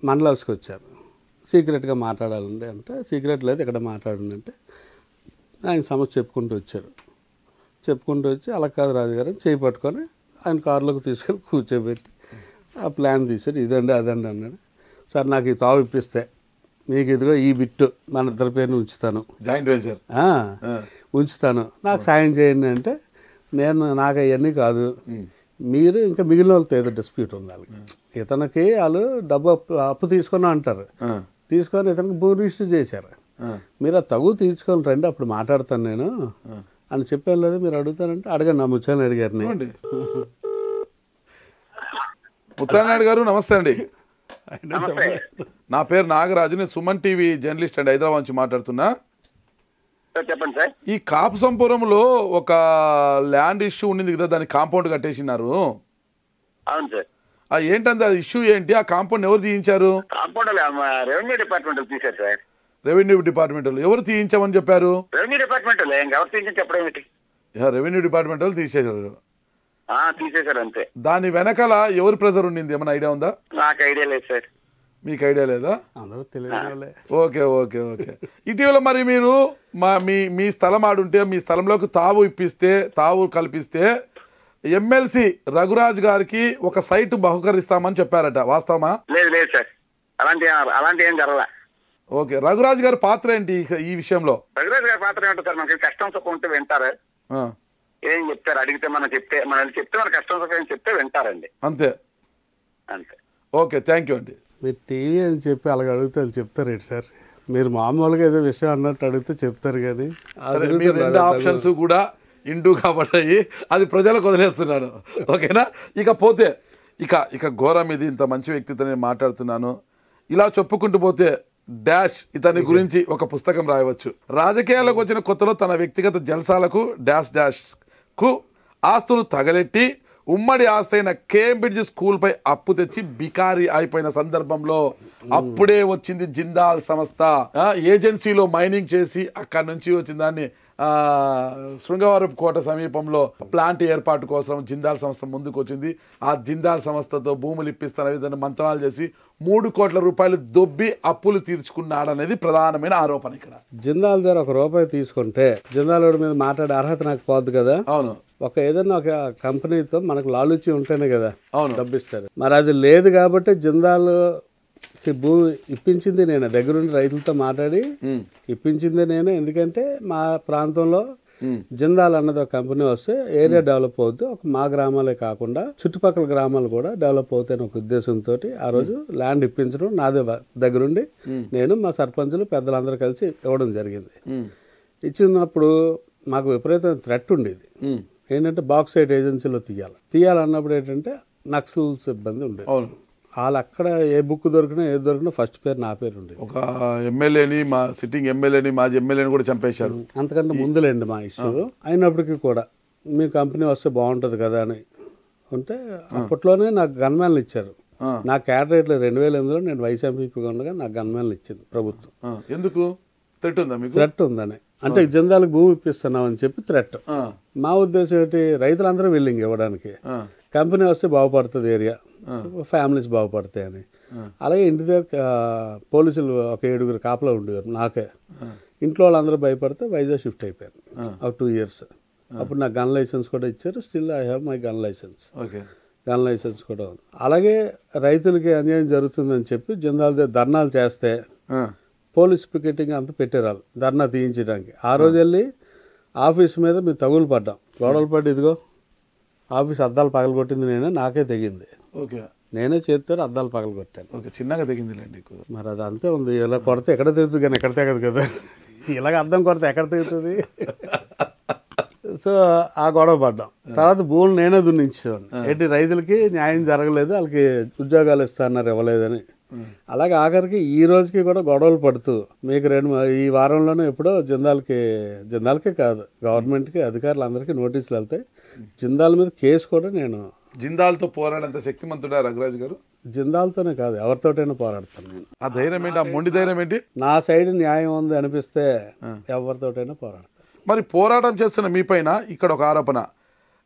మండల హౌస్కి వచ్చారు, సీక్రెట్గా మాట్లాడాలండి అంటే, సీక్రెట్ లేదు ఇక్కడ మాట్లాడండి అంటే ఆయన సమస్య చెప్పుకుంటూ వచ్చి అలా కాదు రాజుగారు చేయి పట్టుకొని ఆయన కారులోకి తీసుకెళ్ళి కూర్చోబెట్టి ఆ ప్లాన్ తీసాడు, ఇదండి అదండి అన్నాడు. సార్ నాకు ఈ తావు ఇప్పిస్తే మీకు ఇదిగో ఈ బిట్టు మన ఇద్దరి పేరుని ఉంచుతాను, జాయింట్ వెంచర్ ఉంచుతాను, నాకు సాయం చేయండి అంటే, నాకు అవన్నీ కాదు, మీరు ఇంకా మిగిలిన వాళ్ళతో ఏదో డిస్ప్యూట్ ఉండాలి, ఇతనికి వాళ్ళు డబ్బు అప్పు తీసుకొని అంటారు, తీసుకొని ఇతనికి భూ రిజిస్టర్ చేశారు, మీరు ఆ తగు తీసుకొని రండి అప్పుడు మాట్లాడతాను నేను అని చెప్పాను. లేదా మీరు అడుగుతానంటే అడగండి, నా ముచ్చానాయుడు గారిని. ముత్తానాయుడు గారు నమస్తే అండి. నా పేరు నాగరాజు, నేను సుమన్ టీవీ జర్నలిస్ట్ అండి, హైదరాబాద్ నుంచి మాట్లాడుతున్నా. చెప్పండి సార్. ఈ కాపు సంపురంలో ఒక ల్యాండ్ ఇష్యూ ఉండింది కదా, దానికి కాంపౌండ్ కట్టేసినారు. అవును సార్. ఏంటంటే అది ఇష్యూ ఏంటి? ఆ కాంపౌండ్ ఎవరు తీయించారు? కాంపౌండ్ రెవెన్యూ డిపార్ట్మెంట్ తీశారు సార్. రెవెన్యూ డిపార్ట్మెంట్ వాళ్ళు. ఎవరు తీయించామని చెప్పారు? రెవెన్యూ డిపార్ట్మెంట్ ఎవరు తీయించని చెప్పడం ఏంటి? రెవెన్యూ డిపార్ట్మెంట్ వాళ్ళు తీసేశారు. తీసేశారు అంతే. దాని వెనకాల ఎవరు ప్రెజర్ ఉండింది ఏమైనా ఐడియా ఉందా? నాకు ఐడియా లేదు సార్. మీకు ఐడియా లేదా? అందరూ తెలియని ఓకే ఓకే ఓకే. ఇటీవల మరి మీరు మీ స్థలం ఆడుంటే మీ స్థలంలోకి తావు కల్పిస్తే ఎమ్మెల్సీ రఘురాజ్ గారికి ఒక సైట్ బహుకరిస్తామని చెప్పారట, వాస్తవమా? లేదు లేదు సార్, అలాంటి ఏం జరగలే. ఓకే. రఘురాజ్ గారి పాత్ర ఏంటి ఈ విషయంలో? రఘురాజ్ గారి పాత్ర ఏంటో సార్, మనకి కష్టం సుఖం ఉంటే వింటారు. ఏం చెప్తారు అడిగితే మనం చెప్తే మన కష్టం సుఖం చెప్తే వింటారండి, అంతే అంతే. ఓకే, థ్యాంక్ యూ అండి. మీరు టీవీ అని చెప్పి అలాగ అడిగితే వాళ్ళు చెప్తారేంటి సార్? మీరు మామూలుగా ఏదో విషయం అన్నట్టు అడిగితే చెప్తారు కానీ మీరు రెండు ఆప్షన్స్ కూడా ఇంటూ కాబట్టి అది ప్రజలకు వదిలేస్తున్నాను. ఓకేనా? ఇక ఘోరం ఇది. ఇంత మంచి వ్యక్తితో నేను మాట్లాడుతున్నాను. ఇలా చెప్పుకుంటూ పోతే డాష్ ఇతని గురించి ఒక పుస్తకం రాయవచ్చు. రాజకీయాలకు వచ్చిన కొత్తలో తన వ్యక్తిగత జల్సాలకు డాష్ కు ఆస్తులు తగలెట్టి ఉమ్మడి ఆస్తి అయిన కేంబ్రిడ్జ్ స్కూల్ పై అప్పు తెచ్చి బికారి అయిపోయిన సందర్భంలో అప్పుడే వచ్చింది జిందాల్ సంస్థ. ఏజెన్సీలో మైనింగ్ చేసి అక్కడి నుంచి వచ్చిన దాన్ని శృంగవరపు కోట సమీపంలో ప్లాంట్ ఏర్పాటు కోసం జిందాల్ సంస్థ ముందుకు వచ్చింది. ఆ జిందాల్ సంస్థతో భూములు ఇప్పిస్తున్న విధంగా మంత్రాలు చేసి 3 కోట్ల రూపాయలు దొబ్బి అప్పులు తీర్చుకున్నాడనేది ప్రధానమైన ఆరోపణ. ఇక్కడ జిందాల్ దగ్గర ₹1 తీసుకుంటే జిందాల్ మీద మాట్లాడే అర్హత నాకు పోద్దు కదా. అవును. ఏదైనా ఒక కంపెనీతో మనకు లాలూచి ఉంటేనే కదా డబ్బిస్తారు. మరి అది లేదు కాబట్టి జిందాల్ భూమి ఇప్పించింది నేనే, దగ్గరుండి రైతులతో మాట్లాడి ఇప్పించింది నేనే. ఎందుకంటే మా ప్రాంతంలో జిందాల్ అన్నది ఒక కంపెనీ వస్తే ఏరియా డెవలప్ అవుద్ది, మా గ్రామాలే కాకుండా చుట్టుపక్కల గ్రామాలు కూడా డెవలప్ అవుతాయని ఒక ఉద్దేశంతో ఆ రోజు ల్యాండ్ ఇప్పించడం నాదే దగ్గరుండి నేను మా సర్పంచులు పెద్దలందరూ కలిసి ఇవ్వడం జరిగింది. ఇచ్చినప్పుడు మాకు విపరీతమైన థ్రెట్ ఉండేది. ఏంటంటే బాక్సైట్ ఏజెన్సీలో తీయాలన్నప్పుడు ఏంటంటే నక్సల్ సిబ్బంది ఉండేది. వాళ్ళు అక్కడ ఏ బుక్ దొరికినా ఏది దొరికినా ఫస్ట్ పేరు నా పేరు ఉండేది. ఒక ఎమ్మెల్యేని, మా సిట్టింగ్ ఎమ్మెల్యేని, మాజీ ఎమ్మెల్యేని కూడా చంపేశారు. అంతకంటే ముందులేండి మా ఇష్యూ. అయినప్పటికీ కూడా మీ కంపెనీ వస్తే బాగుంటుంది కదా అని ఉంటే అప్పట్లోనే నాకు గన్మ్యాన్లు ఇచ్చారు. నా క్యాడరేట్లో 2008లో నేను వైస్ ఎంపీగా ఉండగా నాకు గన్మ్యాన్లు ఇచ్చింది ప్రభుత్వం. ఎందుకు? థ్రెట్ ఉందా మీకు? థ్రెట్ ఉందని, అంటే జిందాలకు భూమి ఇప్పిస్తున్నాం అని చెప్పి థ్రెట్. మా ఉద్దేశం ఏంటి, రైతులందరూ విల్లింగ్ ఇవ్వడానికి, కంపెనీ వస్తే బాగుపడుతుంది, ఏరియా ఫ్యామిలీస్ బాగుపడతాయని. అలాగే ఇంటి దగ్గర పోలీసులు ఒక 7 కాపలా ఉండేవారు నాకే. ఇంట్లో వాళ్ళందరూ భయపడితే వైజాగ్ షిఫ్ట్ అయిపోయాను ఒక 2 years. అప్పుడు నాకు గన్ లైసెన్స్ కూడా ఇచ్చారు. Still I have my gun licence. Gun licence కూడా ఉంది. అలాగే రైతులకి అన్యాయం జరుగుతుందని చెప్పి జిందాల్ దగ్గర ధర్నాలు చేస్తే పోలీస్ పికెటింగ్ అంతా పెట్టారు ధర్నా తీయించడానికి. ఆ రోజు వెళ్ళి ఆఫీస్ మీద మేము తగులు పడ్డాం, గొడవలు పడి ఇదిగో ఆఫీస్ అద్దాలు పగలగొట్టింది నేనే, నాకే తెగింది. నేనే చేతితో అద్దాలు పగలగొట్టాను. చిన్నగా తెగింది. మరి అది అంతే ఉంది. ఇలా కొడితే ఎక్కడ తెగుతుంది కానీ ఎక్కడ తెగదు కదా. ఇలాగ అద్దం కొడితే ఎక్కడ తెగుతుంది. సో ఆ గొడవ పడ్డాం. తర్వాత భూములు నేనే దున్నించేవాడిని. ఏంటి రైతులకి న్యాయం జరగలేదు, వాళ్ళకి ఉద్యోగాలు ఇస్తారన్నారు, ఇవ్వలేదని. అలాగే ఆఖరికి ఈ రోజుకి కూడా గొడవలు పడుతూ మీకు ఈ వారంలోనే ఎప్పుడో జిందాల్కే కాదు గవర్నమెంట్కి అధికారులందరికీ నోటీసులు వెళ్తాయి. జిందాల్ మీద కేసు కూడా నేను. జిందాల్తో పోరాడంత శక్తిమంతుడా రఘురాజ్ గారు? జిందాల్తోనే కాదు, ఎవరితోటైనా పోరాడతాను నేను. ఆ ధైర్యం ఏంటి, ఆ మొండి ధైర్యం ఏంటి? నా సైడ్ న్యాయం ఉంది అనిపిస్తే ఎవరితోటైనా పోరాడతాను. మరి పోరాటం చేస్తున్న మీ పైన ఇక్కడ ఒక ఆరోపణ.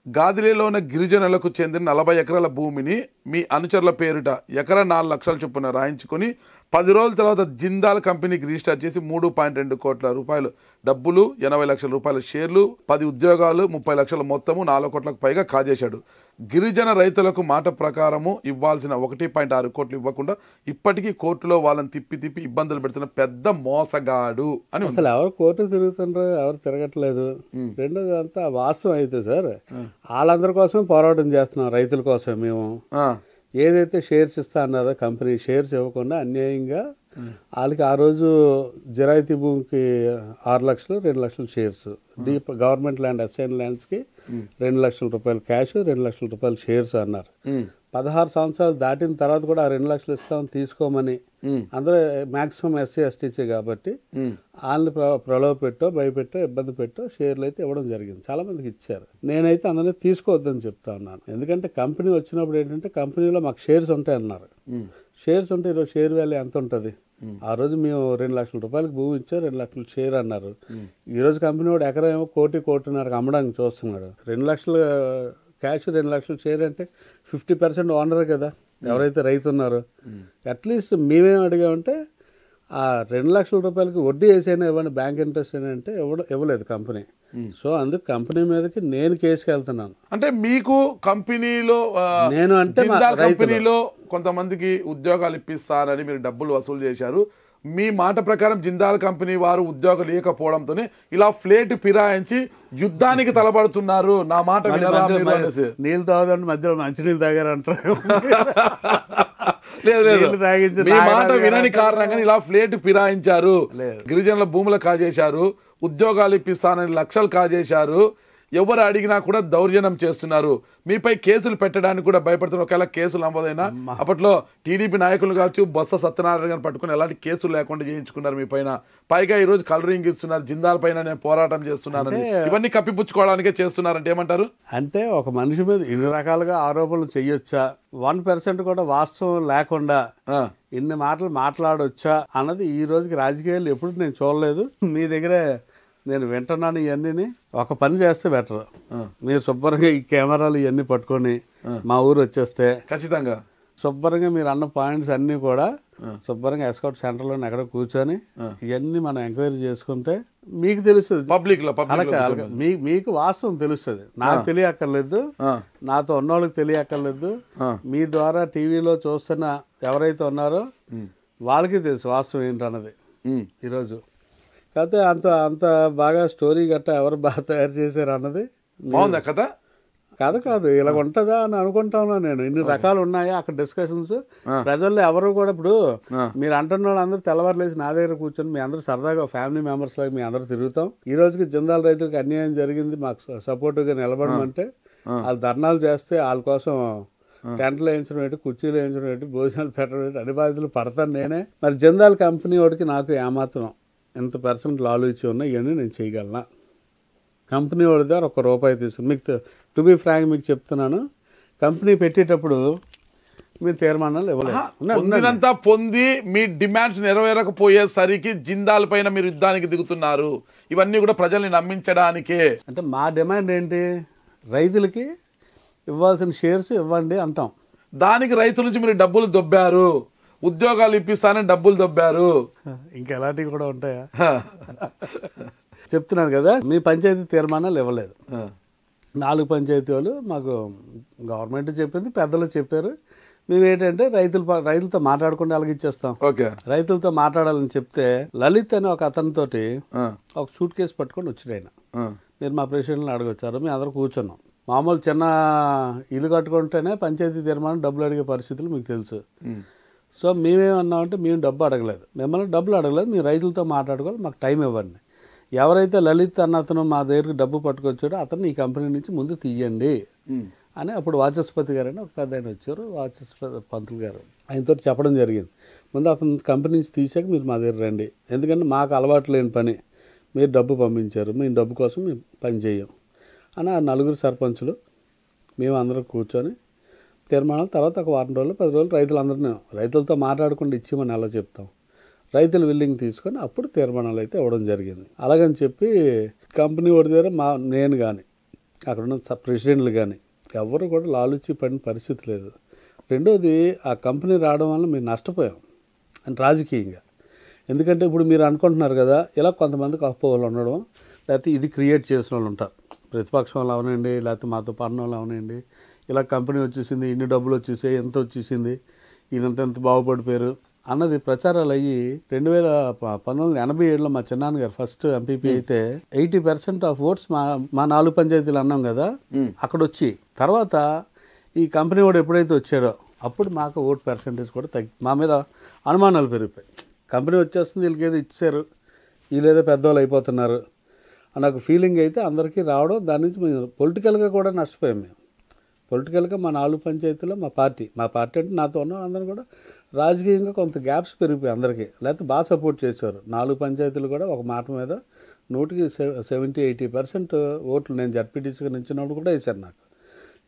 గాదిలేలోని గిరిజనులకు చెందిన 40 ఎకరాల భూమిని మీ అనుచరుల పేరిట ఎకరా 4 లక్షల చొప్పున రాయించుకొని 10 రోజుల తర్వాత జిందాల్ కంపెనీకి రిజిస్టర్ చేసి 3.2 కోట్ల రూపాయలు డబ్బులు, 80 లక్షల రూపాయల షేర్లు, 10 ఉద్యోగాలు, 30 లక్షల మొత్తము 4 కోట్లకు పైగా కాజేశాడు. గిరిజన రైతులకు మాట ప్రకారము ఇవ్వాల్సిన 1.6 కోట్లు ఇవ్వకుండా ఇప్పటికీ కోర్టులో వాళ్ళని తిప్పి ఇబ్బందులు పెడుతున్న పెద్ద మోసగాడు అని. అసలు ఎవరు కోర్టు తిరుగుతుండ్రో, ఎవరు తిరగట్లేదు. రెండోది అంతా వాస్తవం అయితే సార్, వాళ్ళందరి కోసమే పోరాటం చేస్తున్నాం, రైతుల కోసం. మేము ఏదైతే షేర్స్ ఇస్తా అన్నదో కంపెనీ షేర్స్ ఇవ్వకుండా అన్యాయంగా వాళ్ళకి ఆ రోజు జిరాయితీ భూమికి 6 లక్షలు 2 లక్షల షేర్స్, గవర్నమెంట్ ల్యాండ్ అసైన్ ల్యాండ్స్కి 2 లక్షల రూపాయలు క్యాష్, 2 లక్షల రూపాయలు షేర్స్ అన్నారు. 16 సంవత్సరాలు దాటిన తర్వాత కూడా ఆ 2 లక్షలు ఇస్తామని తీసుకోమని అందరూ మాక్సిమం ఎస్సీ ఎస్టీసీ కాబట్టి వాళ్ళని ప్రలోభ పెట్టో భయపెట్టో ఇబ్బంది పెట్టో షేర్లు అయితే ఇవ్వడం జరిగింది. చాలా మందికి ఇచ్చారు. నేనైతే అందరినీ తీసుకోవద్దని చెప్తా ఉన్నాను. ఎందుకంటే కంపెనీ వచ్చినప్పుడు ఏంటంటే కంపెనీలో మాకు షేర్స్ ఉంటాయన్నారు. షేర్స్ ఉంటే ఈరోజు షేర్ వాల్యూ ఎంత ఉంటుంది? ఆ రోజు మేము 2 లక్షల రూపాయలకి భూమి ఇచ్చారు, 2 లక్షలు షేర్ అన్నారు. ఈ రోజు కంపెనీ వాడు ఎకరం ఏమో 1.5 అమ్మడానికి చూస్తున్నాడు. 2 లక్షలు క్యాష్ 2 లక్షలు షేర్ అంటే 50% ఓనర్ కదా ఎవరైతే రైతు ఉన్నారో. అట్లీస్ట్ మేమేం అడిగామంటే ఆ 2 లక్షల రూపాయలకి వడ్డీ వేసైనా ఇవ్వండి, బ్యాంక్ ఇంట్రెస్ట్ అయినా అంటే ఇవ్వలేదు కంపెనీ. సో అందుకు కంపెనీ మీదకి నేను కేసుకి వెళ్తున్నాను. అంటే మీకు కంపెనీలో నేను అంటే కంపెనీలో కొంతమందికి ఉద్యోగాలు ఇప్పిస్తారని మీరు డబ్బులు వసూలు చేశారు. మీ మాట ప్రకారం జిందాల్ కంపెనీ వారు ఉద్యోగాలు లేకపోవడంతోనే ఇలా ఫ్లేట్ ఫిరాయించి యుద్ధానికి తలపడుతున్నారు. నా మాట వినరా? నీళ్ళు తాగదండి, మధ్యలో మంచినీళ్ళు తాగారంటారు. లేదు, మీ మాట వినని కారణంగా ఇలా ఫ్లేట్ ఫిరాయించారు. గిరిజనుల భూములు కాజేశారు, ఉద్యోగాలు ఇప్పిస్తానని లక్షలు కాజేశారు. ఎవరు అడిగినా కూడా దౌర్జన్యం చేస్తున్నారు. మీపై కేసులు పెట్టడానికి కూడా భయపడుతున్నారు. ఒకవేళ కేసులు నమోదైనా అప్పట్లో టీడీపీ నాయకులు కావచ్చు, బొత్స సత్యనారాయణ గారిని పట్టుకుని ఎలాంటి కేసులు లేకుండా చేయించుకున్నారు మీ పైన. పైగా ఈ రోజు కలరింగ్ ఇస్తున్నారు, జిందాల్ పైన నేను పోరాటం చేస్తున్నానని. ఇవన్నీ కప్పిపుచ్చుకోవడానికే చేస్తున్నారంటే ఏమంటారు? అంటే ఒక మనిషి మీద ఇన్ని రకాలుగా ఆరోపణలు చెయ్యొచ్చా, 1% కూడా వాస్తవం లేకుండా ఇన్ని మాటలు మాట్లాడొచ్చా అన్నది ఈ రోజుకి రాజకీయాలు ఎప్పుడు నేను చూడలేదు. మీ దగ్గరే నేను వింటున్నాను. ఇవన్నీ ఒక పని చేస్తే బెటర్. మీరు శుభ్రంగా ఈ కెమెరాలు ఇవన్నీ పట్టుకొని మా ఊరు వచ్చేస్తే ఖచ్చితంగా శుభ్రంగా మీరు అన్న పాయింట్స్ అన్ని కూడా శుభ్రంగా ఎస్కౌట్ సెంటర్లో ఎక్కడ కూర్చొని ఇవన్నీ మనం ఎంక్వైరీ చేసుకుంటే మీకు తెలుస్తుంది. పబ్లిక్ లో మీకు వాస్తవం తెలుస్తుంది. నాకు తెలియక్కర్లేదు, నాతో ఉన్నోళ్ళకి తెలియక్కర్లేదు. మీ ద్వారా టీవీలో చూస్తున్న ఎవరైతే ఉన్నారో వాళ్ళకి తెలుసు వాస్తవం ఏంటన్నది. ఈరోజు కాకపోతే అంత బాగా స్టోరీ గట్టా ఎవరు బాగా తయారు చేశారు అన్నది బాగుందా కదా? కాదు ఇలా ఉంటుందా అని అనుకుంటాను నేను. ఇన్ని రకాలు ఉన్నాయా అక్కడ డిస్కషన్స్. ప్రజల్లో ఎవరు కూడా ఇప్పుడు మీరు అంటున్న వాళ్ళు అందరూ తెల్లవారులేసి నా దగ్గర కూర్చొని మీ అందరూ సరదాగా ఫ్యామిలీ మెంబర్స్ లాగా మీ అందరూ తిరుగుతాం. ఈ రోజుకి జిందాల్ రైతులకు అన్యాయం జరిగింది, మాకు సపోర్టుగా నిలబడమంటే వాళ్ళు ధర్నాలు చేస్తే వాళ్ళ కోసం టెంట్లు వేయించడం ఏంటి, కుర్చీలు వేయించడం ఏంటి, భోజనాలు పెట్టడం ఏంటి, అన్ని బాధ్యతలు పడతాను నేనే. మరి జిందాల్ కంపెనీ వాడికి నాకు ఏమాత్రం ఎంత % లాలు ఇచ్చి ఉన్నా ఇవన్నీ నేను చేయగలనా? కంపెనీ వాడి దగ్గర ₹1 తీసుకుని మీకు టు బి ఫ్రాంక్ మీకు చెప్తున్నాను, కంపెనీ పెట్టేటప్పుడు మీరు తీర్మానాలు ఇవ్వలేదు. పొంది మీ డిమాండ్స్ నెరవేరకపోయేసరికి జిందాల్ పైన మీరు యుద్ధానికి దిగుతున్నారు. ఇవన్నీ కూడా ప్రజల్ని నమ్మించడానికే. అంటే మా డిమాండ్ ఏంటి? రైతులకి ఇవ్వాల్సిన షేర్స్ ఇవ్వండి అంటాం. దానికి రైతుల నుంచి మీరు డబ్బులు దొబ్బారు, ఉద్యోగాలు ఇప్పిస్తానని డబ్బులు దొబ్బారు. ఇంకా ఎలాంటివి కూడా ఉంటాయా? చెప్తున్నాను కదా, మీ పంచాయతీ తీర్మానాలు ఇవ్వలేదు. 4 పంచాయతీ వాళ్ళు మాకు గవర్నమెంట్ చెప్పింది, పెద్దలు చెప్పారు. మేము ఏంటంటే రైతులతో మాట్లాడకుండా అలాగే ఇచ్చేస్తాం. రైతులతో మాట్లాడాలని చెప్తే లలిత్ అని ఒక అతనితోటి ఒక సూట్ కేసు పట్టుకొని వచ్చాడు ఆయన. మీరు మా ప్రెసిడెంట్ని అడగొచ్చారు, మేము అందరూ కూర్చున్నాం. మామూలు చిన్న ఇల్లు కట్టుకుంటేనే పంచాయతీ తీర్మానం డబ్బులు అడిగే పరిస్థితులు మీకు తెలుసు. సో మేమేమన్నామంటే మేము డబ్బు అడగలేదు, మిమ్మల్ని డబ్బులు అడగలేదు, మీరు రైతులతో మాట్లాడుకోవాలి, మాకు టైం ఇవ్వండి. ఎవరైతే లలిత్ అన్న అతను మా దగ్గరికి డబ్బు పట్టుకొచ్చాడో అతను ఈ కంపెనీ నుంచి ముందు తీయండి అని అప్పుడు వాచస్పతి గారు అని ఒక పెద్ద ఆయన వచ్చారు, వాచస్పతి పంతులు గారు, ఆయనతో చెప్పడం జరిగింది. ముందు అతను కంపెనీ నుంచి తీసాక మీరు మా దగ్గర రండి, ఎందుకంటే మాకు అలవాటు లేని పని, మీరు డబ్బు పంపించారు, మేము డబ్బు కోసం మేము పని చేయం అని ఆ 4 సర్పంచులు మేము అందరం కూర్చొని తీర్మానాలు తర్వాత ఒక 1 రోజులు 10 రోజులు రైతులందరినీ రైతులతో మాట్లాడకుండా ఇచ్చేమని ఎలా చెప్తాం, రైతులు విల్లింగ్ తీసుకొని అప్పుడు తీర్మానాలు అయితే ఇవ్వడం జరిగింది. అలాగని చెప్పి కంపెనీ వాడి దగ్గర నేను కానీ అక్కడ ఉన్న ప్రెసిడెంట్లు కానీ ఎవరు కూడా లాలుచి పడిన పరిస్థితి లేదు. రెండోది ఆ కంపెనీ రావడం వల్ల మేము నష్టపోయాం అంటే రాజకీయంగా. ఎందుకంటే ఇప్పుడు మీరు అనుకుంటున్నారు కదా, ఇలా కొంతమందికి అపోహలు ఉండడం, లేకపోతే ఇది క్రియేట్ చేసిన వాళ్ళు ఉంటారు, ప్రతిపక్షం వాళ్ళు అవనండి, లేకపోతే మాతో పడిన వాళ్ళు అవనండి, ఇలా కంపెనీ వచ్చేసింది, ఇన్ని డబ్బులు వచ్చేసాయి, ఎంత వచ్చేసింది, ఈయనంత బాగుపడిపోయారు అన్నది ప్రచారాలు అయ్యి 1987లో మా చిన్నాన్నగారు ఫస్ట్ ఎంపీపీ అయితే 80% ఆఫ్ ఓట్స్ మా 4 పంచాయతీలు అన్నాం కదా అక్కడ వచ్చి, తర్వాత ఈ కంపెనీ వాడు ఎప్పుడైతే వచ్చాడో అప్పుడు మాకు ఓట్ పర్సెంటేజ్ కూడా మా మీద అనుమానాలు పెరిగిపోయి, కంపెనీ వచ్చేస్తుంది వీళ్ళకి ఏదో ఇచ్చారు, వీళ్ళేదో పెద్దవాళ్ళు అయిపోతున్నారు అన్న ఒక ఫీలింగ్ అయితే అందరికీ రావడం, దాని నుంచి మేము పొలిటికల్గా కూడా నష్టపోయాం. మేము పొలిటికల్గా మా 4 పంచాయతీలో మా పార్టీ అంటే నాతో ఉన్న అందరూ కూడా రాజకీయంగా కొంత గ్యాప్స్ పెరిగిపోయి అందరికీ, లేకపోతే బాగా సపోర్ట్ చేసేవారు. 4 పంచాయతీలు కూడా ఒక మాట మీద 70-80% ఓట్లు నేను జడ్పీటీసీగా నిలిచినప్పుడు కూడా వేశారు నాకు.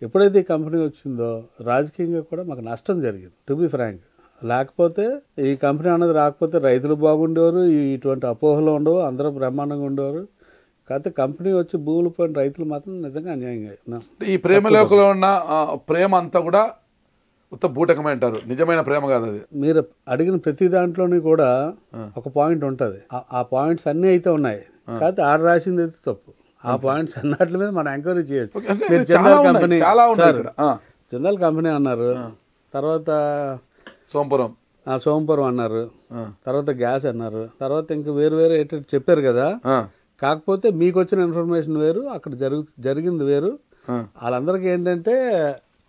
ఎప్పుడైతే ఈ కంపెనీ వచ్చిందో రాజకీయంగా కూడా మాకు నష్టం జరిగింది, టు బి ఫ్రాంక్. లేకపోతే ఈ కంపెనీ అన్నది రాకపోతే రైతులు బాగుండేవారు, ఇటువంటి అపోహలు ఉండవు, అందరూ బ్రహ్మాండంగా ఉండేవారు. కాకపోతే కంపెనీ వచ్చి భూములు పోయిన రైతులు మాత్రం నిజంగా అన్యాయంగా. ఈ ప్రేమలోకంలో ఉన్న ప్రేమ అంతా కూడా ఉత్త బూటకమే అంటారు, నిజమైన ప్రేమ కాదు అది. మీరు అడిగిన ప్రతి దాంట్లోని కూడా ఒక పాయింట్ ఉంటుంది. ఆ పాయింట్స్ అన్నీ అయితే ఉన్నాయి, కాకపోతే ఆడ రాసింది అయితే తప్పు. ఆ పాయింట్స్ అన్నట్ల మీద మనం ఎంక్వైరీ చేయొచ్చు. మీరు జిందాల్ కంపెనీ జిందాల్ కంపెనీ అన్నారు, తర్వాత సోంపురం అన్నారు, తర్వాత గ్యాస్ అన్నారు, తర్వాత ఇంకా వేరు వేరు ఏంటంటే చెప్పారు కదా. కాకపోతే మీకు వచ్చిన ఇన్ఫర్మేషన్ వేరు, అక్కడ జరిగింది వేరు. వాళ్ళందరికీ ఏంటంటే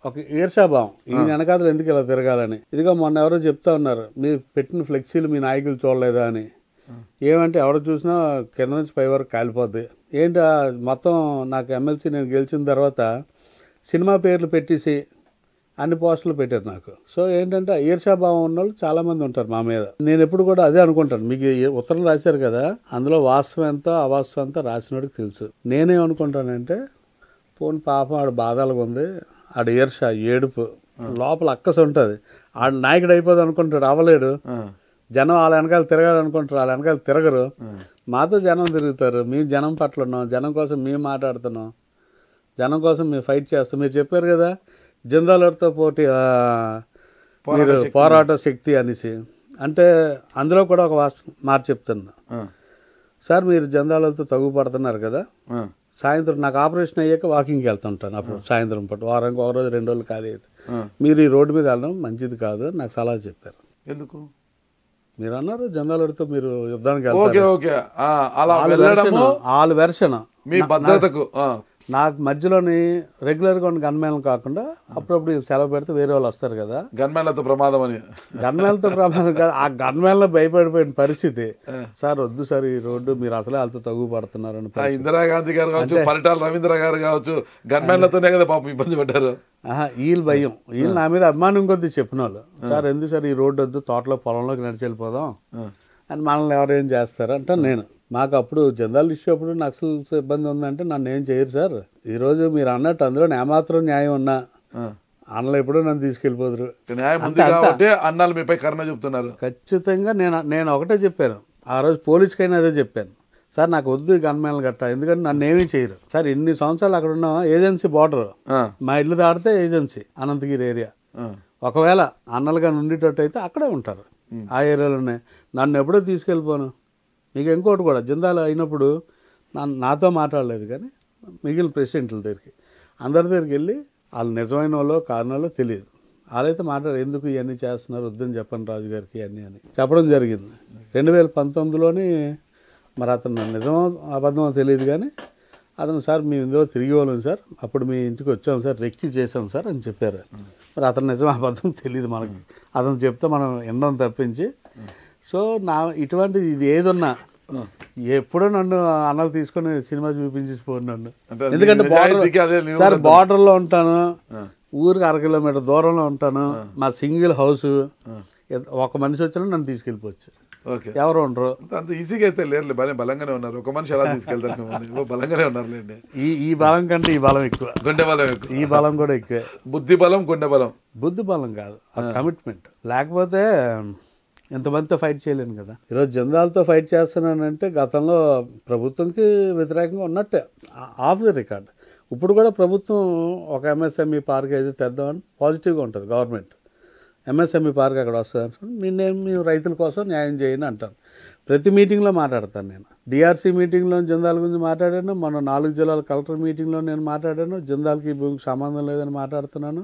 ఒక ఈర్షాభావం, ఈయన వెనకాతలు ఎందుకు ఇలా తిరగాలని. ఇదిగో మొన్న ఎవరో చెప్తా ఉన్నారు, మీరు పెట్టిన ఫ్లెక్సీలు మీ నాయకులు చూడలేదా అని. ఏమంటే ఎవరు చూసినా కింద నుంచి పై వరకు కాలిపోద్ది. ఏంటి మొత్తం నాకు ఎమ్మెల్సీ నేను గెలిచిన తర్వాత సినిమా పేర్లు పెట్టేసి అన్ని పోస్టులు పెట్టారు నాకు. సో ఏంటంటే ఈర్షాభావం ఉన్న వాళ్ళు చాలామంది ఉంటారు మా మీద. నేను ఎప్పుడు కూడా అదే అనుకుంటాను, మీకు ఉత్తరం రాశారు కదా, అందులో వాస్తవం ఎంతో అవాస్తవం ఎంతో రాసినోడికి తెలుసు. నేనేమనుకుంటానంటే పోనీ పాపం ఆడ బాధలుగా ఉంది, ఆడ ఈర్ష ఏడుపు లోపల అక్కసు ఉంటుంది, ఆడ నాయకుడు అయిపోదు అనుకుంటాడు, అవ్వలేడు. జనం వాళ్ళ వెనకాల తిరగాలనుకుంటారు, వాళ్ళ వెనకాల తిరగరు. మాతో జనం తిరుగుతారు, మేము జనం పట్ల ఉన్నాం, జనం కోసం మేము మాట్లాడుతున్నాం, జనం కోసం మేము ఫైట్ చేస్తాం. మీరు చెప్పారు కదా జిందాల్తో పోటీ మీరు పోరాట శక్తి అనేసి, అంటే అందులో కూడా ఒక మాట చెప్తున్నా సార్. మీరు జిందాల్తో తగు పడుతున్నారు కదా, సాయంత్రం నాకు ఆపరేషన్ అయ్యాక వాకింగ్కి వెళ్తుంటాను. అప్పుడు సాయంత్రం పూట వారానికి ఒక రోజు 2 రోజులు ఖాళీ అయితే మీరు ఈ రోడ్డు మీద వెళ్ళడం మంచిది కాదు నాకు సలహా చెప్పారు. ఎందుకు మీరు అన్నారు జిందాల్తో మీరు యుద్ధానికి వాళ్ళ వెర్షన్ మీ భద్రతకు. నాకు మధ్యలోని రెగ్యులర్గా ఉన్న గన్మ్యాన్లు కాకుండా అప్పుడప్పుడు సెలవు పెడితే వేరే వాళ్ళు వస్తారు కదా, గన్మ్యాన్లతో ప్రమాదం అని. గన్మ్యాన్లతో ప్రమాదం కాదు, ఆ గన్మ్యాన్లో భయపడిపోయిన పరిస్థితి. సార్ వద్దు సార్ ఈ రోడ్డు, మీరు అసలే వాళ్ళతో తగు పడుతున్నారని. ఇందిరాగాంధీ గారు కావచ్చు, పరిటాల రవీంద్ర గారు కావచ్చు, గన్మ్యాన్లతోనే కదా పాపం ఇబ్బంది పడ్డారు. వీళ్ళు భయం, వీళ్ళు నా మీద అభిమానం కొద్ది చెప్పిన వాళ్ళు, సార్ ఎందుకు సార్ ఈ రోడ్డు వద్దు, తోటలో పొలంలోకి నడిచి వెళ్ళిపోదాం అని మనల్ని ఎవరేం చేస్తారు అంటే. నేను మాకు అప్పుడు జిందాల్ ఇష్యూ అప్పుడు నక్సల్స్ ఇబ్బంది ఉందంటే నన్ను ఏం చేయరు సార్. ఈరోజు మీరు అన్నట్టు అందులో ఏమాత్రం న్యాయం ఉన్నా అన్నలు ఎప్పుడూ నన్ను తీసుకెళ్ళిపోదురు. అన్నాలు మీపై కరుణ చూపుతున్నారు. ఖచ్చితంగా నేను ఒకటే చెప్పాను ఆ రోజు, పోలీస్కైనా అదే చెప్పాను, సార్ నాకు వద్దు గన్మ్యాన్లు గట్ట, ఎందుకంటే నన్ను ఏమీ చేయరు సార్. ఇన్ని సంవత్సరాలు అక్కడ ఉన్న ఏజెన్సీ బార్డర్, మా ఇల్లు దాటితే ఏజెన్సీ అనంతగిరి ఏరియా. ఒకవేళ అన్నలుగా ఉండేటట్టు అయితే అక్కడే ఉంటారు ఆ ఏరియాలోనే. నన్ను ఎప్పుడో తీసుకెళ్ళిపోను. మీకు ఇంకోటి కూడా, జిందాల్ అయినప్పుడు నాతో మాట్లాడలేదు కానీ మిగిలిన ప్రెసిడెంట్ల దగ్గరికి అందరి దగ్గరికి వెళ్ళి వాళ్ళు నిజమైన వాళ్ళో కారణాలో తెలియదు, వాళ్ళైతే మాట్లాడారు, ఎందుకు ఇవన్నీ చేస్తున్నారు వద్దని చెప్పండి రాజు గారికి అన్నీ అని చెప్పడం జరిగింది. 2019లోని మరి అతను నిజమో అబద్ధమో తెలియదు కానీ అతను సార్ మేము ఇందులో తిరిగి వాళ్ళం సార్, అప్పుడు మీ ఇంటికి వచ్చాం సార్, రెక్కి చేసాం సార్ అని చెప్పారు. మరి అతను నిజం అబద్ధం తెలియదు మనకి, అతను చెప్తే మనం ఎండం తప్పించి. సో ఇటువంటి ఇది ఏదున్నా ఎప్పుడో నన్ను అన్నలు తీసుకొని సినిమా చూపించేసిపోను నన్ను. ఎందుకంటే సార్ బార్డర్లో ఉంటాను, ఊరికి 1 కిలోమీటర్ దూరంలో ఉంటాను, మా సింగిల్ హౌస్, ఒక మనిషి వచ్చినా నన్ను తీసుకెళ్ళిపోవచ్చు, ఎవరు ఉండరు. అంత ఈజీగా అయితే లేరు, బలంగానే ఉన్నారు. ఒక మనిషి ఎలా తీసుకెళ్తారు, బలంగానే ఉన్నారు. ఈ బలం కంటే ఈ బలం ఎక్కువ, గుండె బలం ఎక్కువ, ఈ బలం కూడా ఎక్కువ. బుద్ధి బలం, గుండె బలం. బుద్ధి బలం కాదు, కమిట్మెంట్. లేకపోతే ఎంతమందితో ఫైట్ చేయలేను కదా. ఈరోజు జిందాల్తో ఫైట్ చేస్తున్నానంటే గతంలో ప్రభుత్వంకి వ్యతిరేకంగా ఉన్నట్టే, ఆఫ్ ది రికార్డ్. ఇప్పుడు కూడా ప్రభుత్వం ఒక ఎంఎస్ఎంఈ పార్క్ అయితే తెద్దామని పాజిటివ్గా ఉంటుంది. గవర్నమెంట్ ఎంఎస్ఎంఈ పార్క్ అక్కడ వస్తుంది, మేము రైతుల కోసం న్యాయం చేయని అంటాను. ప్రతి మీటింగ్లో మాట్లాడతాను నేను. డిఆర్సీ మీటింగ్లో జిందాల్ గురించి మాట్లాడాను, మన 4 జిల్లాల కలెక్టర్ మీటింగ్లో నేను మాట్లాడాను, జిందాల్కి భూమికి సంబంధం లేదని మాట్లాడుతున్నాను,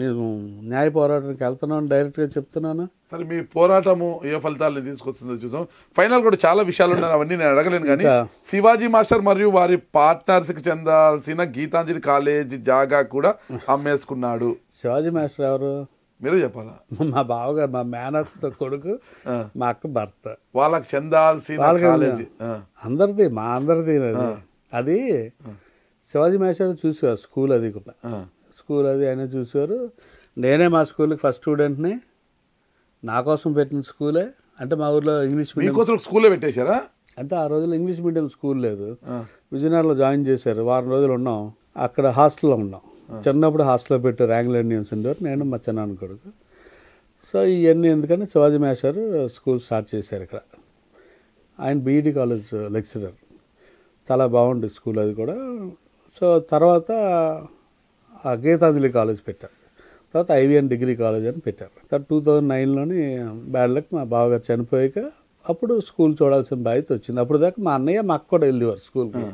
మేము న్యాయ పోరాటానికి వెళ్తున్నాను డైరెక్ట్గా చెప్తున్నాను. సరే, మీ పోరాటము ఏ ఫలితాలను తీసుకొస్తుందో చూసాం. ఫైనల్ కూడా చాలా విషయాలు ఉన్నాయి, అవన్నీ నేను అడగలేను. కానీ శివాజీ మాస్టర్ మరియు వారి పార్ట్నర్స్కి చెందాల్సిన గీతాంజలి కాలేజ్ జాగా కూడా అమ్మేసుకున్నాడు. శివాజీ మాస్టర్ ఎవరు మీరు చెప్పాలా? మా బావగారు, మా మేనత్త కొడుకు, మా అక్క భర్త. వాళ్ళకి చెందాల్సిన అందరిది, మా అందరిది. అది శివాజీ మాస్టర్ చూసేవారు స్కూల్, అది కూడా స్కూల్ అది ఆయన చూసేవారు. నేనే మా స్కూల్కి ఫస్ట్ స్టూడెంట్ని, నా కోసం పెట్టిన స్కూలే. అంటే మా ఊర్లో ఇంగ్లీష్ మీడియం స్కూల్లో పెట్టేశారా? అంటే ఆ రోజుల్లో ఇంగ్లీష్ మీడియం స్కూల్ లేదు. విజయనగరంలో జాయిన్ చేశారు. వారం రోజులు ఉన్నాం అక్కడ, హాస్టల్లో ఉన్నాం. చిన్నప్పుడు హాస్టల్లో పెట్టారు, ఆంగ్లో ఇండియన్స్ ఉండేవారు, నేను మా చిన్నాన్న కొడుకు. సో ఇవన్నీ ఎందుకంటే శివాజీ మేషారు స్కూల్ స్టార్ట్ చేశారు ఇక్కడ. ఆయన బీఈడి కాలేజ్ లెక్చరర్. చాలా బాగుంది స్కూల్ అది కూడా. సో తర్వాత గీతాంజలి కాలేజ్ పెట్టారు. తర్వాత ఐవిఎన్ డిగ్రీ కాలేజ్ అని పెట్టారు. తర్వాత 2009లోని బ్యాడ్ లక్ మా బావగారు చనిపోయాక అప్పుడు స్కూల్ చూడాల్సిన బాధ్యత వచ్చింది. అప్పుడు దాకా మా అన్నయ్య మా అక్క కూడా వెళ్ళేవారు స్కూల్కి.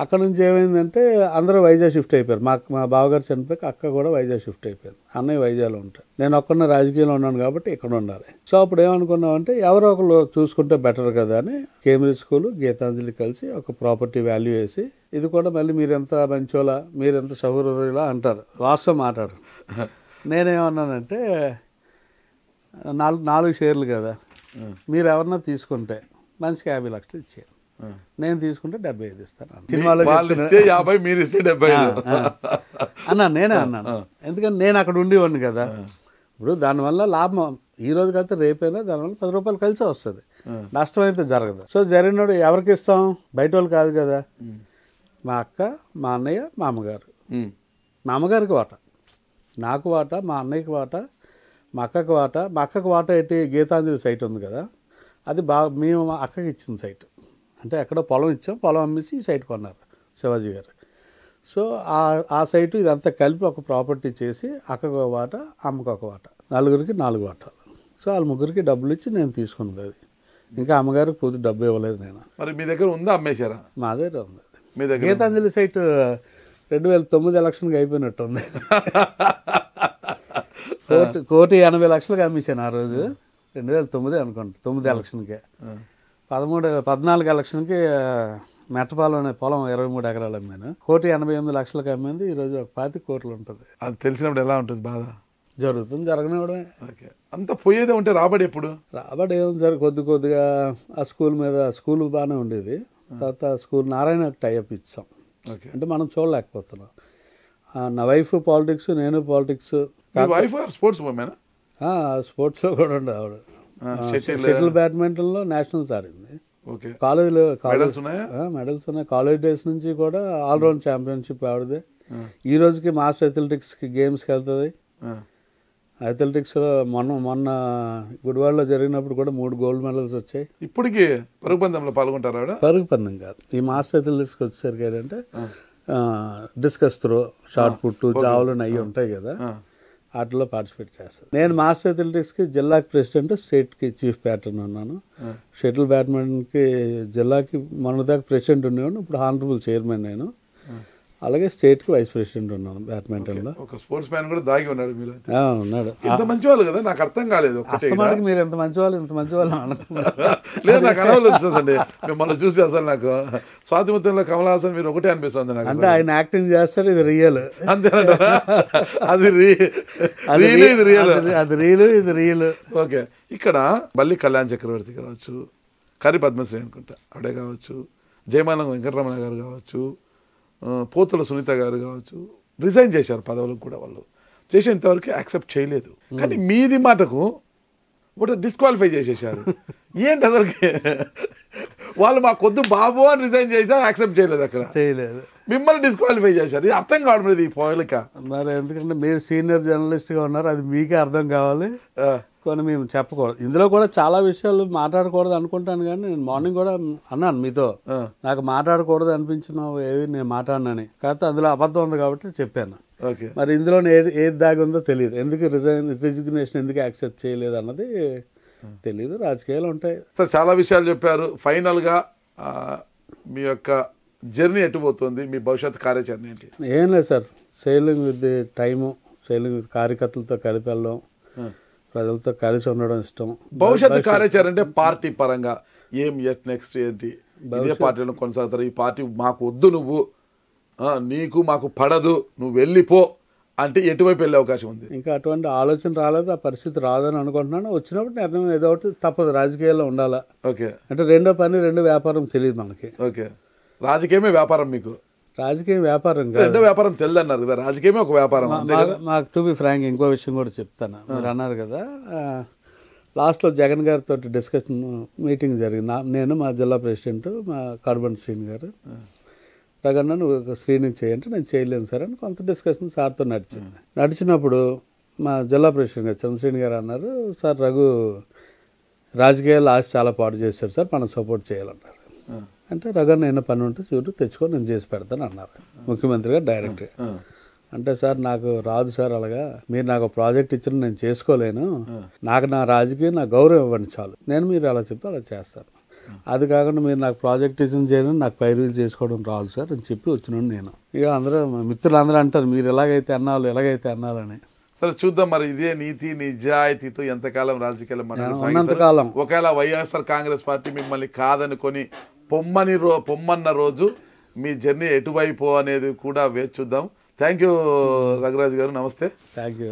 అక్కడ నుంచి ఏమైందంటే అందరూ వైజాగ్ షిఫ్ట్ అయిపోయారు. మా బావగారు చనిపోయాక అక్క కూడా వైజాగ్ షిఫ్ట్ అయిపోయింది. అన్నయ్య వైజాగ్లో ఉంటాడు, నేను ఒక్కనే రాజకీయాల్లో ఉన్నాను కాబట్టి ఇక్కడ ఉండాలి. సో అప్పుడు ఏమనుకున్నామంటే ఎవరో ఒకరు చూసుకుంటే బెటర్ కదా అని కేంబ్రిడ్జ్ స్కూల్ గీతాంజలి కలిసి ఒక ప్రాపర్టీ వాల్యూ వేసి, ఇది కూడా మళ్ళీ మీరెంత మంచోలా, మీరెంత సౌహృదయులా అంటారు, వాస్తవం మాట్లాడరు. నేనేమన్నానంటే 4 షేర్లు కదా, మీరు ఎవరన్నా తీసుకుంటే మనిషికి 50 లక్షలు ఇచ్చేయాలి, నేను తీసుకుంటే 75 ఇస్తాను. సినిమాలో అన్నా నేనే అన్నాను, ఎందుకంటే నేను అక్కడ ఉండేవాడిని కదా. ఇప్పుడు దానివల్ల లాభం ఈ రోజు కలితే రేపైనా దానివల్ల 10 రూపాయలు కలిసి వస్తుంది, నష్టం అయితే జరగదు. సో జరిగినప్పుడు ఎవరికి ఇస్తాం, బయట వాళ్ళు కాదు కదా. మా అక్క, మా అన్నయ్య, మా అమ్మగారు. మా అమ్మగారికి వాటా, నాకు వాటా, మా అన్నయ్యకి వాటా, మా అక్కకి వాటా. మా అక్కకి వాటా ఏంటి, గీతాంజలి సైట్ ఉంది కదా, అది మేము మా అక్కకి ఇచ్చిన సైట్. అంటే ఎక్కడో పొలం ఇచ్చాం, పొలం అమ్మేసి ఈ సైట్ కొన్నారు శివాజీ గారు. సో ఆ సైటు ఇదంతా కలిపి ఒక ప్రాపర్టీ చేసి అక్కకు ఒక వాటా, అమ్మకు ఒక వాటా, 4 వాటాలు. సో వాళ్ళ 3 డబ్బులు ఇచ్చి నేను తీసుకున్నది అది. ఇంకా అమ్మగారికి పూర్తి డబ్బు ఇవ్వలేదు నేను. మరి మీ దగ్గర ఉందా, అమ్మేశారా? మా దగ్గర ఉంది. గీతాంజలి సైట్ 2009 ఎలక్షన్కి అయిపోయినట్టు ఉంది. 1,80,00,000 అమ్మేశాను ఆ రోజు. 2009 అనుకుంటా, 9 ఎలక్షన్కే. 14 ఎలక్షన్కి మెట్టపాలెం అనే పొలం 23 ఎకరాలు అమ్మాను. 1,88,00,000 అమ్మింది. ఈరోజు 25 కోట్లు ఉంటుంది. అది తెలిసినప్పుడు ఎలా ఉంటుంది బాధ? జరుగుతుంది, జరగనివ్వడమే. ఓకే, అంత పోయేదే ఉంటే రాబడి ఎప్పుడు? రాబడి ఏం కొద్దిగా ఆ స్కూల్ మీద, స్కూల్ బాగానే ఉండేది. తర్వాత స్కూల్ నారాయణ టైఅప్ ఇచ్చాం. అంటే మనం చూడలేకపోతున్నాం. నా వైఫ్ పాలిటిక్స్, నేను పాలిటిక్స్. Sports women? స్పోర్ట్స్లో కూడా ఉండే ఆవిడ. షటిల్ బ్యాడ్మింటన్లో నేషనల్స్ ఆడింది. కాలేజీలో మెడల్స్ ఉన్నాయి. కాలేజ్ డేస్ నుంచి కూడా ఆల్రౌండ్ ఛాంపియన్షిప్ ఆవిడదే. ఈ రోజుకి మాస్టర్ అథ్లెటిక్స్కి గేమ్స్కి వెళ్తుంది. అథ్లెటిక్స్లో మొన్న గుడివాడలో జరిగినప్పుడు కూడా 3 గోల్డ్ మెడల్స్ వచ్చాయి. ఇప్పటికి పరుగు పందెంలో పాల్గొంటారా? పరుగు పందెం కాదు, ఈ మాస్టర్ అథ్లెటిక్స్కి వచ్చేసరికి ఏంటంటే discus throw, shot put, javelin అవి ఉంటాయి కదా, వాటిలో పార్టిసిపేట్ చేస్తాను. నేను మాస్టర్ అథ్లెటిక్స్కి జిల్లాకి ప్రెసిడెంట్, స్టేట్కి చీఫ్ ప్యాటర్న్ ఉన్నాను. షటిల్ బ్యాడ్మింటన్కి జిల్లాకి మొన్నదాకా ప్రెసిడెంట్ ఉండేవాడు, ఇప్పుడు హానరబుల్ చైర్మన్ నేను. అలాగే స్టేట్కి వైస్ ప్రెసిడెంట్ ఉన్నాను బ్యాడ్మింటన్లో. ఒక స్పోర్ట్స్ మ్యాన్ కూడా దాగి ఉన్నాడు మీరు. ఉన్నాడు. ఎంత మంచి వాళ్ళు కదా, నాకు అర్థం కాలేదు. మీరు ఎంత మంచి వాళ్ళు, ఇంత మంచి వాళ్ళు లేదు, నాకు అనుభవం వచ్చిందండి మిమ్మల్ని చూసి. అసలు నాకు స్వాతిముత్యంలో కమల్ హాసన్ మీరు ఒకటే అనిపిస్తుంది నాకు. అంటే ఆయన యాక్టింగ్ చేస్తారు, ఇది రియల్. అంతేనంట, అది రియల్, ఇది రియల్. ఓకే, ఇక్కడ మళ్ళీ కళ్యాణ్ చక్రవర్తి కావచ్చు, కరి పద్మశ్రీ అనుకుంటా ఆవిడే కావచ్చు, జయమాలం వెంకటరమణ గారు కావచ్చు, పోతుల సునీత గారు కావచ్చు, రిజైన్ చేశారు పదవులకు కూడా. వాళ్ళు చేసే ఇంతవరకు యాక్సెప్ట్ చేయలేదు. కానీ మీది మాటకు ఒకటి డిస్క్వాలిఫై చేసేసారు. ఏంటి అసలుకి? వాళ్ళు మా కొద్దు బాబు అని రిజైన్ చేసినా యాక్సెప్ట్ చేయలేదు, అక్కడ చేయలేదు, మిమ్మల్ని డిస్క్వాలిఫై చేశారు. ఇది అర్థం కావడం ఈ పోలిక. మరి ఎందుకంటే మీరు సీనియర్ జర్నలిస్ట్గా ఉన్నారు, అది మీకే అర్థం కావాలి. కొన్ని మేము చెప్పకూడదు, ఇందులో కూడా చాలా విషయాలు మాట్లాడకూడదు అనుకుంటాను. కానీ నేను మార్నింగ్ కూడా అన్నాను మీతో, నాకు మాట్లాడకూడదు అనిపించిన ఏవి నేను మాట్లాడినని. కాకపోతే అందులో అబద్ధం ఉంది కాబట్టి చెప్పాను. మరి ఇందులో ఏది దాగి ఉందో తెలియదు. ఎందుకు రిజిగ్నేషన్ ఎందుకు యాక్సెప్ట్ చేయలేదు అన్నది తెలీదు. రాజకీయాలు ఉంటాయి సార్. చాలా విషయాలు చెప్పారు. ఫైనల్గా మీ యొక్క జర్నీ ఎట్టుపోతుంది, మీ భవిష్యత్ కార్యాచరణ ఏంటి? ఏం లేదు sir, sailing with the time, sailing with కార్యకర్తలతో కలిపి వెళ్ళడం, ప్రజలతో కలిసి ఉండడం ఇష్టం. భవిష్యత్తు కార్యాచరణ అంటే పార్టీ పరంగా ఏం నెక్స్ట్ ఏంటి? ఇదే పార్టీలో కొనసాగుతారు? ఈ పార్టీ మాకు వద్దు, నువ్వు నీకు మాకు పడదు, నువ్వు వెళ్ళిపో అంటే ఎటువైపు వెళ్ళే అవకాశం ఉంది? ఇంకా అటువంటి ఆలోచన రాలేదు, ఆ పరిస్థితి రాదని అనుకుంటున్నాను. వచ్చినప్పుడు నిర్ణయం ఏదో ఒకటి తప్పదు, రాజకీయాల్లో ఉండాలా. ఓకే, అంటే రెండో పని రెండో వ్యాపారం తెలియదు మనకి. ఓకే, రాజకీయమే వ్యాపారం మీకు? రాజకీయం వ్యాపారం కాదు. రెండో వ్యాపారం తెలియదన్నారు కదా, రాజకీయమే ఒక వ్యాపారం. మాకు టు బి ఫ్రాంక్ ఇంకో విషయం కూడా చెప్తాను. మీరు అన్నారు కదా, లాస్ట్లో జగన్ గారితో డిస్కషన్ మీటింగ్ జరిగింది. నేను మా జిల్లా ప్రెసిడెంట్ మా కడబండి శ్రీని గారు, రగన్న నువ్వు శ్రీనికి చేయంటే నేను చేయలేను సార్ అని కొంత డిస్కషన్ సార్తో నడిచినప్పుడు మా జిల్లా ప్రెసిడెంట్ గారు చంద్రశ్రేణి గారు అన్నారు, సార్ రఘు రాజకీయాలు ఆశ చాలా పాటు చేశారు సార్, మనం సపోర్ట్ చేయాలన్నారు. అంటే రగన్న ఏమైనా పని ఉంటే చూడు తెచ్చుకొని నేను చేసి పెడతాను అన్నారు ముఖ్యమంత్రి గారు డైరెక్ట్గా. అంటే సార్ నాకు రాదు సార్, అలాగా మీరు నాకు ప్రాజెక్ట్ ఇచ్చిన నేను చేసుకోలేను, నాకు నా రాజకీయం నా గౌరవం ఇవ్వండి చాలు, నేను మీరు అలా చెప్తే అలా చేస్తాను, అది కాకుండా మీరు నాకు ప్రాజెక్ట్ ఇచ్చిన చేయను నాకు పైరులు చేసుకోవడం రాదు సార్ అని చెప్పి వచ్చినాను నేను. ఇక అందరూ మిత్రులు అందరూ అంటారు మీరు ఎలాగైతే అన్నాళ్ళు ఎలాగైతే అన్నాలని. సరే చూద్దాం మరి, ఇదే నీతి నిజాయితీతో ఎంతకాలం రాజకీయాలు ఉన్నంతకాలం. ఒకవేళ వైఎస్ఆర్ కాంగ్రెస్ పార్టీ మిమ్మల్ని కాదనుకొని పొమ్మన్న రోజు మీ జర్నీ ఎటువైపు అనేది కూడా వేచి చూద్దాం. థ్యాంక్ యూ రఘురాజ్ గారు, నమస్తే. Thank you.